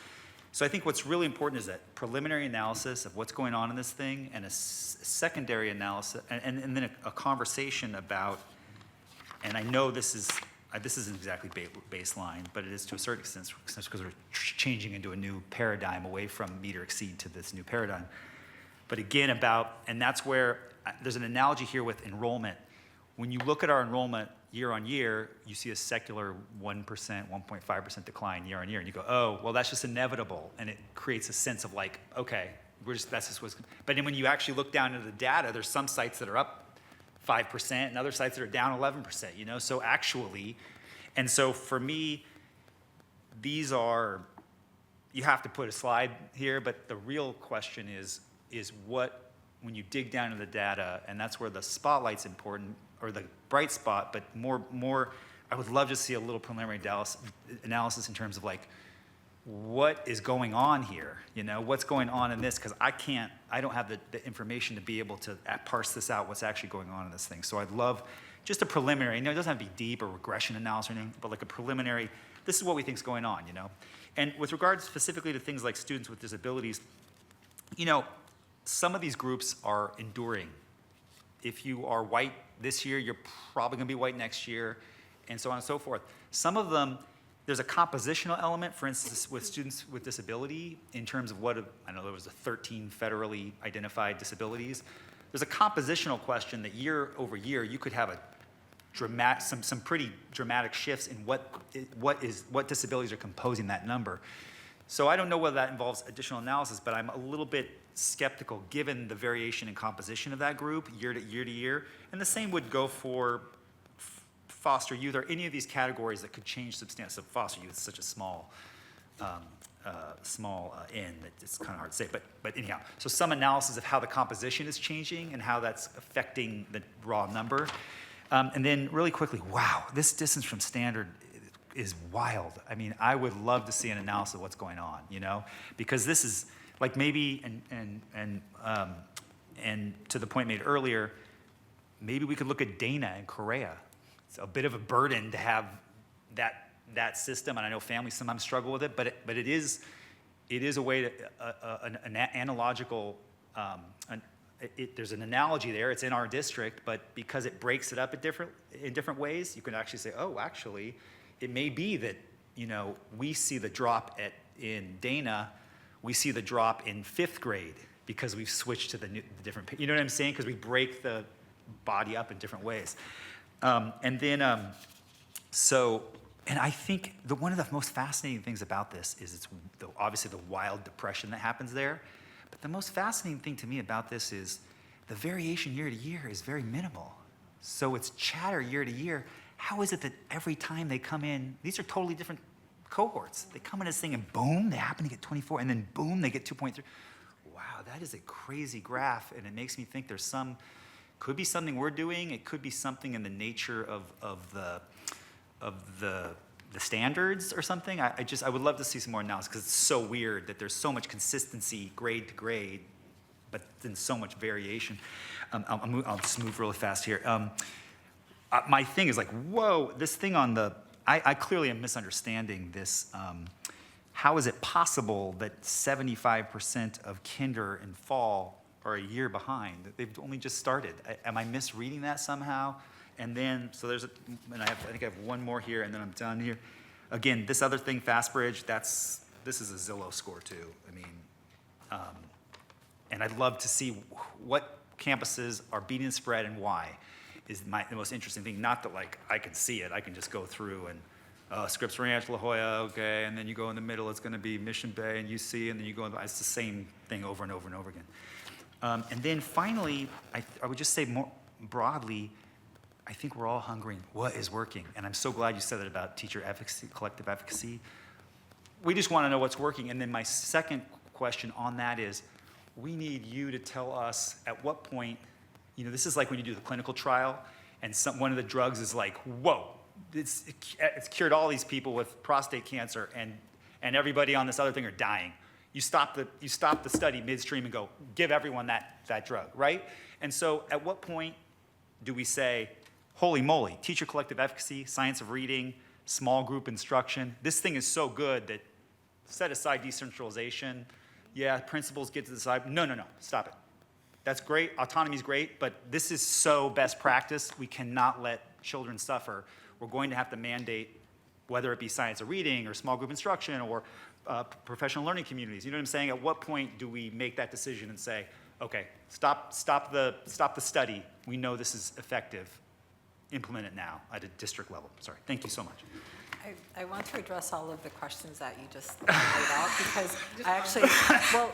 So I think what's really important is that preliminary analysis of what's going on in this thing, and a secondary analysis, and then a conversation about, and I know this isn't exactly baseline, but it is to a certain extent because we're changing into a new paradigm away from meet or exceed to this new paradigm. But again, and that's where there's an analogy here with enrollment. When you look at our enrollment year on year, you see a secular 1%, 1.5% decline year on year, and you go, oh, well, that's just inevitable, and it creates a sense of like, okay, that's just what's. But then when you actually look down into the data, there's some sites that are up 5% and other sites that are down 11%, you know? So actually, and so for me, these are, you have to put a slide here, but the real question is what, when you dig down into the data, and that's where the spotlight's important, or the bright spot, but more, I would love to see a little preliminary analysis in terms of like, what is going on here? You know, what's going on in this? Because I don't have the information to be able to parse this out, what's actually going on in this thing. So I'd love just a preliminary, you know, it doesn't have to be deep or regression analysis or anything, but like a preliminary, this is what we think is going on, you know? And with regards specifically to things like students with disabilities, you know, some of these groups are enduring. If you are white this year, you're probably gonna be white next year, and so on and so forth. Some of them, there's a compositional element, for instance, with students with disability, in terms of I know there was 13 federally identified disabilities. There's a compositional question that year over year, you could have some pretty dramatic shifts in what disabilities are composing that number. So I don't know whether that involves additional analysis, but I'm a little bit skeptical given the variation in composition of that group year to year. And the same would go for foster youth or any of these categories that could change substantially. Foster youth is such a small end that it's kind of hard to say. But anyhow, so some analysis of how the composition is changing and how that's affecting the raw number. And then really quickly, wow, this distance from standard is wild. I mean, I would love to see an analysis of what's going on, you know, because this is like maybe and to the point made earlier, maybe we could look at Dana in Korea. It's a bit of a burden to have that system, and I know families sometimes struggle with it, but it is a way to an analogical. There's an analogy there. It's in our district, but because it breaks it up in different ways, you can actually say, oh, actually, it may be that, you know, we see the drop in Dana, we see the drop in 5th grade because we've switched to the different. You know what I'm saying? Because we break the body up in different ways. And I think one of the most fascinating things about this is it's obviously the wild depression that happens there. But the most fascinating thing to me about this is the variation year to year is very minimal. So it's chatter year to year. How is it that every time they come in, these are totally different cohorts. They come in as thing and boom, they happen to get 24, and then boom, they get 2.3. Wow, that is a crazy graph, and it makes me think there's could be something we're doing. It could be something in the nature of the standards or something. I would love to see some more analysis because it's so weird that there's so much consistency grade to grade, but then so much variation. I'll just move really fast here. My thing is like, whoa, this thing on I clearly am misunderstanding this. How is it possible that 75% of kinder in fall are a year behind. They've only just started. Am I misreading that somehow? And then, so there's and I think I have one more here, and then I'm done here. Again, this other thing, FastBridge, this is a Zillow score too. I mean, and I'd love to see what campuses are beating the spread and why is the most interesting thing. Not that like I can see it, I can just go through and Scripps Ranch, La Jolla, okay, and then you go in the middle, it's gonna be Mission Bay and UC, and then you go in, it's the same thing over and over and over again. And then finally, I would just say more broadly, I think we're all hungering what is working. And I'm so glad you said that about teacher efficacy, collective efficacy. We just want to know what's working. And then my second question on that is, we need you to tell us at what point, you know, this is like when you do the clinical trial and one of the drugs is like, whoa, it's cured all these people with prostate cancer and everybody on this other thing are dying. You stop the study midstream and go, give everyone that drug, right? And so at what point do we say, holy moly, teacher collective efficacy, science of reading, small group instruction, this thing is so good that set aside decentralization. Yeah, principals get to decide. No, stop it. That's great, autonomy is great, but this is so best practice. We cannot let children suffer. We're going to have to mandate, whether it be science of reading or small group instruction or professional learning communities. You know what I'm saying? At what point do we make that decision and say, okay, stop the study. We know this is effective. Implement it now at a district level. Sorry, thank you so much. I want to address all of the questions that you just laid out because I actually, well,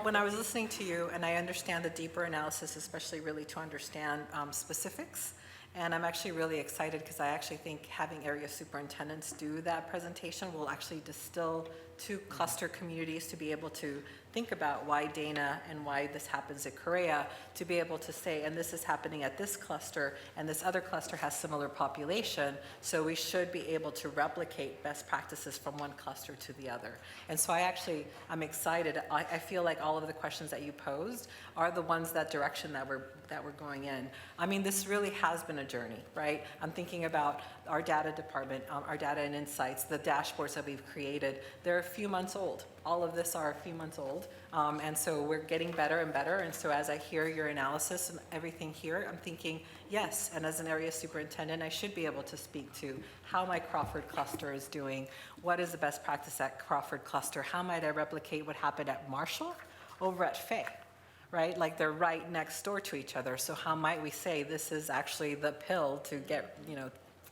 when I was listening to you and I understand the deeper analysis, especially really to understand specifics, and I'm actually really excited because I actually think having area superintendents do that presentation will actually distill to cluster communities to be able to think about why Dana and why this happens at Korea, to be able to say, and this is happening at this cluster, and this other cluster has similar population, so we should be able to replicate best practices from one cluster to the other. And so I'm excited. I feel like all of the questions that you posed are the ones that direction that we're going in. I mean, this really has been a journey, right? I'm thinking about our data department, our data and insights, the dashboards that we've created. They're a few months old. All of this are a few months old. And so we're getting better and better. And so as I hear your analysis and everything here, I'm thinking, yes, and as an area superintendent, I should be able to speak to how my Crawford cluster is doing. What is the best practice at Crawford cluster? How might I replicate what happened at Marshall over at Fay? Right? Like they're right next door to each other. So how might we say this is actually the pill to get,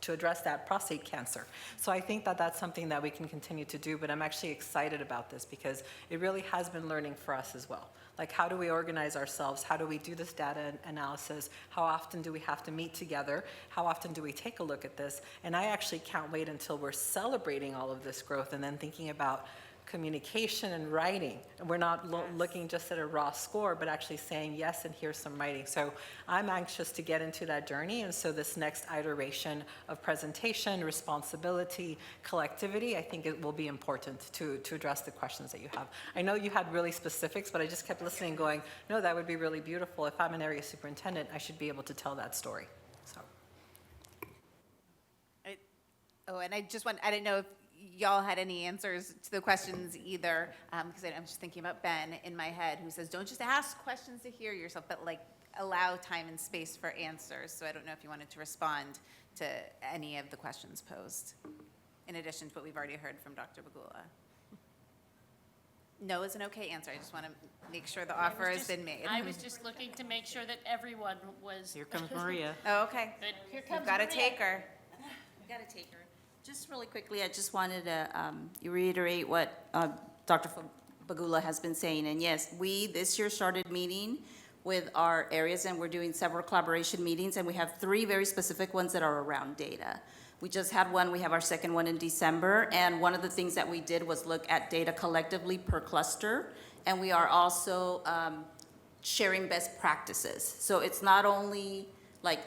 to address that prostate cancer? So I think that that's something that we can continue to do, but I'm actually excited about this because it really has been learning for us as well. Like how do we organize ourselves? How do we do this data analysis? How often do we have to meet together? How often do we take a look at this? And I actually can't wait until we're celebrating all of this growth and then thinking about communication and writing. And we're not looking just at a raw score, but actually saying, yes, and here's some writing. So I'm anxious to get into that journey. And so this next iteration of presentation, responsibility, collectivity, I think it will be important to address the questions that you have. I know you had really specifics, but I just kept listening going, no, that would be really beautiful. If I'm an area superintendent, I should be able to tell that story. So. And I didn't know if y'all had any answers to the questions either, because I'm just thinking about Ben in my head who says, don't just ask questions to hear yourself, but like allow time and space for answers. So I don't know if you wanted to respond to any of the questions posed, in addition to what we've already heard from Dr. Bagula. No is an okay answer. I just want to make sure the offer has been made. I was just looking to make sure that everyone was. Here comes Maria. Oh, okay. Good. Here comes We've got Maria. to take her. Got to take her. Just really quickly, I just wanted to reiterate what Dr. Bagula has been saying. And yes, we this year started meeting with our areas, and we're doing several collaboration meetings, and we have 3 very specific ones that are around data. We just had one, we have our second one in December, and one of the things that we did was look at data collectively per cluster, and we are also sharing best practices. So it's not only like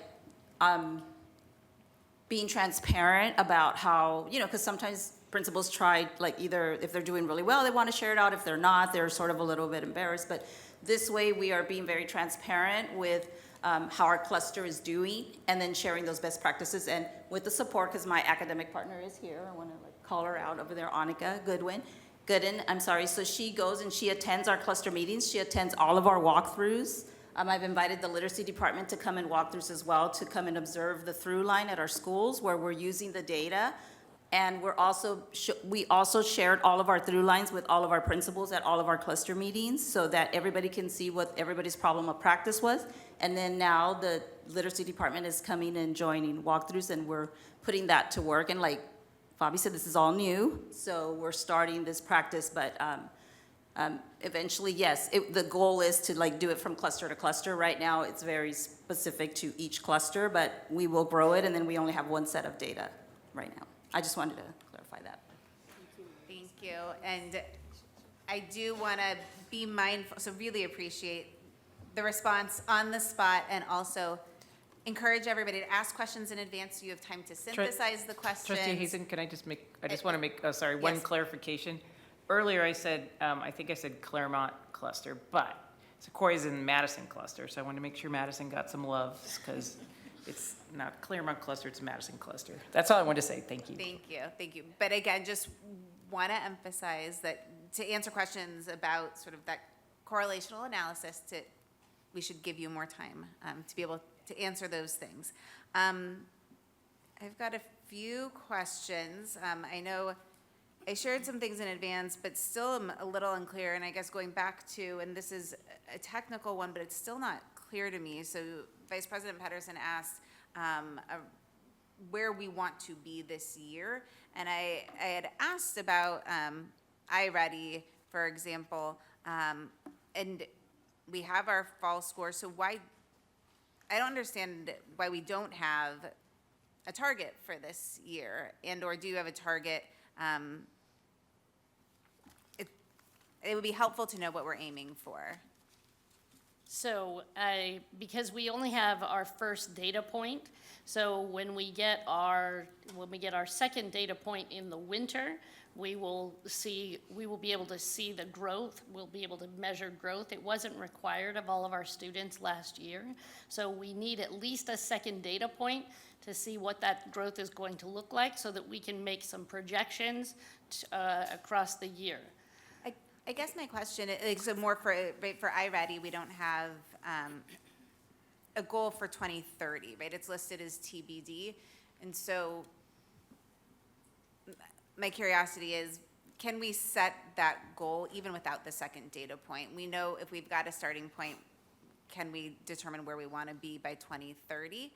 being transparent about how, because sometimes principals try, like either if they're doing really well, they want to share it out. If they're not, they're sort of a little bit embarrassed. But this way, we are being very transparent with how our cluster is doing and then sharing those best practices. And with the support, because my academic partner is here, I want to call her out over there, Annika Goodwin. Gooden, I'm sorry, so she goes and she attends our cluster meetings, she attends all of our walkthroughs. I've invited the literacy department to come and walkthroughs as well, to come and observe the through line at our schools where we're using the data. And we also shared all of our through lines with all of our principals at all of our cluster meetings so that everybody can see what everybody's problem of practice was. And then now the literacy department is coming and joining walkthroughs, and we're putting that to work. And like Bobby said, this is all new, so we're starting this practice, but eventually, yes, the goal is to like do it from cluster to cluster. Right now, it's very specific to each cluster, but we will grow it, and then we only have one set of data right now. I just wanted to clarify that. Thank you. And I do want to be mindful, so really appreciate the response on the spot, and also encourage everybody to ask questions in advance so you have time to synthesize the questions. Trustee Hazen, can I just want to make, one Yes. clarification. Earlier I said, I think I said Claremont cluster, but Sequoia's in Madison cluster, so I want to make sure Madison got some love, because it's not Claremont cluster, it's Madison cluster. That's all I wanted to say, thank you. Thank you, thank you. But again, just want to emphasize that to answer questions about sort of that correlational analysis, we should give you more time to be able to answer those things. I've got a few questions. I know I shared some things in advance, but still am a little unclear, and I guess going back to, and this is a technical one, but it's still not clear to me. So Vice President Pedersen asked where we want to be this year, and I had asked about iReady, for example, and we have our fall score, so why, I don't understand why we don't have a target for this year, and or do you have a target? It would be helpful to know what we're aiming for. So because we only have our first data point, so when we get our second data point in the winter, we will be able to see the growth. We'll be able to measure growth. It wasn't required of all of our students last year. So we need at least a second data point to see what that growth is going to look like so that we can make some projections across the year. I guess my question is, so more for iReady, we don't have a goal for 2030, right? It's listed as TBD. And so my curiosity is, can we set that goal even without the second data point? We know if we've got a starting point, can we determine where we want to be by 2030?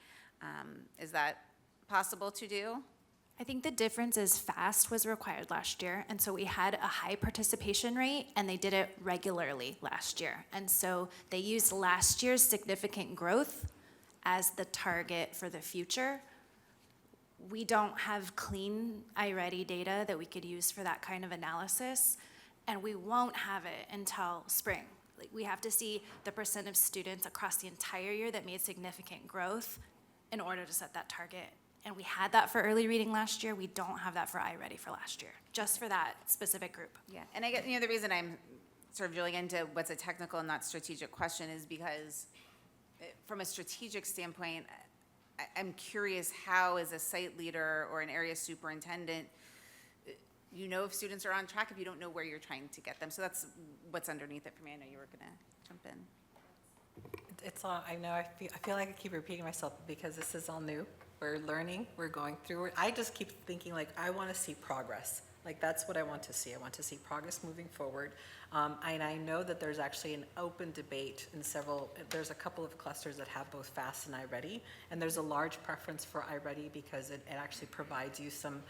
Is that possible to do? I think the difference is FAST was required last year, and so we had a high participation rate, and they did it regularly last year. And so they used last year's significant growth as the target for the future. We don't have clean iReady data that we could use for that kind of analysis, and we won't have it until spring. Like, we have to see the percent of students across the entire year that made significant growth in order to set that target. And we had that for early reading last year. We don't have that for iReady for last year, just for that specific group. Yeah, and I get, the reason I'm sort of drilling into what's a technical and not strategic question is because from a strategic standpoint, I'm curious how, as a site leader or an area superintendent, you know if students are on track if you don't know where you're trying to get them. So that's what's underneath it for me. I know you were gonna jump in. It's all, I know, I feel like I keep repeating myself because this is all new. We're learning, we're going through it. I just keep thinking, like, I want to see progress. Like, that's what I want to see. I want to see progress moving forward. And I know that there's actually an open debate in there's a couple of clusters that have both FAST and iReady, and there's a large preference for iReady because it actually provides you some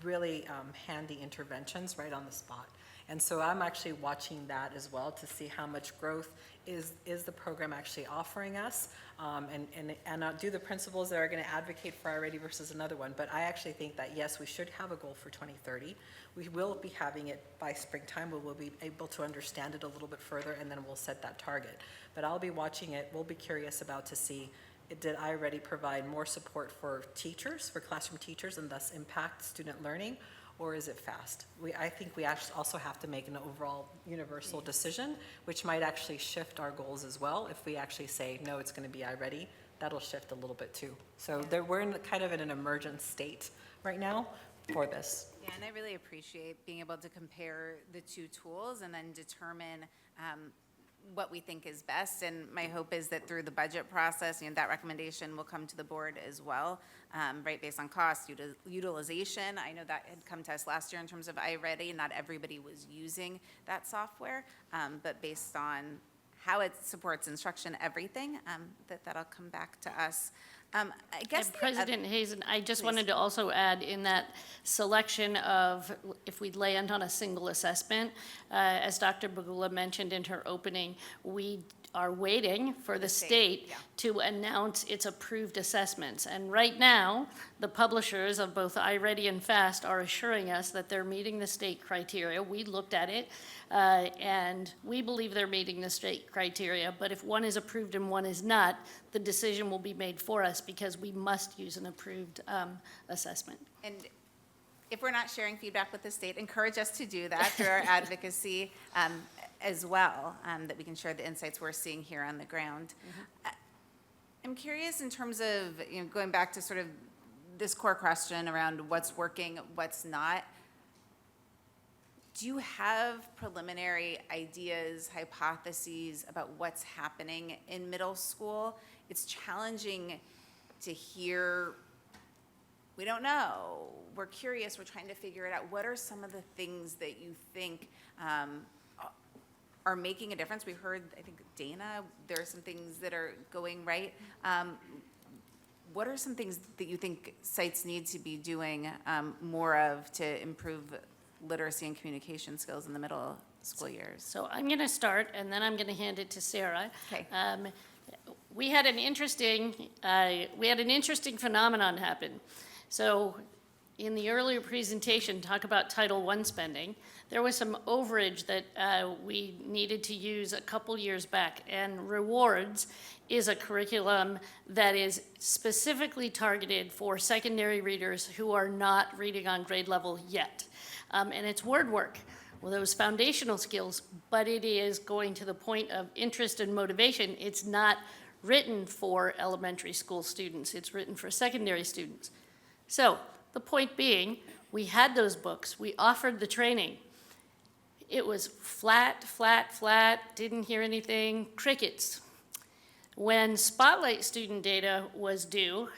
really handy interventions right on the spot. And so I'm actually watching that as well to see how much growth is the program actually offering us, and do the principals that are going to advocate for iReady versus another one. But I actually think that, yes, we should have a goal for 2030. We will be having it by springtime. We will be able to understand it a little bit further, and then we'll set that target. But I'll be watching it. We'll be curious about to see, did iReady provide more support for teachers, for classroom teachers, and thus impact student learning? Or is it FAST? I think we actually also have to make an overall universal decision, which might actually shift our goals as well. If we actually say, no, it's going to be iReady, that'll shift a little bit too. So we're in kind of in an emergent state right now. for this. Yeah, and I really appreciate being able to compare the two tools and then determine what we think is best. And my hope is that through the budget process, that recommendation will come to the board as well, right, based on cost, utilization. I know that had come to us last year in terms of iReady. Not everybody was using that software, but based on how it supports instruction, everything, that'll come back to us. I guess And President Hazen, I just wanted to also add in that selection of if we land on a single assessment, as Dr. Bagula mentioned in her opening, we are waiting for the state to announce its approved assessments. And right now, the publishers of both iReady and FAST are assuring us that they're meeting the state criteria. We looked at it, and we believe they're meeting the state criteria, but if one is approved and one is not, the decision will be made for us because we must use an approved assessment. And if we're not sharing feedback with the state, encourage us to do that through our advocacy as well, that we can share the insights we're seeing here on the ground. I'm curious in terms of going back to sort of this core question around what's working, what's not. Do you have preliminary ideas, hypotheses about what's happening in middle school? It's challenging to hear, we don't know, we're curious, we're trying to figure it out. What are some of the things that you think are making a difference? We heard, I think, Dana, there are some things that are going right. What are some things that you think sites need to be doing more of to improve literacy and communication skills in the middle school years? So I'm going to start, and then I'm going to hand it to Sarah. Okay. We had an interesting phenomenon happen. So in the earlier presentation, talk about Title I spending. There was some overage that we needed to use a couple years back, and Rewards is a curriculum that is specifically targeted for secondary readers who are not reading on grade level yet. And it's word work, well, those foundational skills, but it is going to the point of interest and motivation. It's not written for elementary school students, it's written for secondary students. So the point being, we had those books, we offered the training. It was flat, flat, flat, didn't hear anything, crickets. When Spotlight student data was due,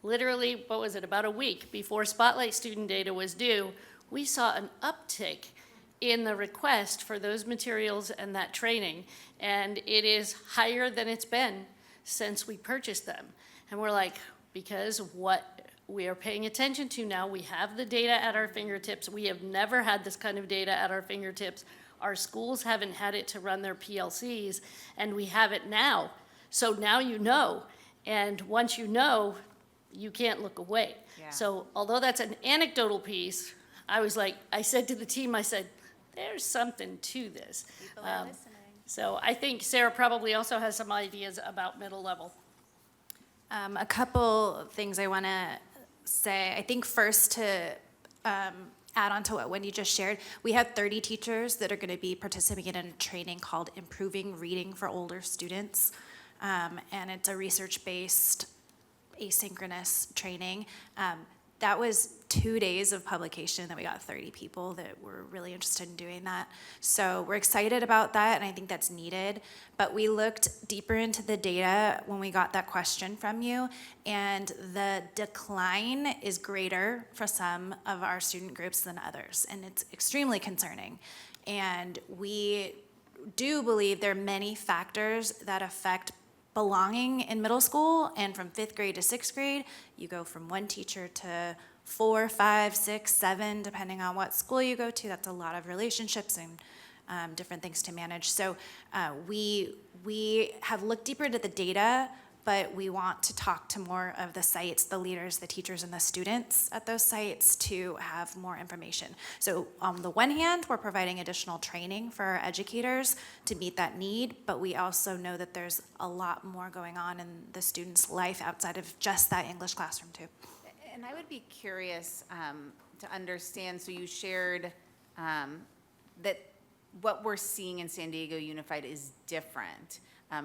literally, what was it, about a week before Spotlight student data was due, we saw an uptick in the request for those materials and that training, and it is higher than it's been since we purchased them. And we're like, because what we are paying attention to now, we have the data at our fingertips. We have never had this kind of data at our fingertips. Our schools haven't had it to run their PLCs, and we have it now. So now you know, and once you know, you can't look away. Yeah. So although that's an anecdotal piece, I said to the team, I said, there's something to this. People are listening. So I think Sarah probably also has some ideas about middle level. A couple things I want to say. I think first to add on to what Wendy just shared, we have 30 teachers that are going to be participating in a training called Improving Reading for Older Students. And it's a research-based asynchronous training. That was 2 days of publication that we got 30 people that were really interested in doing that. So we're excited about that, and I think that's needed. But we looked deeper into the data when we got that question from you, and the decline is greater for some of our student groups than others, and it's extremely concerning. And we do believe there are many factors that affect belonging in middle school, and from 5th grade to 6th grade, you go from one teacher to 4, 5, 6, 7, depending on what school you go to. That's a lot of relationships and different things to manage. So we have looked deeper into the data, but we want to talk to more of the sites, the leaders, the teachers, and the students at those sites to have more information. So on the one hand, we're providing additional training for our educators to meet that need, but we also know that there's a lot more going on in the student's life outside of just that English classroom too. And I would be curious to understand, so you shared that what we're seeing in San Diego Unified is different.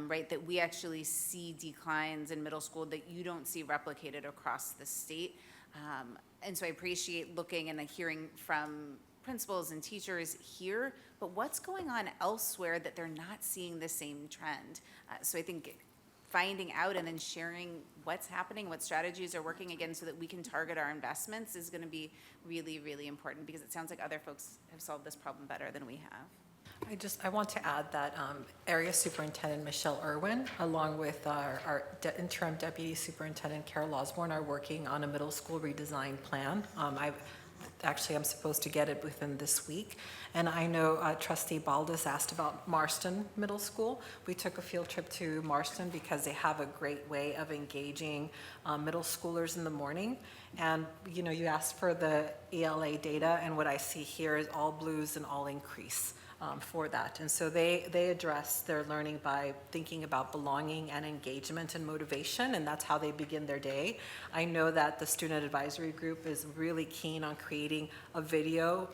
Right, that we actually see declines in middle school that you don't see replicated across the state. And so I appreciate looking and hearing from principals and teachers here, but what's going on elsewhere that they're not seeing the same trend? So I think finding out and then sharing what's happening, what strategies are working again so that we can target our investments is going to be really, really important because it sounds like other folks have solved this problem better than we have. I want to add that Area Superintendent Michelle Irwin, along with our interim Deputy Superintendent Carol Osborne, are working on a middle school redesign plan. I'm supposed to get it within this week. And I know Trustee Baldus asked about Marston Middle School. We took a field trip to Marston because they have a great way of engaging middle schoolers in the morning. And, you know, you asked for the ELA data, and what I see here is all blues and all increase. For that. And so they address their learning by thinking about belonging and engagement and motivation, and that's how they begin their day. I know that the Student Advisory Group is really keen on creating a video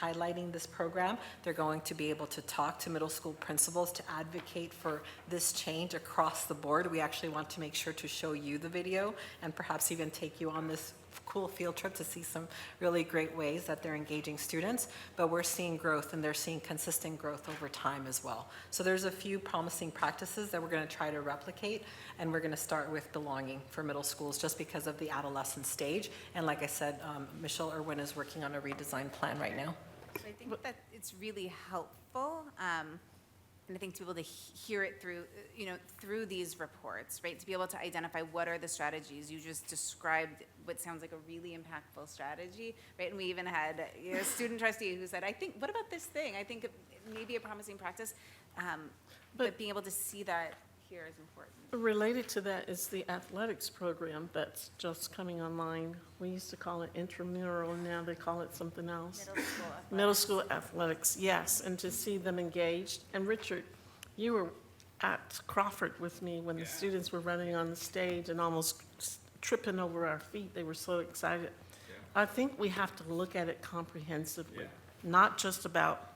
highlighting this program. They're going to be able to talk to middle school principals to advocate for this change across the board. We actually want to make sure to show you the video and perhaps even take you on this cool field trip to see some really great ways that they're engaging students, but we're seeing growth and they're seeing consistent growth over time as well. So there's a few promising practices that we're going to try to replicate, and we're going to start with belonging for middle schools just because of the adolescent stage. And like I said, Michelle Irwin is working on a redesign plan right now. So I think that it's really helpful, and I think to be able to hear it through, through these reports, right? To be able to identify what are the strategies. You just described what sounds like a really impactful strategy, right? And we even had a student trustee who said, what about this thing? I think it may be a promising practice, but being able to see that here is important. Related to that is the athletics program that's just coming online. We used to call it intramural, now they call it something else. Middle school athletics, yes, and to see them engaged. And Richard, you were at Crawford with me when the students were running on the stage and almost tripping over our feet. They were so excited. I think we have to look at it comprehensively, not just about,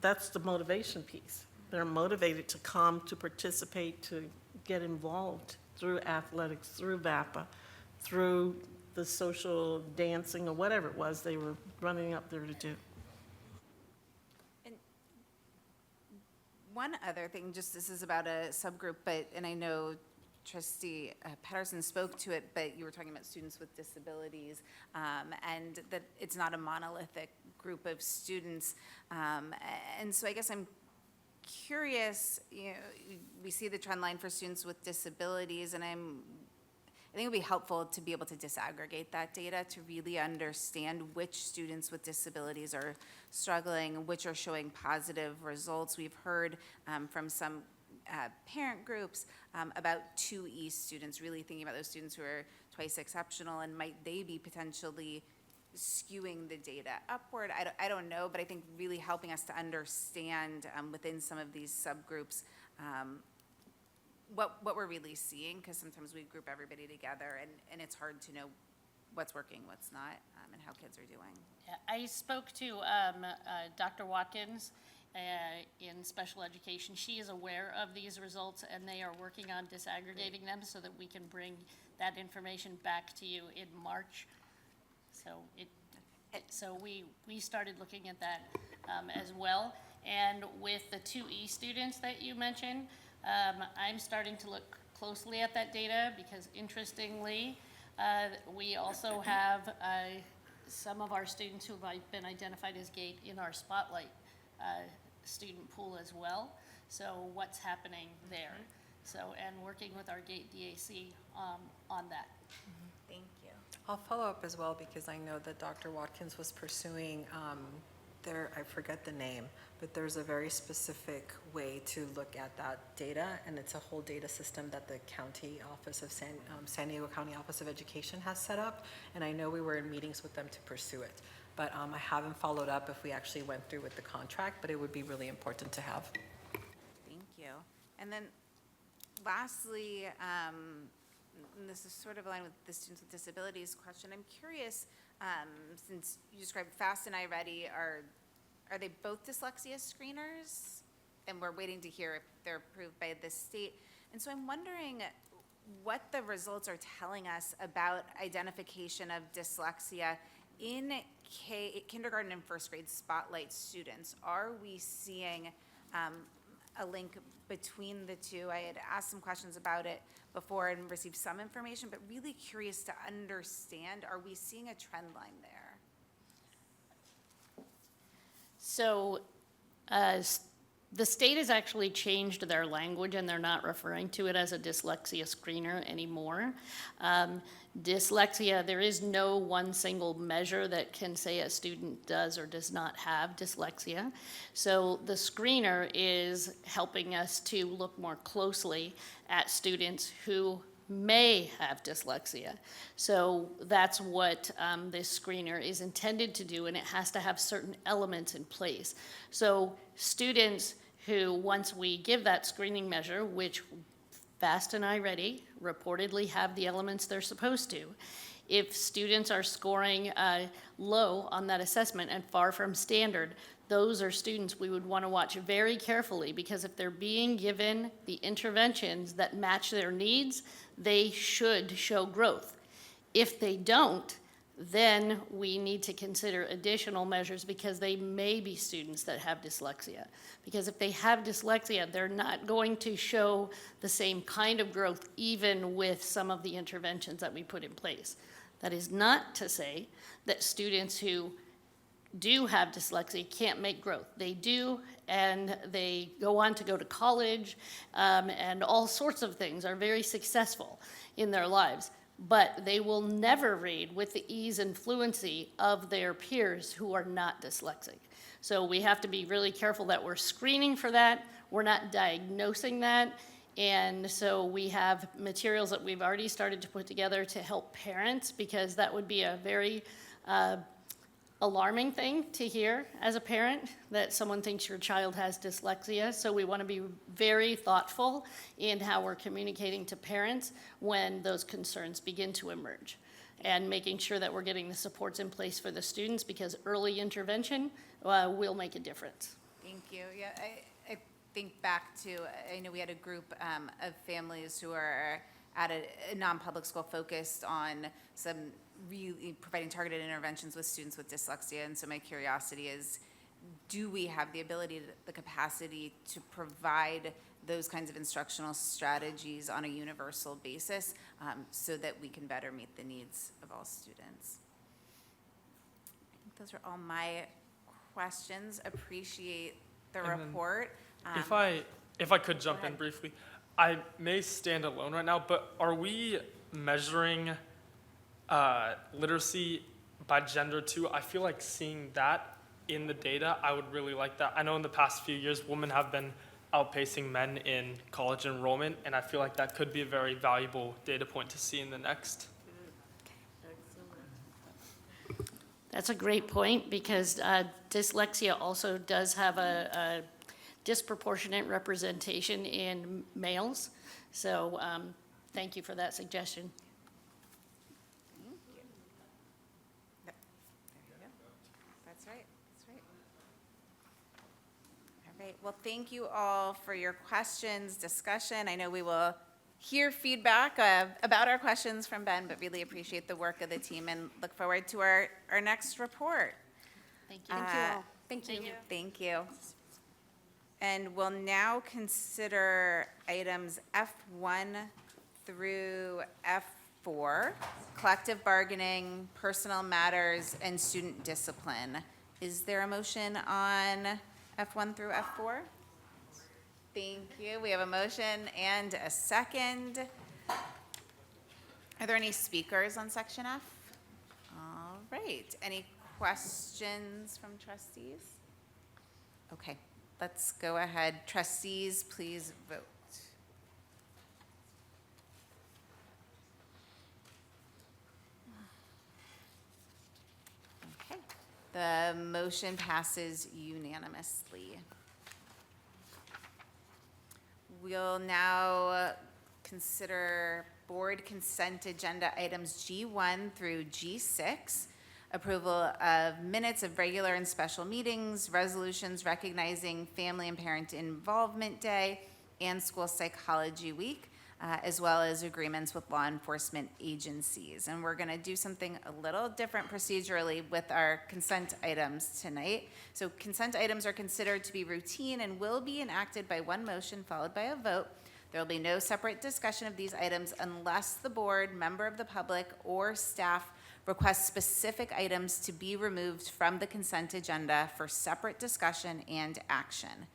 that's the motivation piece. They're motivated to come, to participate, to get involved through athletics, through VAPA, through the social dancing or whatever it was they were running up there to do. And one other thing, just this is about a subgroup, and I know Trustee Patterson spoke to it, but you were talking about students with disabilities, and that it's not a monolithic group of students. And so I guess I'm curious, we see the trend line for students with disabilities, and I think it would be helpful to be able to disaggregate that data to really understand which students with disabilities are struggling, which are showing positive results. We've heard from some parent groups about 2E students, really thinking about those students who are twice exceptional, and might they be potentially skewing the data upward? I don't know, but I think really helping us to understand within some of these subgroups what we're really seeing, because sometimes we group everybody together and it's hard to know what's working, what's not, and how kids are doing. I spoke to Dr. Watkins in special education. She is aware of these results, and they are working on disaggregating them so that we can bring that information back to you in March. So we started looking at that as well. And with the 2E students that you mentioned, I'm starting to look closely at that data because interestingly, we also have some of our students who have been identified as GATE in our Spotlight student pool as well. So what's happening there? So, and working with our GATE DAC on that. Thank you. I'll follow up as well because I know that Dr. Watkins was pursuing I forget the name, but there's a very specific way to look at that data, and it's a whole data system that the county office of San Diego County Office of Education has set up, and I know we were in meetings with them to pursue it. But I haven't followed up if we actually went through with the contract, but it would be really important to have. Thank you. And then lastly, and this is sort of aligned with the students with disabilities question, I'm curious, since you described FAST and iReady, are they both dyslexia screeners? And we're waiting to hear if they're approved by the state. And so I'm wondering, what the results are telling us about identification of dyslexia in kindergarten and first grade spotlight students. Are we seeing a link between the two? I had asked some questions about it before and received some information, but really curious to understand, are we seeing a trend line there? So the state has actually changed their language, and they're not referring to it as a dyslexia screener anymore. Dyslexia, there is no one single measure that can say a student does or does not have dyslexia. So the screener is helping us to look more closely at students who may have dyslexia. So that's what this screener is intended to do, and it has to have certain elements in place. So students who, once we give that screening measure, which Fast and iReady reportedly have the elements they're supposed to, if students are scoring low on that assessment and far from standard, those are students we would want to watch very carefully, because if they're being given the interventions that match their needs, they should show growth. If they don't, then we need to consider additional measures, because they may be students that have dyslexia. Because if they have dyslexia, they're not going to show the same kind of growth even with some of the interventions that we put in place. That is not to say that students who do have dyslexia can't make growth. They do, and they go on to go to college, and all sorts of things, are very successful in their lives. But they will never read with the ease and fluency of their peers who are not dyslexic. So we have to be really careful that we're screening for that, we're not diagnosing that, and so we have materials that we've already started to put together to help parents, because that would be a very alarming thing to hear as a parent, that someone thinks your child has dyslexia. So we want to be very thoughtful in how we're communicating to parents when those concerns begin to emerge, and making sure that we're getting the supports in place for the students, because early intervention will make a difference. Thank you. Yeah, I think back to, I know we had a group of families who are at a non-public school focused on some really providing targeted interventions with students with dyslexia. And so my curiosity is, do we have the ability, the capacity to provide those kinds of instructional strategies on a universal basis so that we can better meet the needs of all students? I think those are all my questions. Appreciate the And then report. If I could jump in briefly, I may stand alone right now, but are we measuring literacy by gender too? I feel like seeing that in the data, I would really like that. I know in the past few years, women have been outpacing men in college enrollment, and I feel like that could be a very valuable data point to see in the next. That's a great point, because dyslexia also does have a disproportionate representation in males. So thank you for that suggestion. Thank you. There you go. That's right. That's right. All right. Well, thank you all for your questions, discussion. I know we will hear feedback about our questions from Ben, but really appreciate the work of the team and look forward to our next report. Thank you. Thank you all. Thank you. Thank you. And we'll now consider items F1 through F4, collective bargaining, personnel matters, and student discipline. Is there a motion on F1 through F4? Thank you. We have a motion and a second. Are there any speakers on section F? All right. Any questions from trustees? Okay. Let's go ahead. Trustees, please vote. Okay. The motion passes unanimously. We'll now consider board consent agenda items G1 through G6. Approval of minutes of regular and special meetings, resolutions recognizing Family and Parent Involvement Day and School Psychology Week, as well as agreements with law enforcement agencies. And we're going to do something a little different procedurally with our consent items tonight. So consent items are considered to be routine and will be enacted by one motion followed by a vote. There will be no separate discussion of these items unless the board, member of the public, or staff request specific items to be removed from the consent agenda for separate discussion and action.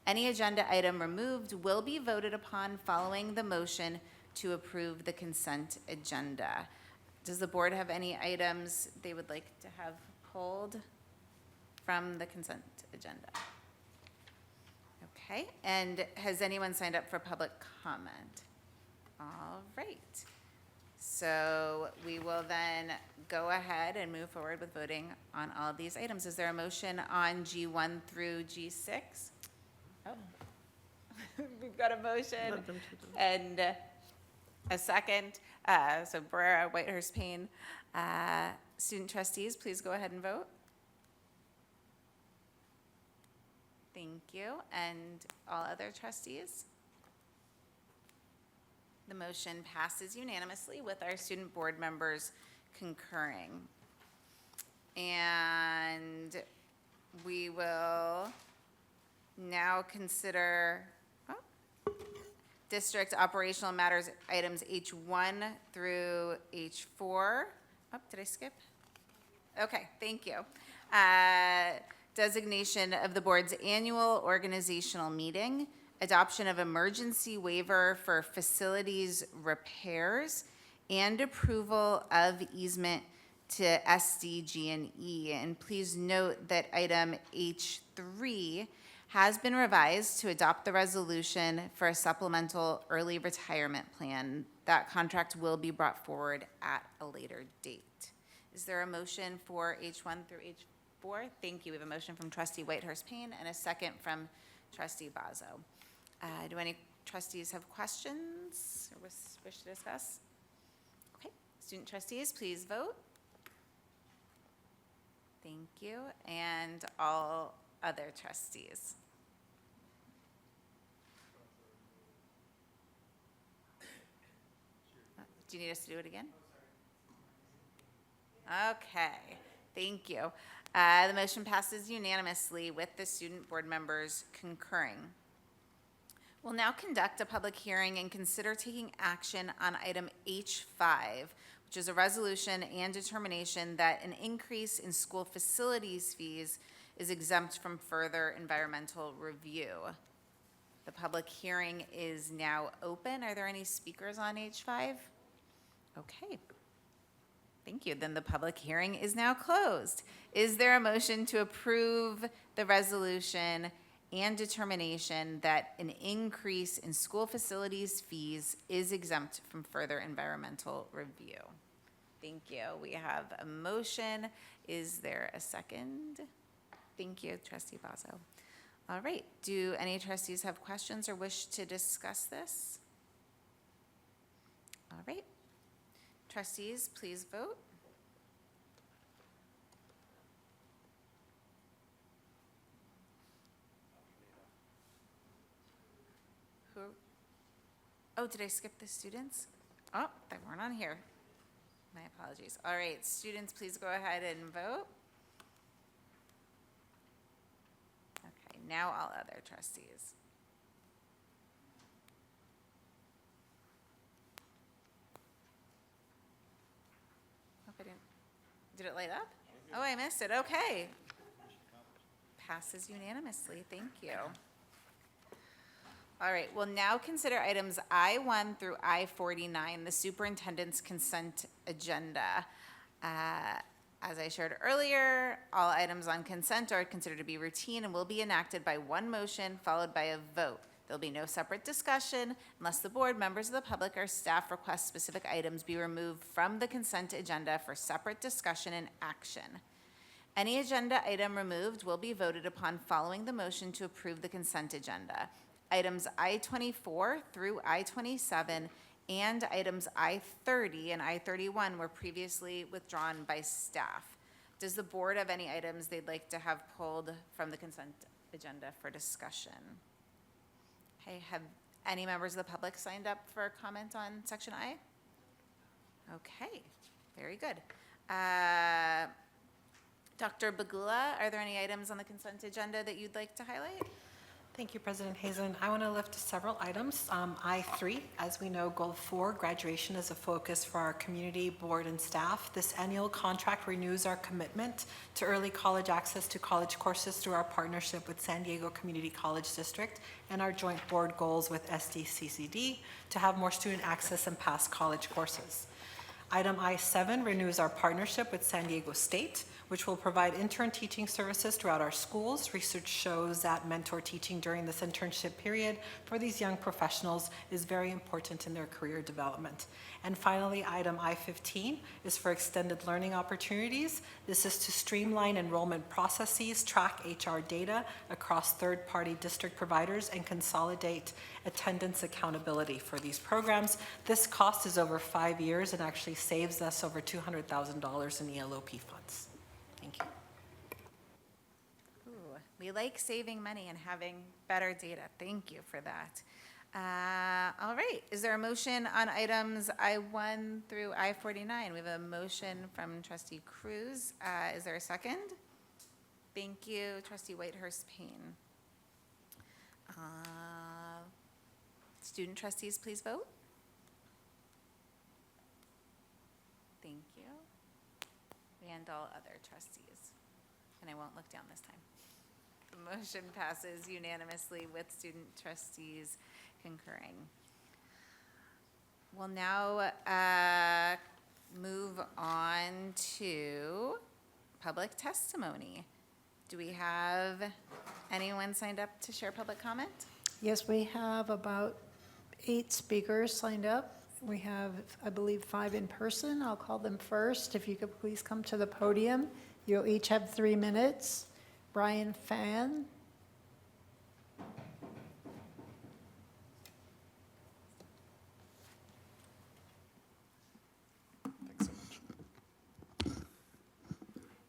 Any agenda item removed will be voted upon following the motion to approve the consent agenda. Does the board have any items they would like to have pulled from the consent agenda? Okay, and has anyone signed up for public comment? All right. So we will then go ahead and move forward with voting on all of these items. Is there a motion on G1 through G6? Oh, we've got a motion and a second. So Barrera, Whitehurst, Payne. Student trustees, please go ahead and vote. Thank you. And all other trustees? The motion passes unanimously with our student board members concurring. And we will now consider district operational matters items H1 through H4. Oh, did I skip? Okay, thank you. Designation of the board's annual organizational meeting, adoption of emergency waiver for facilities repairs, and approval of easement to SDG&E. And please note that item H3 has been revised to adopt the resolution for a supplemental early retirement plan. That contract will be brought forward at a later date. Is there a motion for H1 through H4? Thank you. We have a motion from trustee Whitehurst Payne and a second from trustee Bazo. Do any trustees have questions or wish to discuss? Okay, student trustees, please vote. Thank you. And all other trustees. Do you need us to do it again? Okay, thank you. The motion passes unanimously with the student board members concurring. We'll now conduct a public hearing and consider taking action on item H5, which is a resolution and determination that an increase in school facilities fees is exempt from further environmental review. The public hearing is now open. Are there any speakers on H5? Okay. Thank you. Then the public hearing is now closed. Is there a motion to approve the resolution and determination that an increase in school facilities fees is exempt from further environmental review? Thank you. We have a motion. Is there a second? Thank you, trustee Bazo. All right. Do any trustees have questions or wish to discuss this? All right. Trustees, please vote. Who? Oh, did I skip the students? Oh, they weren't on here. My apologies. All right, students, please go ahead and vote. Okay, now all other trustees. Did it light up? Oh, I missed it. Okay. Passes unanimously. Thank you. All right, we'll now consider items I-1 through I-49, the superintendent's consent agenda. As I shared earlier, all items on consent are considered to be routine and will be enacted by one motion followed by a vote. There'll be no separate discussion unless the board, members of the public, or staff request specific items be removed from the consent agenda for separate discussion and action. Any agenda item removed will be voted upon following the motion to approve the consent agenda. Items I-24 through I-27 and items I-30 and I-31 were previously withdrawn by staff. Does the board have any items they'd like to have pulled from the consent agenda for discussion? Okay, have Any members of the public signed up for comment on section I? Okay, very good. Dr. Bagula, are there any items on the consent agenda that you'd like to highlight? Thank you, President Hazen. I want to lift several items. I3, as we know, Goal 4, graduation is a focus for our community, board, and staff. This annual contract renews our commitment to early college access to college courses through our partnership with San Diego Community College District and our joint board goals with SDUSD to have more student access and pass college courses. Item I7 renews our partnership with San Diego State, which will provide intern teaching services throughout our schools. Research shows that mentor teaching during this internship period for these young professionals is very important in their career development. And finally, item I15 is for extended learning opportunities. This is to streamline enrollment processes, track HR data across third-party district providers, and consolidate attendance accountability for these programs. This cost is over 5 years and actually saves us over $200,000 in ELOP funds. Thank you. Ooh, we like saving money and having better data. Thank you for that. All right, is there a motion on items I1 through I49? We have a motion from Trustee Cruz. Is there a second? Thank you, Trustee Whitehurst Payne. Student trustees, please vote. Thank you. And all other trustees. And I won't look down this time. The motion passes unanimously with student trustees concurring. We'll now move on to public testimony. Do we have anyone signed up to share public comment? Yes, we have about 8 speakers signed up. We have, I believe, 5 in person. I'll call them first. If you could please come to the podium. You'll each have 3 minutes. Brian Fan.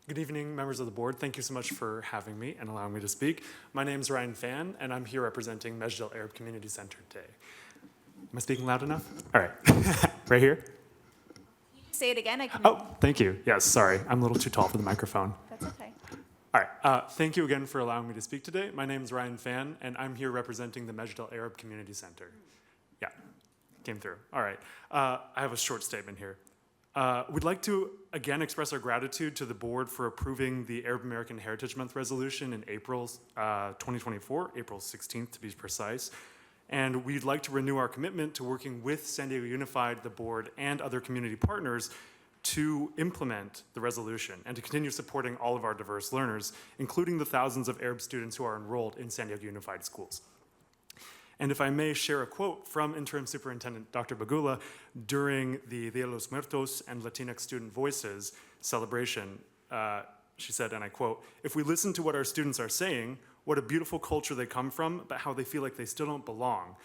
Good evening, members of the board. Thank you so much for having me and allowing me to speak. My name is Ryan Fan, and I'm here representing Mejdal Arab Community Center today. Am I speaking loud enough? All right. Right here? Say it again. I can. Oh, thank you. Yes, sorry. I'm a little too tall for the microphone. That's okay. All right. Thank you again for allowing me to speak today. My name is Ryan Fan, and I'm here representing the Mejdal Arab Community Center. Yeah, came through. All right. I have a short statement here. We'd like to again express our gratitude to the board for approving the Arab American Heritage Month resolution in April 2024, April 16th to be precise. And we'd like to renew our commitment to working with San Diego Unified, the board, and other community partners to implement the resolution and to continue supporting all of our diverse learners, including the thousands of Arab students who are enrolled in San Diego Unified schools. And if I may share a quote from Interim Superintendent Dr. Bagula during the Dia de los Muertos and Latinx Student Voices celebration, she said, and I quote, "If we listen to what our students are saying, what a beautiful culture they come from, but how they feel like they still don't belong.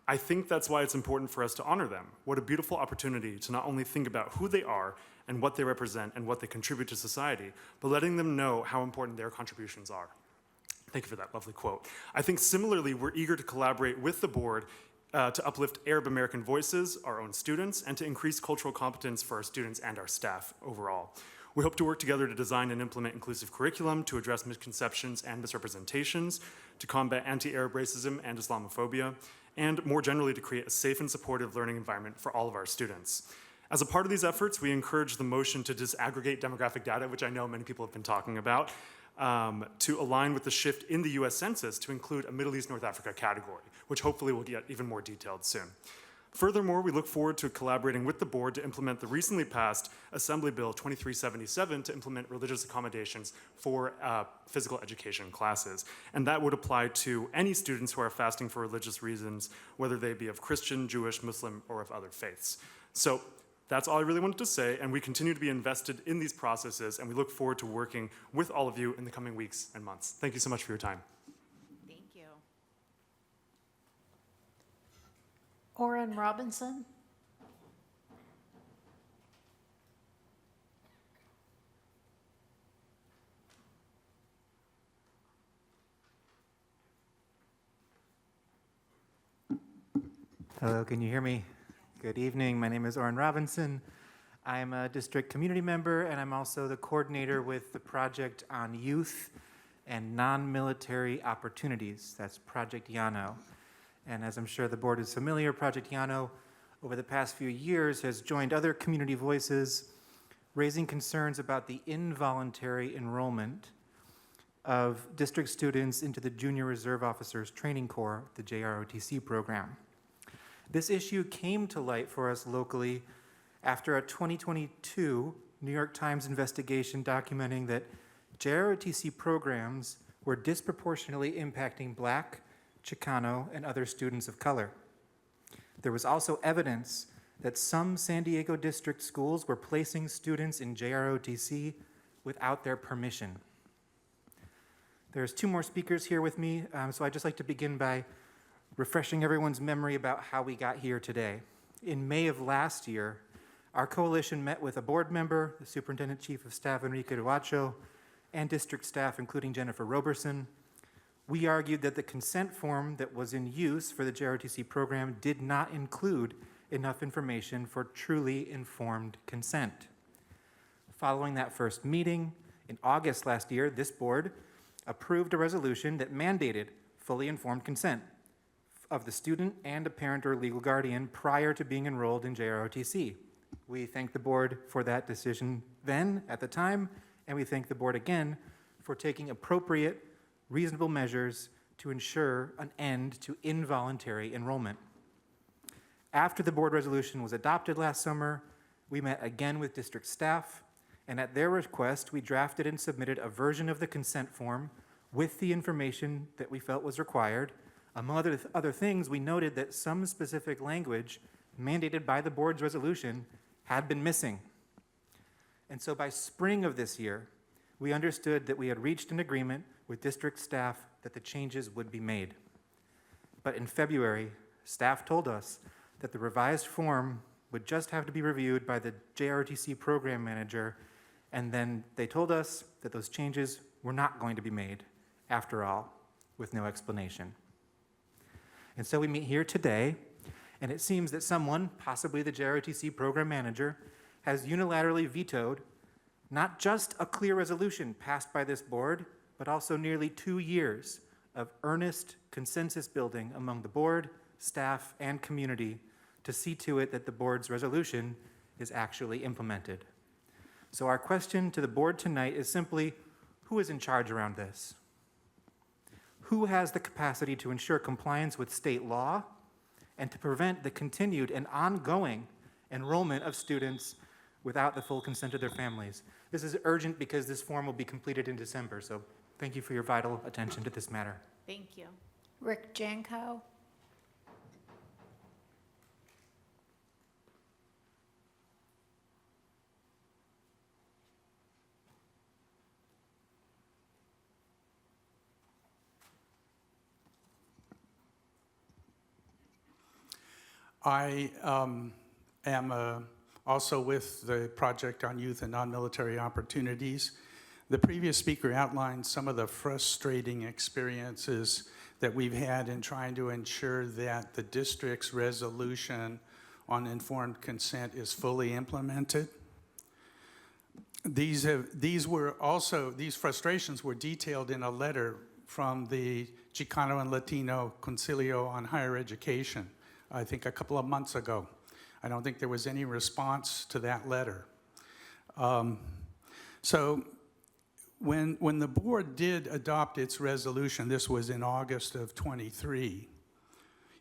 I think that's why it's important for us to honor them. What a beautiful opportunity to not only think about who they are and what they represent and what they contribute to society, but letting them know how important their contributions are." Thank you for that lovely quote. I think similarly, we're eager to collaborate with the board to uplift Arab American voices, our own students, and to increase cultural competence for our students and our staff overall. We hope to work together to design and implement inclusive curriculum to address misconceptions and misrepresentations, to combat anti-Arab racism and Islamophobia, and more generally to create a safe and supportive learning environment for all of our students. As a part of these efforts, we encourage the motion to disaggregate demographic data, which I know many people have been talking about, to align with the shift in the US Census to include a Middle East North Africa category, which hopefully will get even more detailed soon. Furthermore, we look forward to collaborating with the board to implement the recently passed Assembly Bill 2377 to implement religious accommodations for physical education classes. And that would apply to any students who are fasting for religious reasons, whether they be of Christian, Jewish, Muslim, or of other faiths. So that's all I really wanted to say, and we continue to be invested in these processes, and we look forward to working with all of you in the coming weeks and months. Thank you so much for your time. Thank you. Oren Robinson. Hello, can you hear me? Good evening. My name is Oren Robinson. I'm a district community member, and I'm also the coordinator with the Project on Youth and Non-Military Opportunities. That's Project Yano. And as I'm sure the board is familiar, Project Yano, over the past few years, has joined other community voices, raising concerns about the involuntary enrollment of district students into the Junior Reserve Officers Training Corps, the JROTC program. This issue came to light for us locally after a 2022 New York Times investigation documenting that JROTC programs were disproportionately impacting Black, Chicano, and other students of color. There was also evidence that some San Diego district schools were placing students in JROTC without their permission. There's two more speakers here with me, so I'd just like to begin by refreshing everyone's memory about how we got here today. In May of last year, our coalition met with a board member, the Superintendent Chief of Staff Enrique Duacho, and district staff, including Jennifer Roberson. We argued that the consent form that was in use for the JROTC program did not include enough information for truly informed consent. Following that first meeting, in August last year, this board approved a resolution that mandated fully informed consent of the student and a parent or legal guardian prior to being enrolled in JROTC. We thank the board for that decision then, at the time, and we thank the board again for taking appropriate, reasonable measures to ensure an end to involuntary enrollment. After the board resolution was adopted last summer, we met again with district staff, and at their request, we drafted and submitted a version of the consent form with the information that we felt was required. Among other things, we noted that some specific language mandated by the board's resolution had been missing. And so by spring of this year, we understood that we had reached an agreement with district staff that the changes would be made. But in February, staff told us that the revised form would just have to be reviewed by the JROTC program manager, and then they told us that those changes were not going to be made, after all, with no explanation. And so we meet here today, and it seems that someone, possibly the JROTC program manager, has unilaterally vetoed not just a clear resolution passed by this board, but also nearly 2 years of earnest consensus building among the board, staff, and community to see to it that the board's resolution is actually implemented. So our question to the board tonight is simply, who is in charge around this? Who has the capacity to ensure compliance with state law and to prevent the continued and ongoing enrollment of students without the full consent of their families? This is urgent because this form will be completed in December, so thank you for your vital attention to this matter. Thank you. Rick Janko. I am also with the Project on Youth and Non-Military Opportunities. The previous speaker outlined some of the frustrating experiences that we've had in trying to ensure that the district's resolution on informed consent is fully implemented. These frustrations were detailed in a letter from the Chicano and Latino Concilio on Higher Education, I think a couple of months ago. I don't think there was any response to that letter. So when the board did adopt its resolution, this was in August of 23,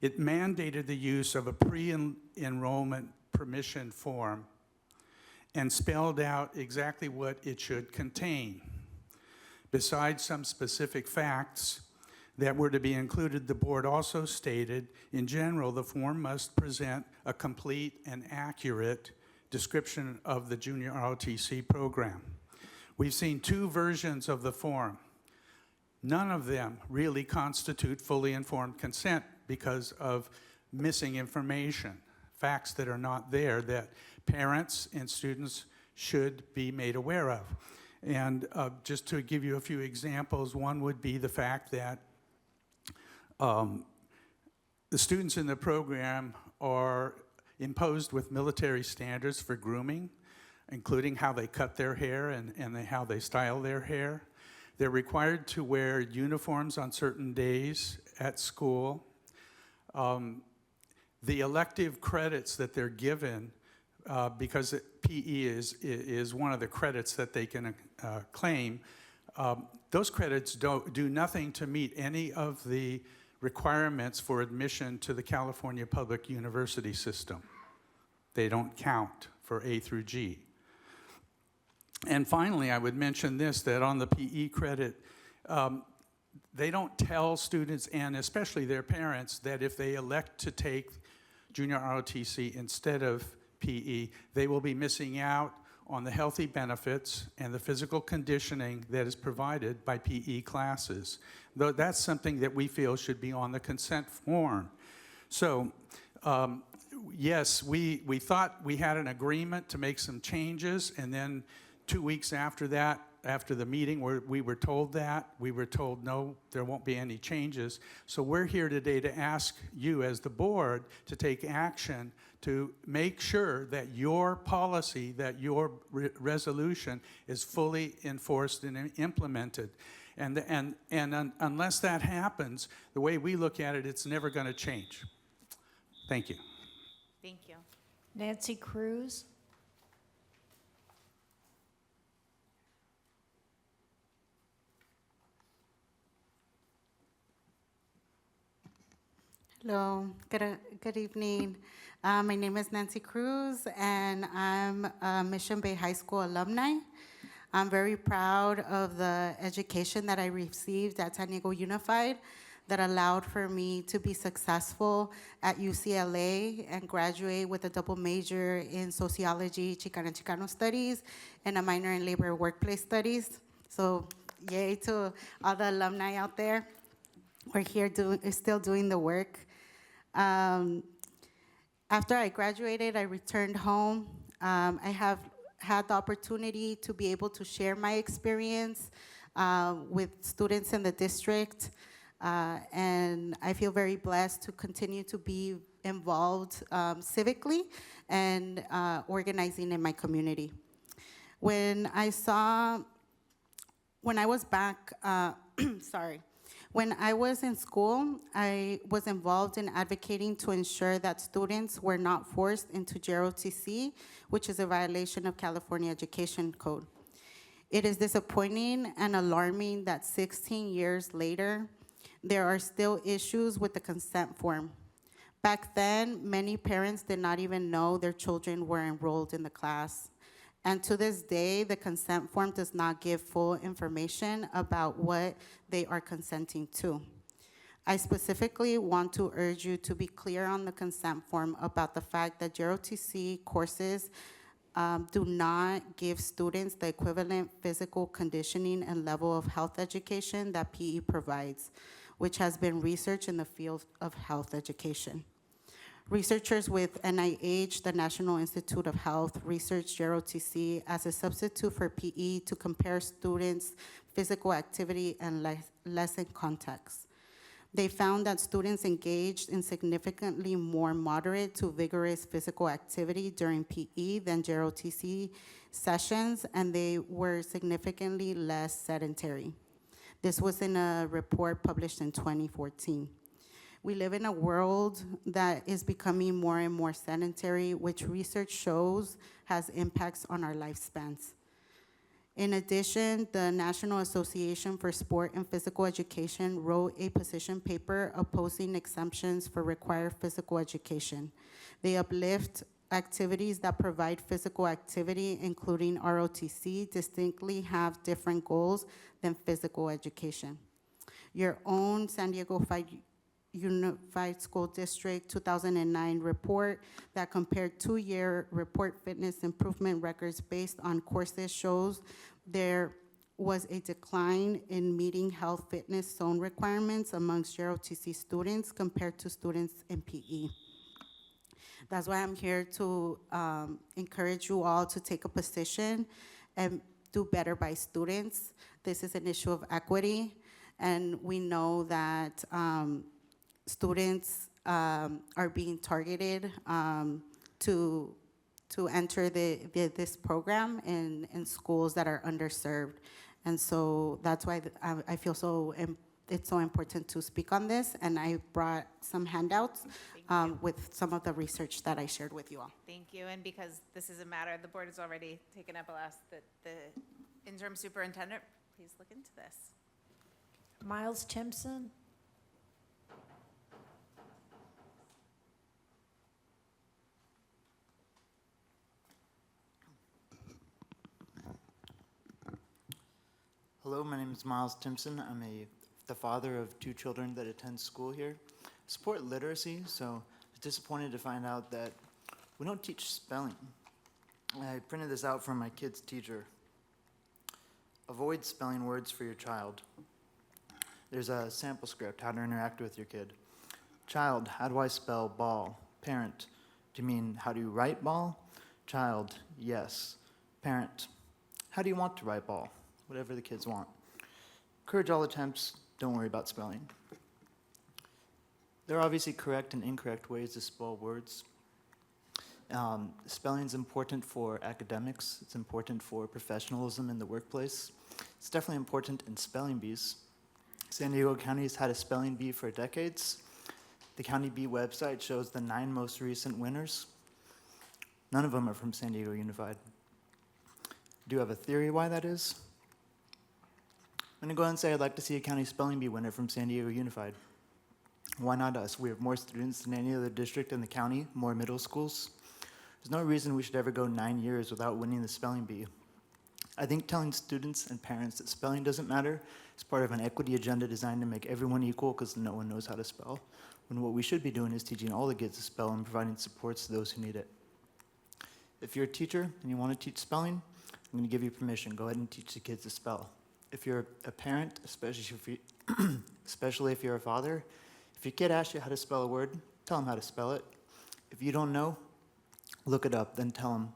it mandated the use of a pre-enrollment permission form and spelled out exactly what it should contain. Besides some specific facts that were to be included, the board also stated, in general, the form must present a complete and accurate description of the junior ROTC program. We've seen 2 versions of the form. None of them really constitute fully informed consent because of missing information, facts that are not there that parents and students should be made aware of. And just to give you a few examples, one would be the fact that the students in the program are imposed with military standards for grooming, including how they cut their hair and how they style their hair. They're required to wear uniforms on certain days at school. The elective credits that they're given, because PE is one of the credits that they can claim, those credits do nothing to meet any of the requirements for admission to the California public university system. They don't count for A through G. And finally, I would mention this, that on the PE credit, they don't tell students, and especially their parents, that if they elect to take junior ROTC instead of PE, they will be missing out on the healthy benefits and the physical conditioning that is provided by PE classes. Though that's something that we feel should be on the consent form. So, yes, we thought we had an agreement to make some changes, and then 2 weeks after that, after the meeting where we were told no, there won't be any changes. So we're here today to ask you as the board to take action to make sure that your policy, that your resolution is fully enforced and implemented. And unless that happens, the way we look at it, it's never going to change. Thank you. Thank you. Nancy Cruz. Hello, good evening. My name is Nancy Cruz, and I'm a Mission Bay High School alumni. I'm very proud of the education that I received at San Diego Unified that allowed for me to be successful at UCLA and graduate with a double major in sociology, Chicana and Chicano studies, and a minor in labor and workplace studies. So yay to all the alumni out there. We're here still doing the work. After I graduated, I returned home. I have had the opportunity to be able to share my experience with students in the district, and I feel very blessed to continue to be involved civically and organizing in my community. When I was back, when I was in school, I was involved in advocating to ensure that students were not forced into JROTC, which is a violation of California Education Code. It is disappointing and alarming that 16 years later, there are still issues with the consent form. Back then, many parents did not even know their children were enrolled in the class. And to this day, the consent form does not give full information about what they are consenting to. I specifically want to urge you to be clear on the consent form about the fact that JROTC courses do not give students the equivalent physical conditioning and level of health education that PE provides, which has been researched in the field of health education. Researchers with NIH, the National Institute of Health, researched JROTC as a substitute for PE to compare students' physical activity and lesson context. They found that students engaged in significantly more moderate to vigorous physical activity during PE than JROTC sessions, and they were significantly less sedentary. This was in a report published in 2014. We live in a world that is becoming more and more sedentary, which research shows has impacts on our lifespans. In addition, the National Association for Sport and Physical Education wrote a position paper opposing exemptions for required physical education. They uplift activities that provide physical activity, including ROTC, distinctly have different goals than physical education. Your own San Diego Unified School District 2009 report that compared 2-year report fitness improvement records based on courses shows there was a decline in meeting health fitness zone requirements amongst JROTC students compared to students in PE. That's why I'm here to encourage you all to take a position and do better by students. This is an issue of equity, and we know that students are being targeted to enter this program in schools that are underserved. And so that's why I feel it's so important to speak on this, and I brought some handouts with some of the research that I shared with you all. Thank you, and because this is a matter the board has already taken up, I'll ask that the interim superintendent please look into this. Miles Timpson? Hello, my name is Miles Timpson. I'm the father of 2 children that attend school here. I support literacy, so I was disappointed to find out that we don't teach spelling. I printed this out from my kid's teacher. Avoid spelling words for your child. There's a sample script, how to interact with your kid. Child, how do I spell ball? Parent, do you mean how do you write ball? Child, yes. Parent, how do you want to write ball? Whatever the kids want. Encourage all attempts, don't worry about spelling. There are obviously correct and incorrect ways to spell words. Spelling is important for academics. It's important for professionalism in the workplace. It's definitely important in spelling bees. San Diego County has had a spelling bee for decades. The County Bee website shows the 9 most recent winners. None of them are from San Diego Unified. Do you have a theory why that is? I'm going to go ahead and say I'd like to see a county spelling bee winner from San Diego Unified. Why not us? We have more students than any other district in the county, more middle schools. There's no reason we should ever go 9 years without winning the spelling bee. I think telling students and parents that spelling doesn't matter is part of an equity agenda designed to make everyone equal because no one knows how to spell, when what we should be doing is teaching all the kids to spell and providing supports to those who need it. If you're a teacher and you want to teach spelling, I'm going to give you permission. Go ahead and teach the kids to spell. If you're a parent, especially if you're a father, if your kid asks you how to spell a word, tell them how to spell it. If you don't know, look it up, then tell them.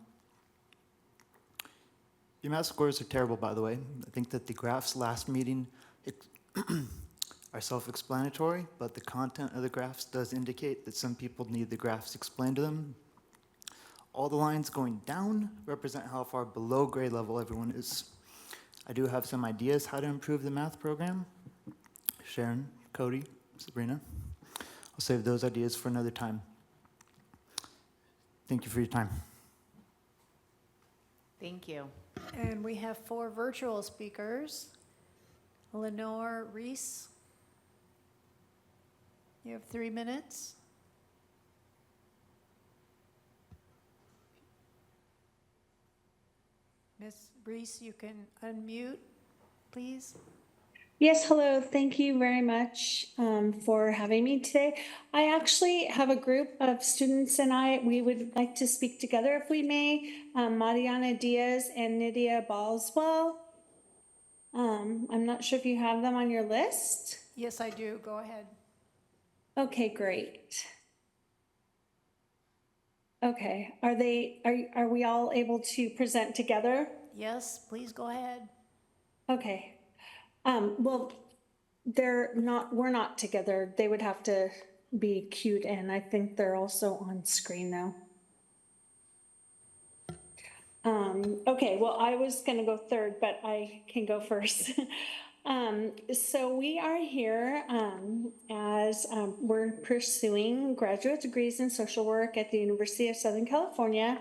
Your math scores are terrible, by the way. I think that the graphs last meeting are self-explanatory, but the content of the graphs does indicate that some people need the graphs explained to them. All the lines going down represent how far below grade level everyone is. I do have some ideas how to improve the math program. Sharon, Cody, Sabrina. I'll save those ideas for another time. Thank you for your time. Thank you. And we have 4 virtual speakers. Lenore Reese. You have 3 minutes. Ms. Reese, you can unmute, please. Yes, hello. Thank you very much for having me today. I actually have a group of students and we would like to speak together if we may. Mariana Diaz and Nydia Balswell. I'm not sure if you have them on your list. Yes, I do. Go ahead. Okay, great. Okay, are we all able to present together? Yes, please go ahead. Okay. Well, we're not together. They would have to be cued in. I think they're also on screen though. Okay, well, I was gonna go third, but I can go first. So we are here as we're pursuing graduate degrees in social work at the University of Southern California.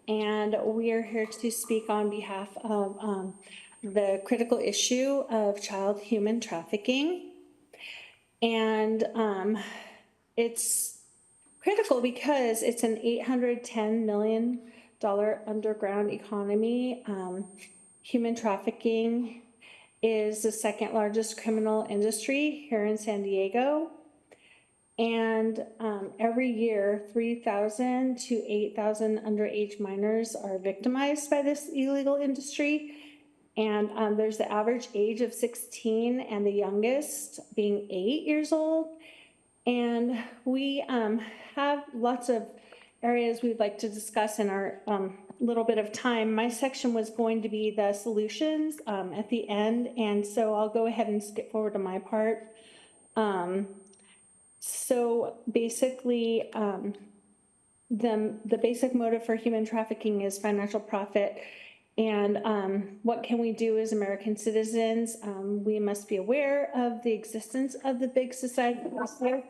And we are here to speak on behalf of the critical issue of child human trafficking. And it's critical because it's an $810 million underground economy. Human trafficking is the 2nd largest criminal industry here in San Diego. And every year, 3,000 to 8,000 underage minors are victimized by this illegal industry. And there's the average age of 16 and the youngest being 8 years old. And we have lots of areas we'd like to discuss in our little bit of time. My section was going to be the solutions at the end, and so I'll go ahead and skip forward to my part. So basically, the basic motive for human trafficking is financial profit. And what can we do as American citizens? We must be aware of the existence of the big societal hustler,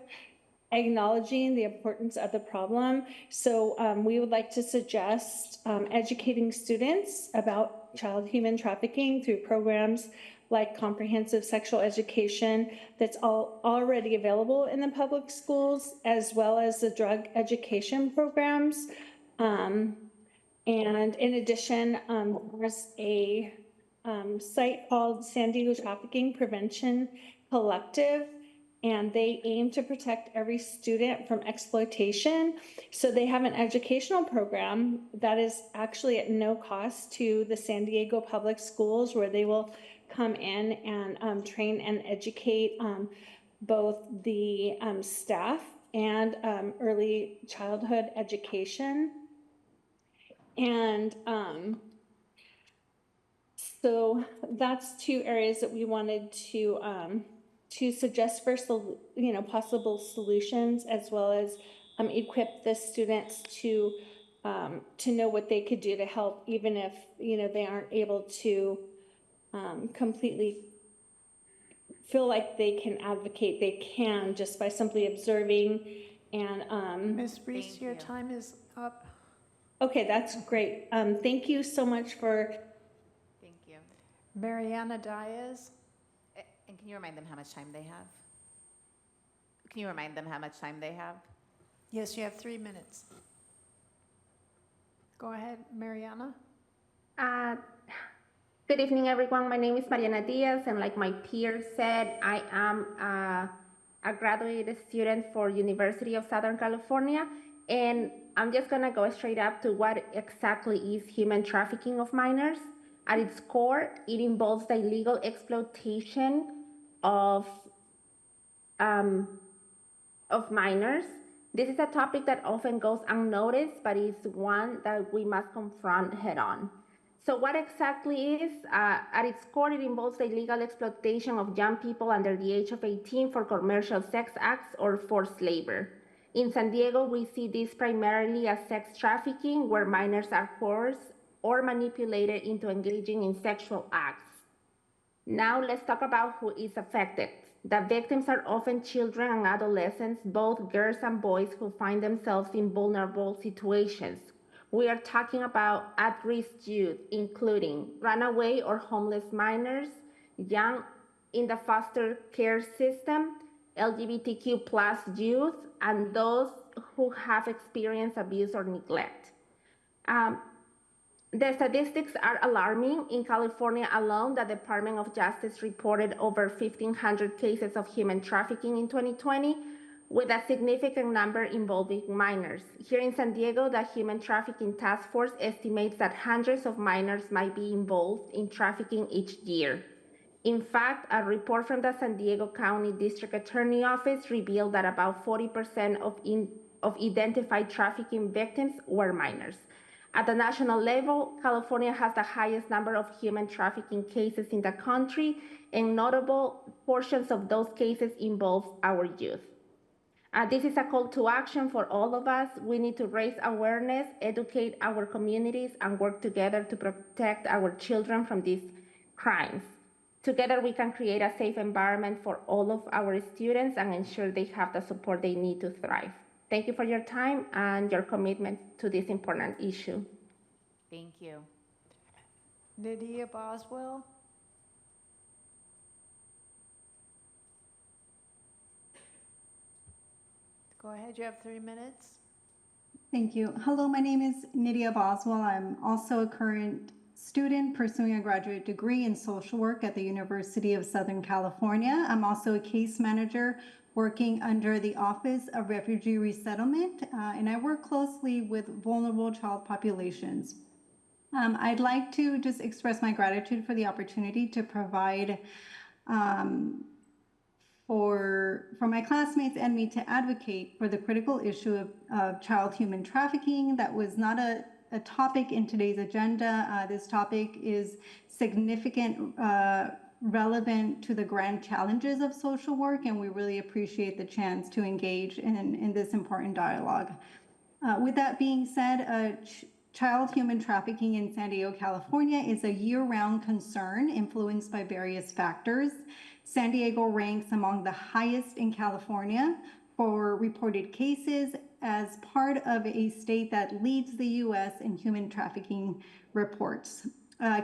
acknowledging the importance of the problem. So we would like to suggest educating students about child human trafficking through programs like comprehensive sexual education that's already available in the public schools, as well as the drug education programs. And in addition, there's a site called San Diego Trafficking Prevention Collective, and they aim to protect every student from exploitation. So they have an educational program that is actually at no cost to the San Diego Public Schools, where they will come in and train and educate both the staff and early childhood education. And so that's two areas that we wanted to suggest for possible solutions, as well as equip the students to know what they could do to help, even if they aren't able to completely feel like they can advocate. They can just by simply observing. And Ms. Reese, your time is up. Okay, that's great. Thank you so much for. Thank you. Mariana Diaz. And can you remind them how much time they have? Can you remind them how much time they have? Yes, you have 3 minutes. Go ahead, Mariana. Good evening, everyone. My name is Mariana Diaz, and like my peers said, I am a graduate student for University of Southern California, and I'm just gonna go straight up to what exactly is human trafficking of minors. At its core, it involves the illegal exploitation of minors. This is a topic that often goes unnoticed, but is one that we must confront head on. So what exactly is? At its core, it involves the illegal exploitation of young people under the age of 18 for commercial sex acts or forced labor. In San Diego, we see this primarily as sex trafficking, where minors are coerced or manipulated into engaging in sexual acts. Now let's talk about who is affected. The victims are often children and adolescents, both girls and boys, who find themselves in vulnerable situations. We are talking about at-risk youth, including runaway or homeless minors, young in the foster care system, LGBTQ+ youth, and those who have experienced abuse or neglect. The statistics are alarming. In California alone, the Department of Justice reported over 1,500 cases of human trafficking in 2020, with a significant number involving minors. Here in San Diego, the Human Trafficking Task Force estimates that hundreds of minors might be involved in trafficking each year. In fact, a report from the San Diego County District Attorney Office revealed that about 40% of identified trafficking victims were minors. At the national level, California has the highest number of human trafficking cases in the country, and notable portions of those cases involve our youth. This is a call to action for all of us. We need to raise awareness, educate our communities, and work together to protect our children from these crimes. Together, we can create a safe environment for all of our students and ensure they have the support they need to thrive. Thank you for your time and your commitment to this important issue. Thank you. Nydia Boswell. Go ahead, you have 3 minutes. Thank you. Hello, my name is Nydia Boswell. I'm also a current student pursuing a graduate degree in social work at the University of Southern California. I'm also a case manager working under the Office of Refugee Resettlement, and I work closely with vulnerable child populations. I'd like to just express my gratitude for the opportunity to provide for my classmates and me to advocate for the critical issue of child human trafficking. That was not a topic in today's agenda. This topic is significant relevant to the grand challenges of social work, and we really appreciate the chance to engage in this important dialogue. With that being said, child human trafficking in San Diego, California is a year-round concern influenced by various factors. San Diego ranks among the highest in California for reported cases as part of a state that leads the U.S. in human trafficking reports.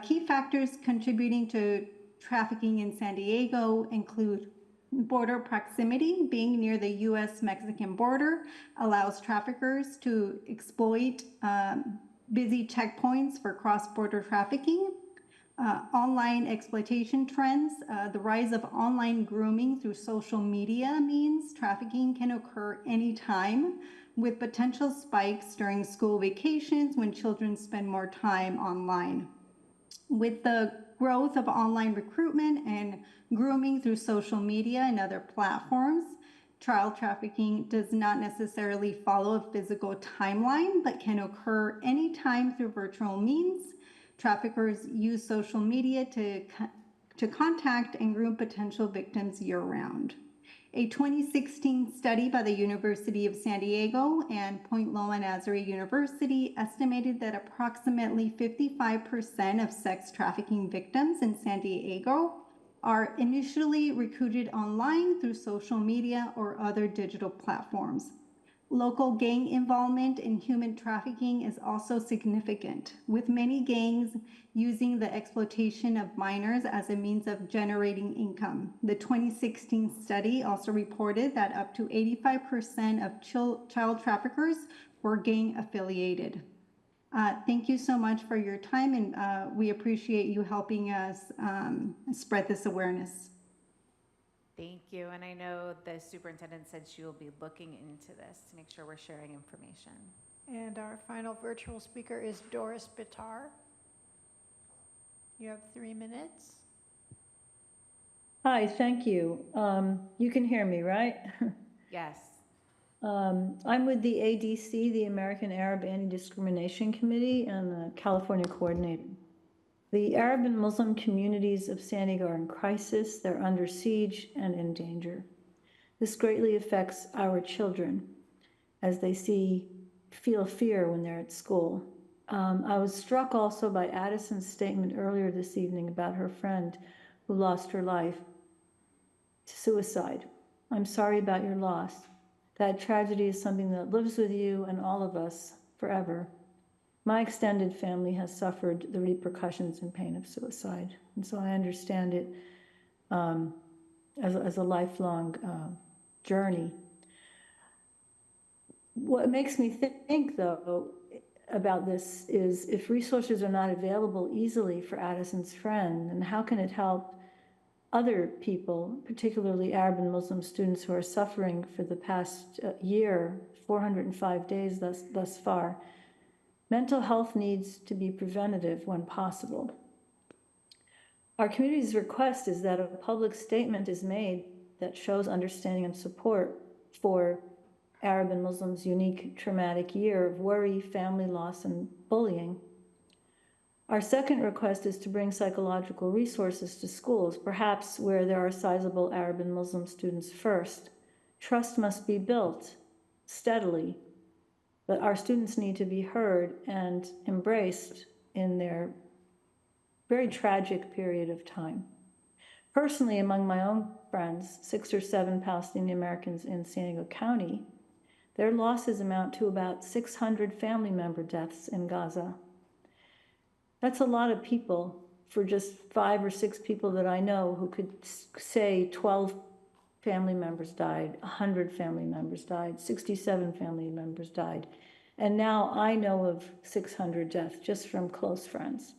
Key factors contributing to trafficking in San Diego include border proximity. Being near the U.S.-Mexican border allows traffickers to exploit busy checkpoints for cross-border trafficking. Online exploitation trends. The rise of online grooming through social media means trafficking can occur anytime, with potential spikes during school vacations when children spend more time online. With the growth of online recruitment and grooming through social media and other platforms, child trafficking does not necessarily follow a physical timeline, but can occur anytime through virtual means. Traffickers use social media to contact and groom potential victims year-round. A 2016 study by the University of San Diego and Point Loma Nazarene University estimated that approximately 55% of sex trafficking victims in San Diego are initially recruited online through social media or other digital platforms. Local gang involvement in human trafficking is also significant, with many gangs using the exploitation of minors as a means of generating income. The 2016 study also reported that up to 85% of child traffickers were gang affiliated. Thank you so much for your time, and we appreciate you helping us spread this awareness. Thank you, and I know the superintendent said she will be looking into this to make sure we're sharing information. And our final virtual speaker is Doris Bitar. You have 3 minutes. Hi, thank you. You can hear me, right? Yes. I'm with the ADC, the American Arab Anti-Discrimination Committee, and the California coordinator. The Arab and Muslim communities of San Diego are in crisis, they're under siege and in danger. This greatly affects our children as they feel fear when they're at school. I was struck also by Addison's statement earlier this evening about her friend who lost her life to suicide. I'm sorry about your loss. That tragedy is something that lives with you and all of us forever. My extended family has suffered the repercussions and pain of suicide, and so I understand it as a lifelong journey. What makes me think, though, about this is if resources are not available easily for Addison's friend, then how can it help other people, particularly Arab and Muslim students who are suffering for the past year, 405 days thus far? Mental health needs to be preventative when possible. Our community's request is that a public statement is made that shows understanding and support for Arab and Muslims' unique traumatic year of worry, family loss, and bullying. Our second request is to bring psychological resources to schools, perhaps where there are sizable Arab and Muslim students first. Trust must be built steadily, but our students need to be heard and embraced in their very tragic period of time. Personally, among my own friends, 6 or 7 Palestinian Americans in San Diego County, their losses amount to about 600 family member deaths in Gaza. That's a lot of people for just 5 or 6 people that I know who could say 12 family members died, 100 family members died, 67 family members died. And now I know of 600 deaths just from close friends.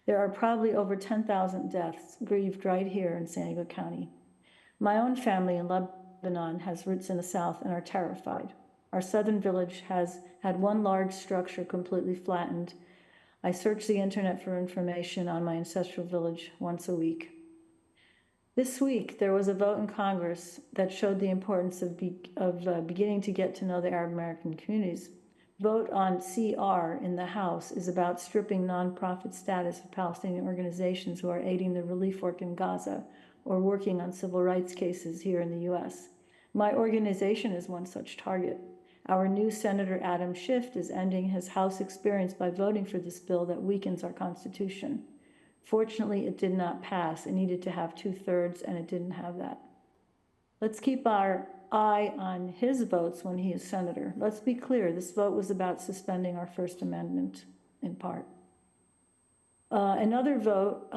There are probably over 10,000 deaths grieved right here in San Diego County. My own family in Lebanon has roots in the South and are terrified. Our southern village has had one large structure completely flattened. I search the internet for information on my ancestral village once a week. This week, there was a vote in Congress that showed the importance of beginning to get to know the Arab American communities. vote on CR in the House is about stripping nonprofit status of Palestinian organizations who are aiding the relief work in Gaza or working on civil rights cases here in the U.S. My organization is one such target. Our new Senator Adam Schiff is ending his House experience by voting for this bill that weakens our Constitution. Fortunately, it did not pass. It needed to have 2/3, and it didn't have that. Let's keep our eye on his votes when he is senator. Let's be clear, this vote was about suspending our First Amendment in part. Another vote,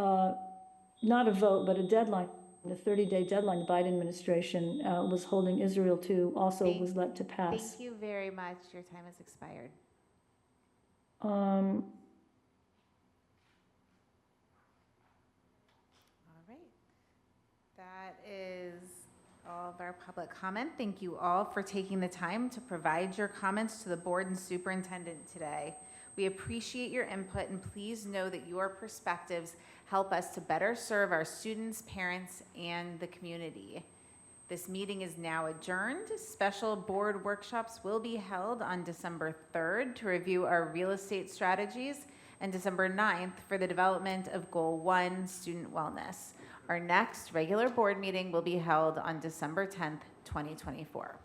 not a vote, but a deadline, the 30-day deadline the Biden administration was holding Israel to also was let to pass. Thank you very much. Your time has expired. Um, All right. That is all of our public comment. Thank you all for taking the time to provide your comments to the board and superintendent today. We appreciate your input, and please know that your perspectives help us to better serve our students, parents, and the community. This meeting is now adjourned. Special board workshops will be held on December 3rd to review our real estate strategies, and December 9th for the development of Goal 1, student wellness. Our next regular board meeting will be held on December 10th, 2024.